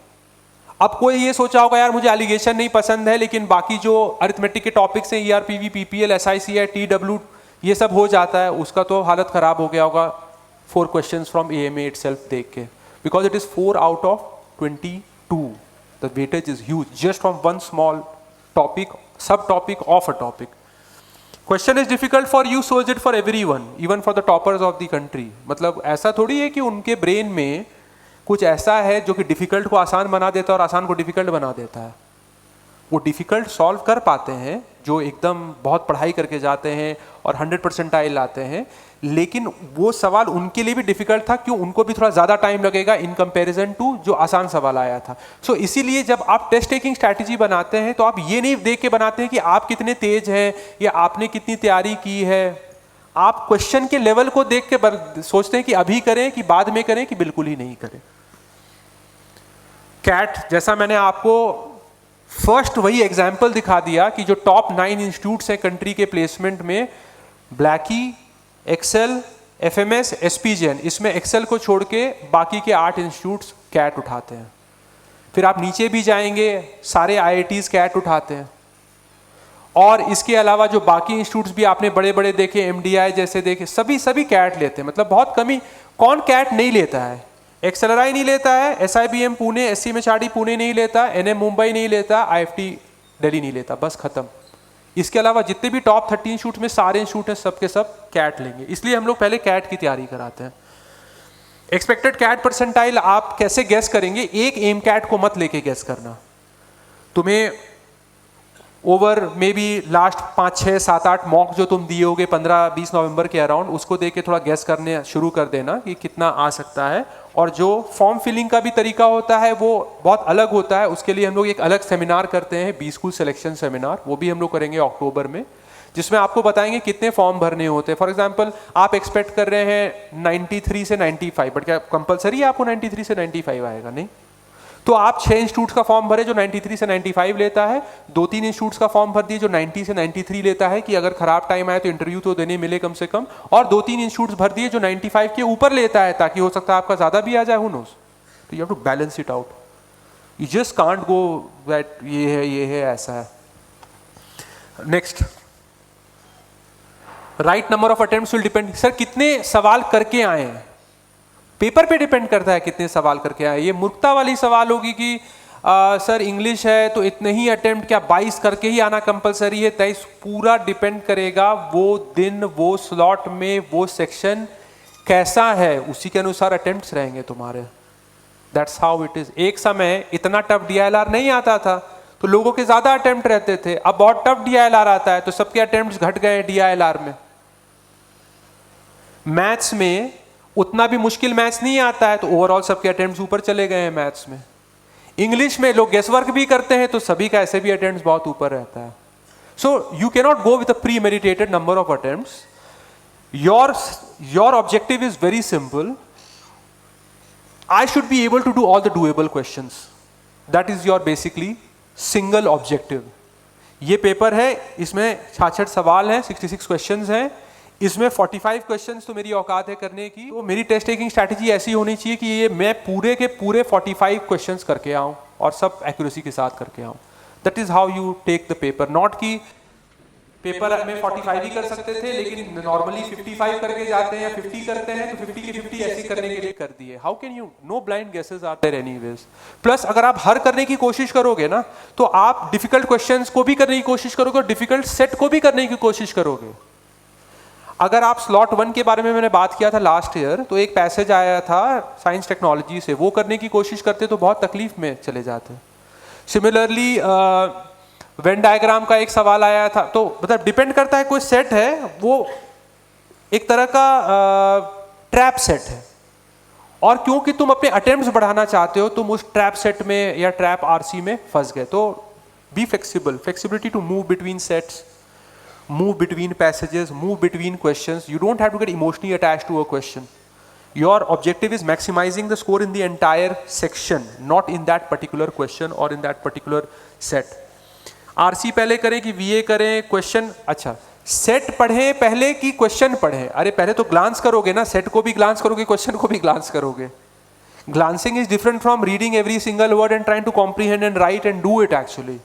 Speaker 1: अब कोई ये सोचा होगा यार मुझे एलिगेशन नहीं पसंद है लेकिन बाकी जो अरिथमेटिक के टॉपिक्स हैं ERPV, PPL, SIC, TW, ये सब हो जाता है, उसका तो हालत खराब हो गया होगा 4 क्वेश्चंस फ्रॉम AMA इटसेल्फ देख के, because it is 4 out of 22. The weightage is huge just from one small topic, sub topic of a topic. Question is difficult for you, so is it for everyone, even for the toppers of the country. मतलब ऐसा थोड़ी है कि उनके brain में कुछ ऐसा है जो कि डिफिकल्ट को आसान बना देता है और आसान को डिफिकल्ट बना देता है. वो डिफिकल्ट सॉल्व कर पाते हैं जो एकदम बहुत पढ़ाई करके जाते हैं और 100% लाते हैं, लेकिन वो सवाल उनके लिए भी डिफिकल्ट था क्यों, उनको भी थोड़ा ज़्यादा टाइम लगेगा इन कंपैरिजन टू जो आसान सवाल आया था. सो इसीलिए जब आप टेस्ट टेकिंग स्ट्रैटेजी बनाते हैं तो आप ये नहीं देख के बनाते हैं कि आप कितने तेज हैं या आपने कितनी तैयारी की है. आप क्वेश्चन के लेवल को देख के सोचते हैं कि अभी करें कि बाद में करें कि बिल्कुल ही नहीं करें. कैट जैसा मैंने आपको फर्स्ट वही एग्जाम्पल दिखा दिया कि जो टॉप 9 इंस्टीट्यूट्स हैं कंट्री के प्लेसमेंट में, ब्लैकी, एक्सेल, FMS, SPGN, इसमें एक्सेल को छोड़ के बाकी के 8 इंस्टीट्यूट्स कैट उठाते हैं. फिर आप नीचे भी जाएंगे, सारे IITs कैट उठाते हैं. और इसके अलावा जो बाकी इंस्टीट्यूट्स भी आपने बड़े बड़े देखे, MDI जैसे देखे, सभी कैट लेते हैं. मतलब बहुत कमी. कौन कैट नहीं लेता है? एक्सेलराई नहीं लेता है, SIBM पुणे, SCMHRD पुणे नहीं लेता, NM मुंबई नहीं लेता, IFT दिल्ली नहीं लेता, बस खत्म. इसके अलावा जितने भी टॉप 13 इंस्टीट्यूट में सारे इंस्टीट्यूट हैं सबके सब कैट लेंगे. इसलिए हम लोग पहले कैट की तैयारी कराते हैं. एक्सपेक्टेड कैट परसेंटाइल आप कैसे गैस करेंगे? एक एम कैट को मत लेके गैस करना. तुम्हें over may be last 5, 6, 7, 8 mock जो तुम दिए होगे 15-20 नवंबर के अराउंड, उसको देके थोड़ा गैस करने शुरू कर देना कि कितना आ सकता है. और जो फॉर्म फिलिंग का भी तरीका होता है वो बहुत अलग होता है. उसके लिए हम लोग एक अलग सेमिनार करते हैं, बी स्कूल सिलेक्शन सेमिनार, वो भी हम लोग करेंगे अक्टूबर में, जिसमें आपको बताएंगे कितने फॉर्म भरने होते हैं. फॉर एग्जांपल आप एक्सपेक्ट कर रहे हैं 93 से 95, बट क्या कंपलसरी है आपको 93 से 95 आएगा? नहीं. तो आप 6 इंस्टीट्यूट्स का फॉर्म भरे जो 93 से 95 लेता है, 2-3 इंस्टीट्यूट्स का फॉर्म भर दिए जो 90 से 93 लेता है कि अगर खराब टाइम आए तो इंटरव्यू तो देने मिले कम से कम, और 2-3 इंस्टीट्यूट्स भर दिए जो 95 के ऊपर लेता है ताकि हो सकता है आपका ज़्यादा भी आ जाए, हु नोस. तो you have to balance it out. You just can't go that ये है ऐसा है. Next, right number of attempts will depend. Sir कितने सवाल करके आए हैं? पेपर पे डिपेंड करता है कितने सवाल करके आए. ये मूर्खता वाली सवाल होगी कि सर इंग्लिश है तो इतने ही अटेम्प्ट, क्या 22 करके ही आना कंपलसरी है? 23. पूरा डिपेंड करेगा वो दिन, वो स्लॉट में वो सेक्शन कैसा है, उसी के अनुसार अटेम्प्ट्स रहेंगे तुम्हारे. That's how it is. एक समय इतना टफ DILR नहीं आता था तो लोगों के ज्यादा अटेम्प्ट रहते थे. अब बहुत टफ DILR आता है तो सबके अटेम्प्ट्स घट गए DILR में. मैथ्स में उतना भी मुश्किल मैथ्स नहीं आता है तो ओवरऑल सबके अटेम्प्ट्स ऊपर चले गए हैं मैथ्स में. इंग्लिश में लोग गेसवर्क भी करते हैं तो सभी का ऐसे भी अटेम्प्ट्स बहुत ऊपर रहता है. So you can not go with a pre meditated number of attempts. Your objective is very simple. I should be able to do all the doable questions. That is your basically single objective. ये paper है, इसमें 66 सवाल हैं, 66 questions हैं, इसमें 45 questions तो मेरी औकात है करने की। तो मेरी टेस्ट टेकिंग स्ट्रैटेजी ऐसी होनी चाहिए कि ये मैं पूरे के पूरे 45 क्वेश्चंस करके आऊँ और सब एक्यूरेसी के साथ करके आऊँ। That is how you take the paper, not कि पेपर में 45 ही कर सकते थे लेकिन नॉर्मली 55 करके जाते हैं या 50 करते हैं तो 50 के 50 ऐसे करने के लिए कर दिए। How can you, no blind guesses are there anyways. Plus अगर आप हर करने की कोशिश करोगे ना तो आप डिफिकल्ट क्वेश्चंस को भी करने की कोशिश करोगे और डिफिकल्ट सेट को भी करने की कोशिश करोगे। अगर आप स्लॉट 1 के बारे में मैंने बात किया था लास्ट ईयर, तो एक पैसेज आया था साइंस टेक्नोलॉजी से, वो करने की कोशिश करते तो बहुत तकलीफ में चले जाते। सिमिलरली वेन डायग्राम का एक सवाल आया था, तो मतलब डिपेंड करता है, कोई सेट है वो एक तरह का ट्रैप सेट है और क्योंकि तुम अपने अटेम्प्ट्स बढ़ाना चाहते हो तुम उस ट्रैप सेट में या ट्रैप आरसी में फंस गए। तो be flexible, flexibility to move between sets, move between passages, move between questions. You don't have to get emotionally attached to a question. Your objective is maximizing the score in the entire section, not in that particular question or in that particular set. RC पहले करें कि VA करें, question, अच्छा set पढ़ें पहले कि question पढ़ें? अरे पहले तो ग्लांस करोगे ना, सेट को भी ग्लांस करोगे, क्वेश्चन को भी ग्लांस करोगे। Glancing is different from reading every single word and trying to comprehend and write and do it actually.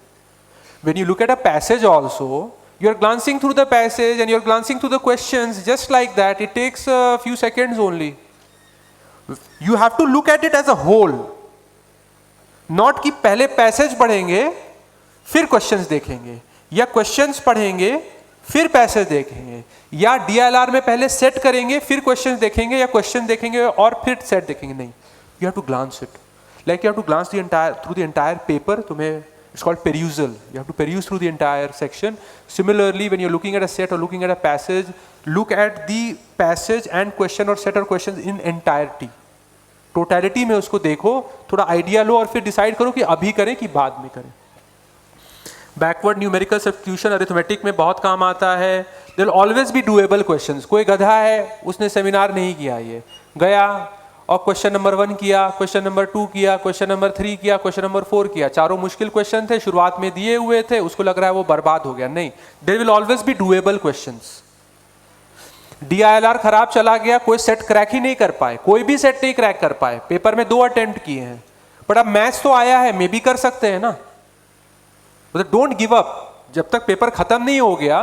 Speaker 1: When you look at a passage also, you're glancing through the passage and you're glancing through the questions just like that. It takes a few seconds only. You have to look at it as a whole. Not कि पहले passage पढ़ेंगे फिर questions देखेंगे या questions पढ़ेंगे फिर passage देखेंगे या DILR में पहले सेट करेंगे फिर क्वेश्चंस देखेंगे या क्वेश्चन देखेंगे और फिर सेट देखेंगे। नहीं, you have to glance it. Like you have to glance through the entire paper. तुम्हें it's called perusal. You have to peruse through the entire section. Similarly, when you're looking at a set or looking at a passage, look at the passage and question or set or questions in entirety. Totality में उसको देखो, थोड़ा idea लो और फिर decide करो कि अभी करें कि बाद में करें। बैकवर्ड न्यूमेरिकल सब्स्टिट्यूशन अरिथमेटिक में बहुत काम आता है। There will always be doable questions. कोई गधा है, उसने सेमिनार नहीं किया, ये गया और क्वेश्चन नंबर 1 किया, क्वेश्चन नंबर 2 किया, क्वेश्चन नंबर 3 किया, क्वेश्चन नंबर 4 किया। चारों मुश्किल क्वेश्चन थे, शुरुआत में दिए हुए थे, उसको लग रहा है वो बर्बाद हो गया। नहीं, there will always be doable questions. DILR खराब चला गया, कोई सेट क्रैक ही नहीं कर पाए, कोई भी सेट नहीं क्रैक कर पाए। पेपर में 2 अटेम्प्ट किए हैं, बट अब मैथ्स तो आया है, मे भी कर सकते हैं ना। मतलब डोंट गिव अप, जब तक पेपर खत्म नहीं हो गया।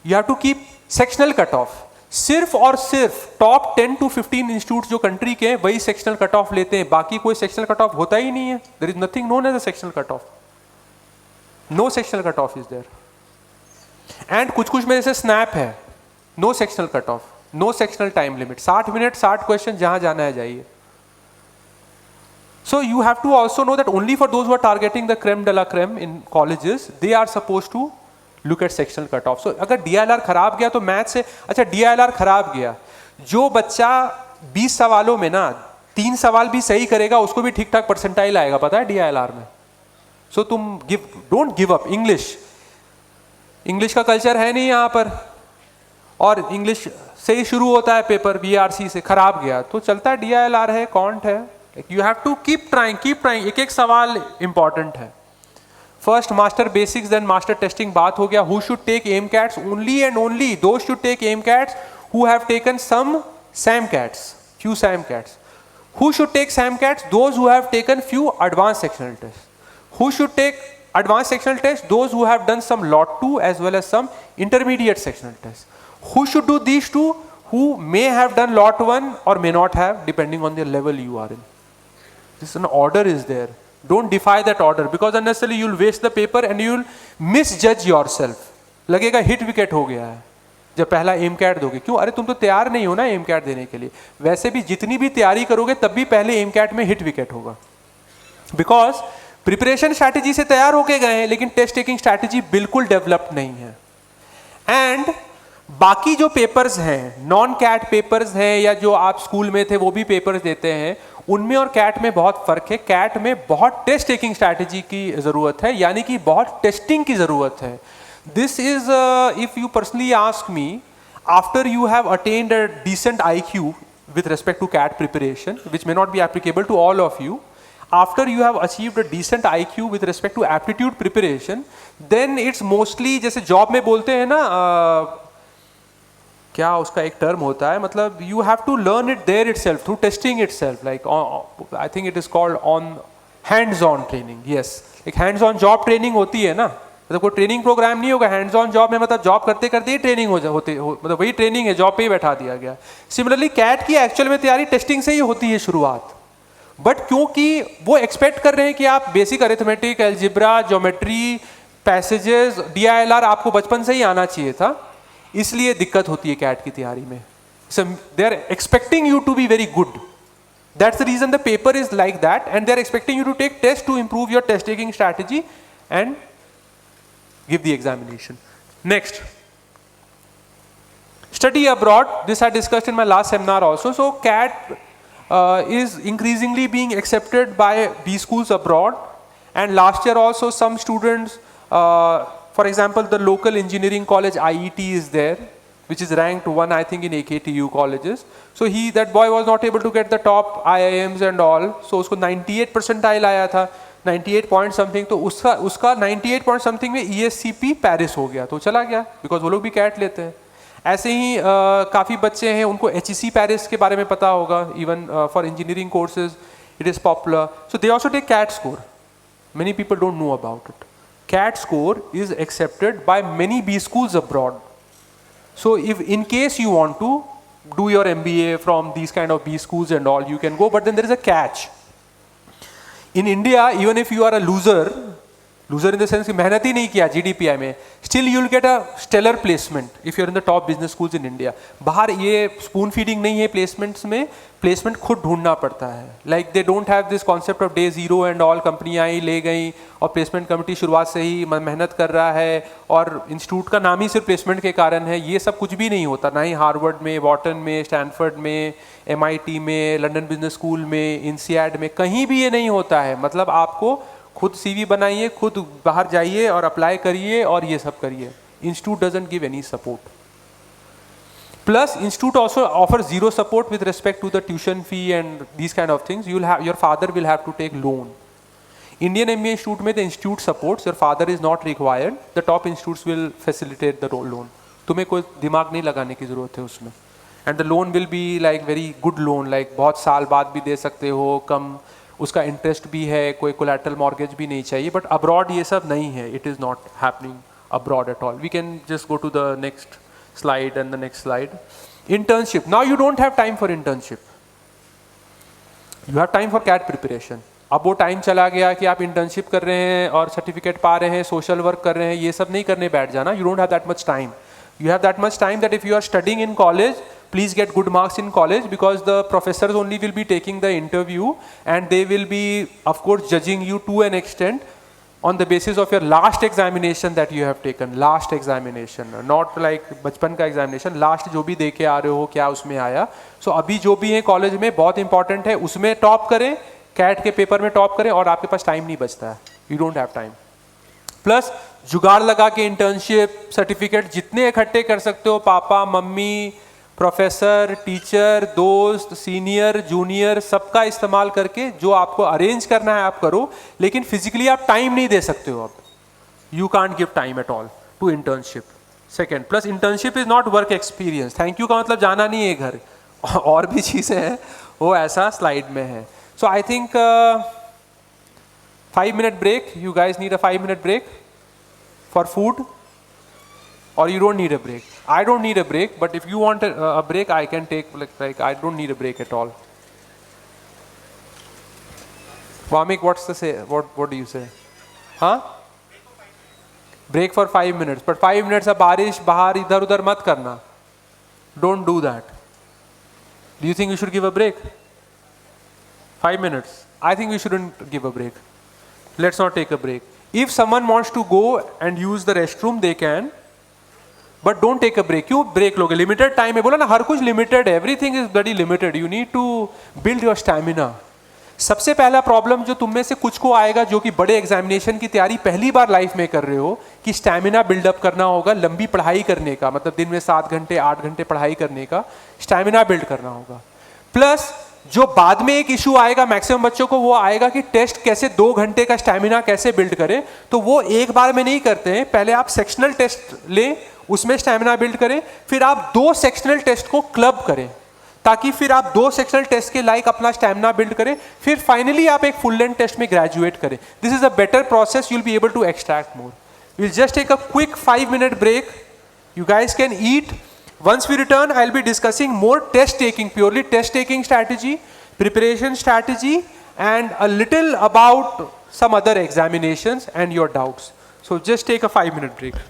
Speaker 1: You have to keep sectional cut off. सिर्फ और सिर्फ टॉप 10 to 15 इंस्टीट्यूट जो कंट्री के हैं वही सेक्शनल कट ऑफ लेते हैं, बाकी कोई सेक्शनल कट ऑफ होता ही नहीं है। There is nothing known as a sectional cut off, no sectional cut off is there. And कुछ कुछ में जैसे स्नैप है, no sectional cut off, no sectional time limit, 60 minute 60 question, जहां जाना है जाइए। So you have to also know that only for those who are targeting the creme de la creme in colleges, they are supposed to look at sectional cutoff. So अगर DILR खराब गया तो math से, अच्छा DILR खराब गया, जो बच्चा 20 सवालों में ना 3 सवाल भी सही करेगा उसको भी ठीक ठाक परसेंटाइल आएगा, पता है DILR में। So तुम डोंट गिव अप। इंग्लिश का कल्चर है नहीं यहाँ पर, और इंग्लिश से ही शुरू होता है पेपर, BRC से। खराब गया तो चलता है, DILR है, कॉन्ट है। You have to keep trying, एक एक सवाल इंपॉर्टेंट है। First master basics, then master testing, बात हो गया। Who should take AIMCATs? Only and only those should take AIMCATs who have taken some SAMCATs, few SAMCATs. Who should take SAMCATs? Those who have taken few advanced sectional tests. Who should take advanced sectional tests? Those who have done some lot 2 as well as some intermediate sectional tests. Who should do these two? Who may have done lot 1 or may not have, depending on the level you are in. This is an order is there. Don't defy that order because unnecessarily you'll waste the paper and you'll misjudge yourself. लगेगा hit wicket हो गया है जब पहला AIMCAT दोगे। क्यों? अरे तुम तो तैयार नहीं हो ना AIMCAT देने के लिए। वैसे भी जितनी भी तैयारी करोगे तब भी पहले AIMCAT में हिट विकेट होगा, बिकॉज प्रिपरेशन स्ट्रैटेजी से तैयार होके गए हैं लेकिन टेस्ट टेकिंग स्ट्रैटेजी बिल्कुल डेवलप्ड नहीं है। एंड बाकी जो पेपर्स हैं, नॉन कैट पेपर्स हैं या जो आप स्कूल में थे वो भी पेपर्स देते हैं, उनमें और कैट में बहुत फर्क है। कैट में बहुत टेस्ट टेकिंग स्ट्रैटेजी की जरूरत है, यानी कि बहुत टेस्टिंग की जरूरत है। This is, if you personally ask me, after you have attend a decent IQ with respect to CAT preparation, which may not be applicable to all of you, after you have achieved a decent IQ with respect to aptitude preparation, then it's mostly जैसे job में बोलते हैं ना क्या उसका एक term होता है, मतलब you have to learn it there itself through testing itself, like I think it is called on hands-on training. Yes, एक hands-on job training होती है ना, मतलब कोई ट्रेनिंग प्रोग्राम नहीं होगा hands-on job में, मतलब जॉब करते करते ही ट्रेनिंग मतलब वही ट्रेनिंग है, जॉब पे ही बैठा दिया गया. सिमिलरली कैट की एक्चुअल में तैयारी टेस्टिंग से ही होती है शुरुआत, बट क्योंकि वो एक्सपेक्ट कर रहे हैं कि आप basic arithmetic, algebra, geometry, passages, DILR आपको बचपन से ही आना चाहिए था, इसलिए दिक्कत होती है कैट की तैयारी में. They are expecting you to be very good. That's the reason the paper is like that, and they're expecting you to take tests to improve your test taking strategy and give the examination. Next, study abroad. This I discussed in my last seminar also. So CAT is increasingly being accepted by B schools abroad, and last year also some students, for example, the local engineering college IET is there, which is ranked 1 I think in AKTU colleges. So that boy was not able to get the top IIMs and all. So उसको 98 percentile आया था, 98 point something, तो उसका 98 point something में ESCP Paris हो गया, तो चला गया, because वो लोग भी कैट लेते हैं. ऐसे ही काफ़ी बच्चे हैं उनको HEC पेरिस के बारे में पता होगा, even for engineering courses it is popular. So they also take CAT score. Many people don't know about it. CAT score is accepted by many B schools abroad. So if in case you want to do your MBA from these kind of B schools and all, you can go, but then there is a catch. In India, even if you are a loser in the sense कि मेहनत ही नहीं किया GDPI में, still you will get a stellar placement if you are in the top business schools in India. बाहर ये spoon feeding नहीं है placements में, placement खुद ढूंढना पड़ता है. Like they don't have this concept of day zero and all, कंपनियाँ ही ले गई और placement committee शुरुआत से ही मेहनत कर रहा है और इंस्टीट्यूट का नाम ही सिर्फ placement के कारण है, ये सब कुछ भी नहीं होता. ना ही हार्वर्ड में, वॉटन में, स्टैनफोर्ड में, MIT में, लंदन बिजनेस स्कूल में, INSEAD में, कहीं भी ये नहीं होता है. मतलब आपको खुद CV बनाइए, खुद बाहर जाइए और अप्लाई करिए और ये सब करिए. Institute doesn't give any support. Plus, Institute also offers zero support with respect to the tuition fee and these kind of things. Your father will have to take loan. Indian MBA Institute में the institute supports, your father is not required. The top institutes will facilitate the loan. तुम्हें कोई दिमाग नहीं लगाने की ज़रूरत है उसमें. And the loan will be like very good loan, like बहुत साल बाद भी दे सकते हो, कम उसका इंटरेस्ट भी है, कोई कोलैटरल मॉर्गेज भी नहीं चाहिए. बट अब्रॉड ये सब नहीं है, it is not happening abroad at all. We can just go to the next slide and the next slide. Internship. Now you don't have time for internship, you have time for CAT preparation. अब वो time चला गया कि आप internship कर रहे हैं और सर्टिफिकेट पा रहे हैं, सोशल वर्क कर रहे हैं, ये सब नहीं करने बैठ जाना. You don't have that much time. You have that much time that if you are studying in college, please get good marks in college, because the professors only will be taking the interview and they will be of course judging you to an extent on the basis of your last examination that you have taken. Last examination, not like बचपन का examination, last जो भी दे के आ रहे हो क्या उसमें आया. So अभी जो भी है कॉलेज में बहुत इंपॉर्टेंट है, उसमें टॉप करें, कैट के पेपर में टॉप करें और आपके पास टाइम नहीं बचता है. You don't have time. Plus जुगाड़ लगा के इंटर्नशिप सर्टिफिकेट जितने इकट्ठे कर सकते हो, पापा मम्मी, प्रोफेसर, टीचर, दोस्त, सीनियर, जूनियर, सबका इस्तेमाल करके जो आपको अरेंज करना है आप करो, लेकिन फिजिकली आप टाइम नहीं दे सकते हो. अब you can't give time at all to internship. Second, plus internship is not work experience. Thank you का मतलब जाना नहीं है घर, और भी चीज़ें हैं वो ऐसा स्लाइड में है. सो I think 5 minute break. You guys need a 5 minute break for food, or you don't need a break? I don't need a break, but if you want a break, I can take like I don't need a break at all. Vamik, what's the say? What do you say? Huh? Break for 5 minutes, but 5 minutes of बारिश बाहर इधर उधर मत करना. Don't do that. Do you think we should give a break? 5 minutes. I think we shouldn't give a break. Let's not take a break. If someone wants to go and use the restroom, they can, but don't take a break. क्यों break लोगे? Limited time है, बोला ना, हर कुछ limited है. Everything is bloody limited. You need to build your stamina. सबसे पहला problem जो तुम में से कुछ को आएगा जो कि बड़े एग्जामिनेशन की तैयारी पहली बार लाइफ में कर रहे हो, कि स्टैमिना बिल्डअप करना होगा, लंबी पढ़ाई करने का, मतलब दिन में 7 घंटे 8 घंटे पढ़ाई करने का स्टैमिना बिल्ड करना होगा. प्लस जो बाद में एक इशू आएगा मैक्सिमम बच्चों को, वो आएगा कि टेस्ट कैसे 2 घंटे का स्टैमिना कैसे बिल्ड करें। तो वो एक बार में नहीं करते हैं, पहले आप सेक्शनल टेस्ट लें, उसमें स्टैमिना बिल्ड करें, फिर आप 2 सेक्शनल टेस्ट को क्लब करें, ताकि फिर आप 2 सेक्शनल टेस्ट के लाइक अपना स्टैमिना बिल्ड करें, फिर फाइनली आप एक फुल लेंथ टेस्ट में ग्रेजुएट करें। This is a better process, you will be able to extract more. We'll just take a quick 5-minute break. You guys can eat. Once we return, I'll be discussing more test taking, purely test taking strategy, preparation strategy, and a little about some other examinations and your doubts. So just take a 5-minute break.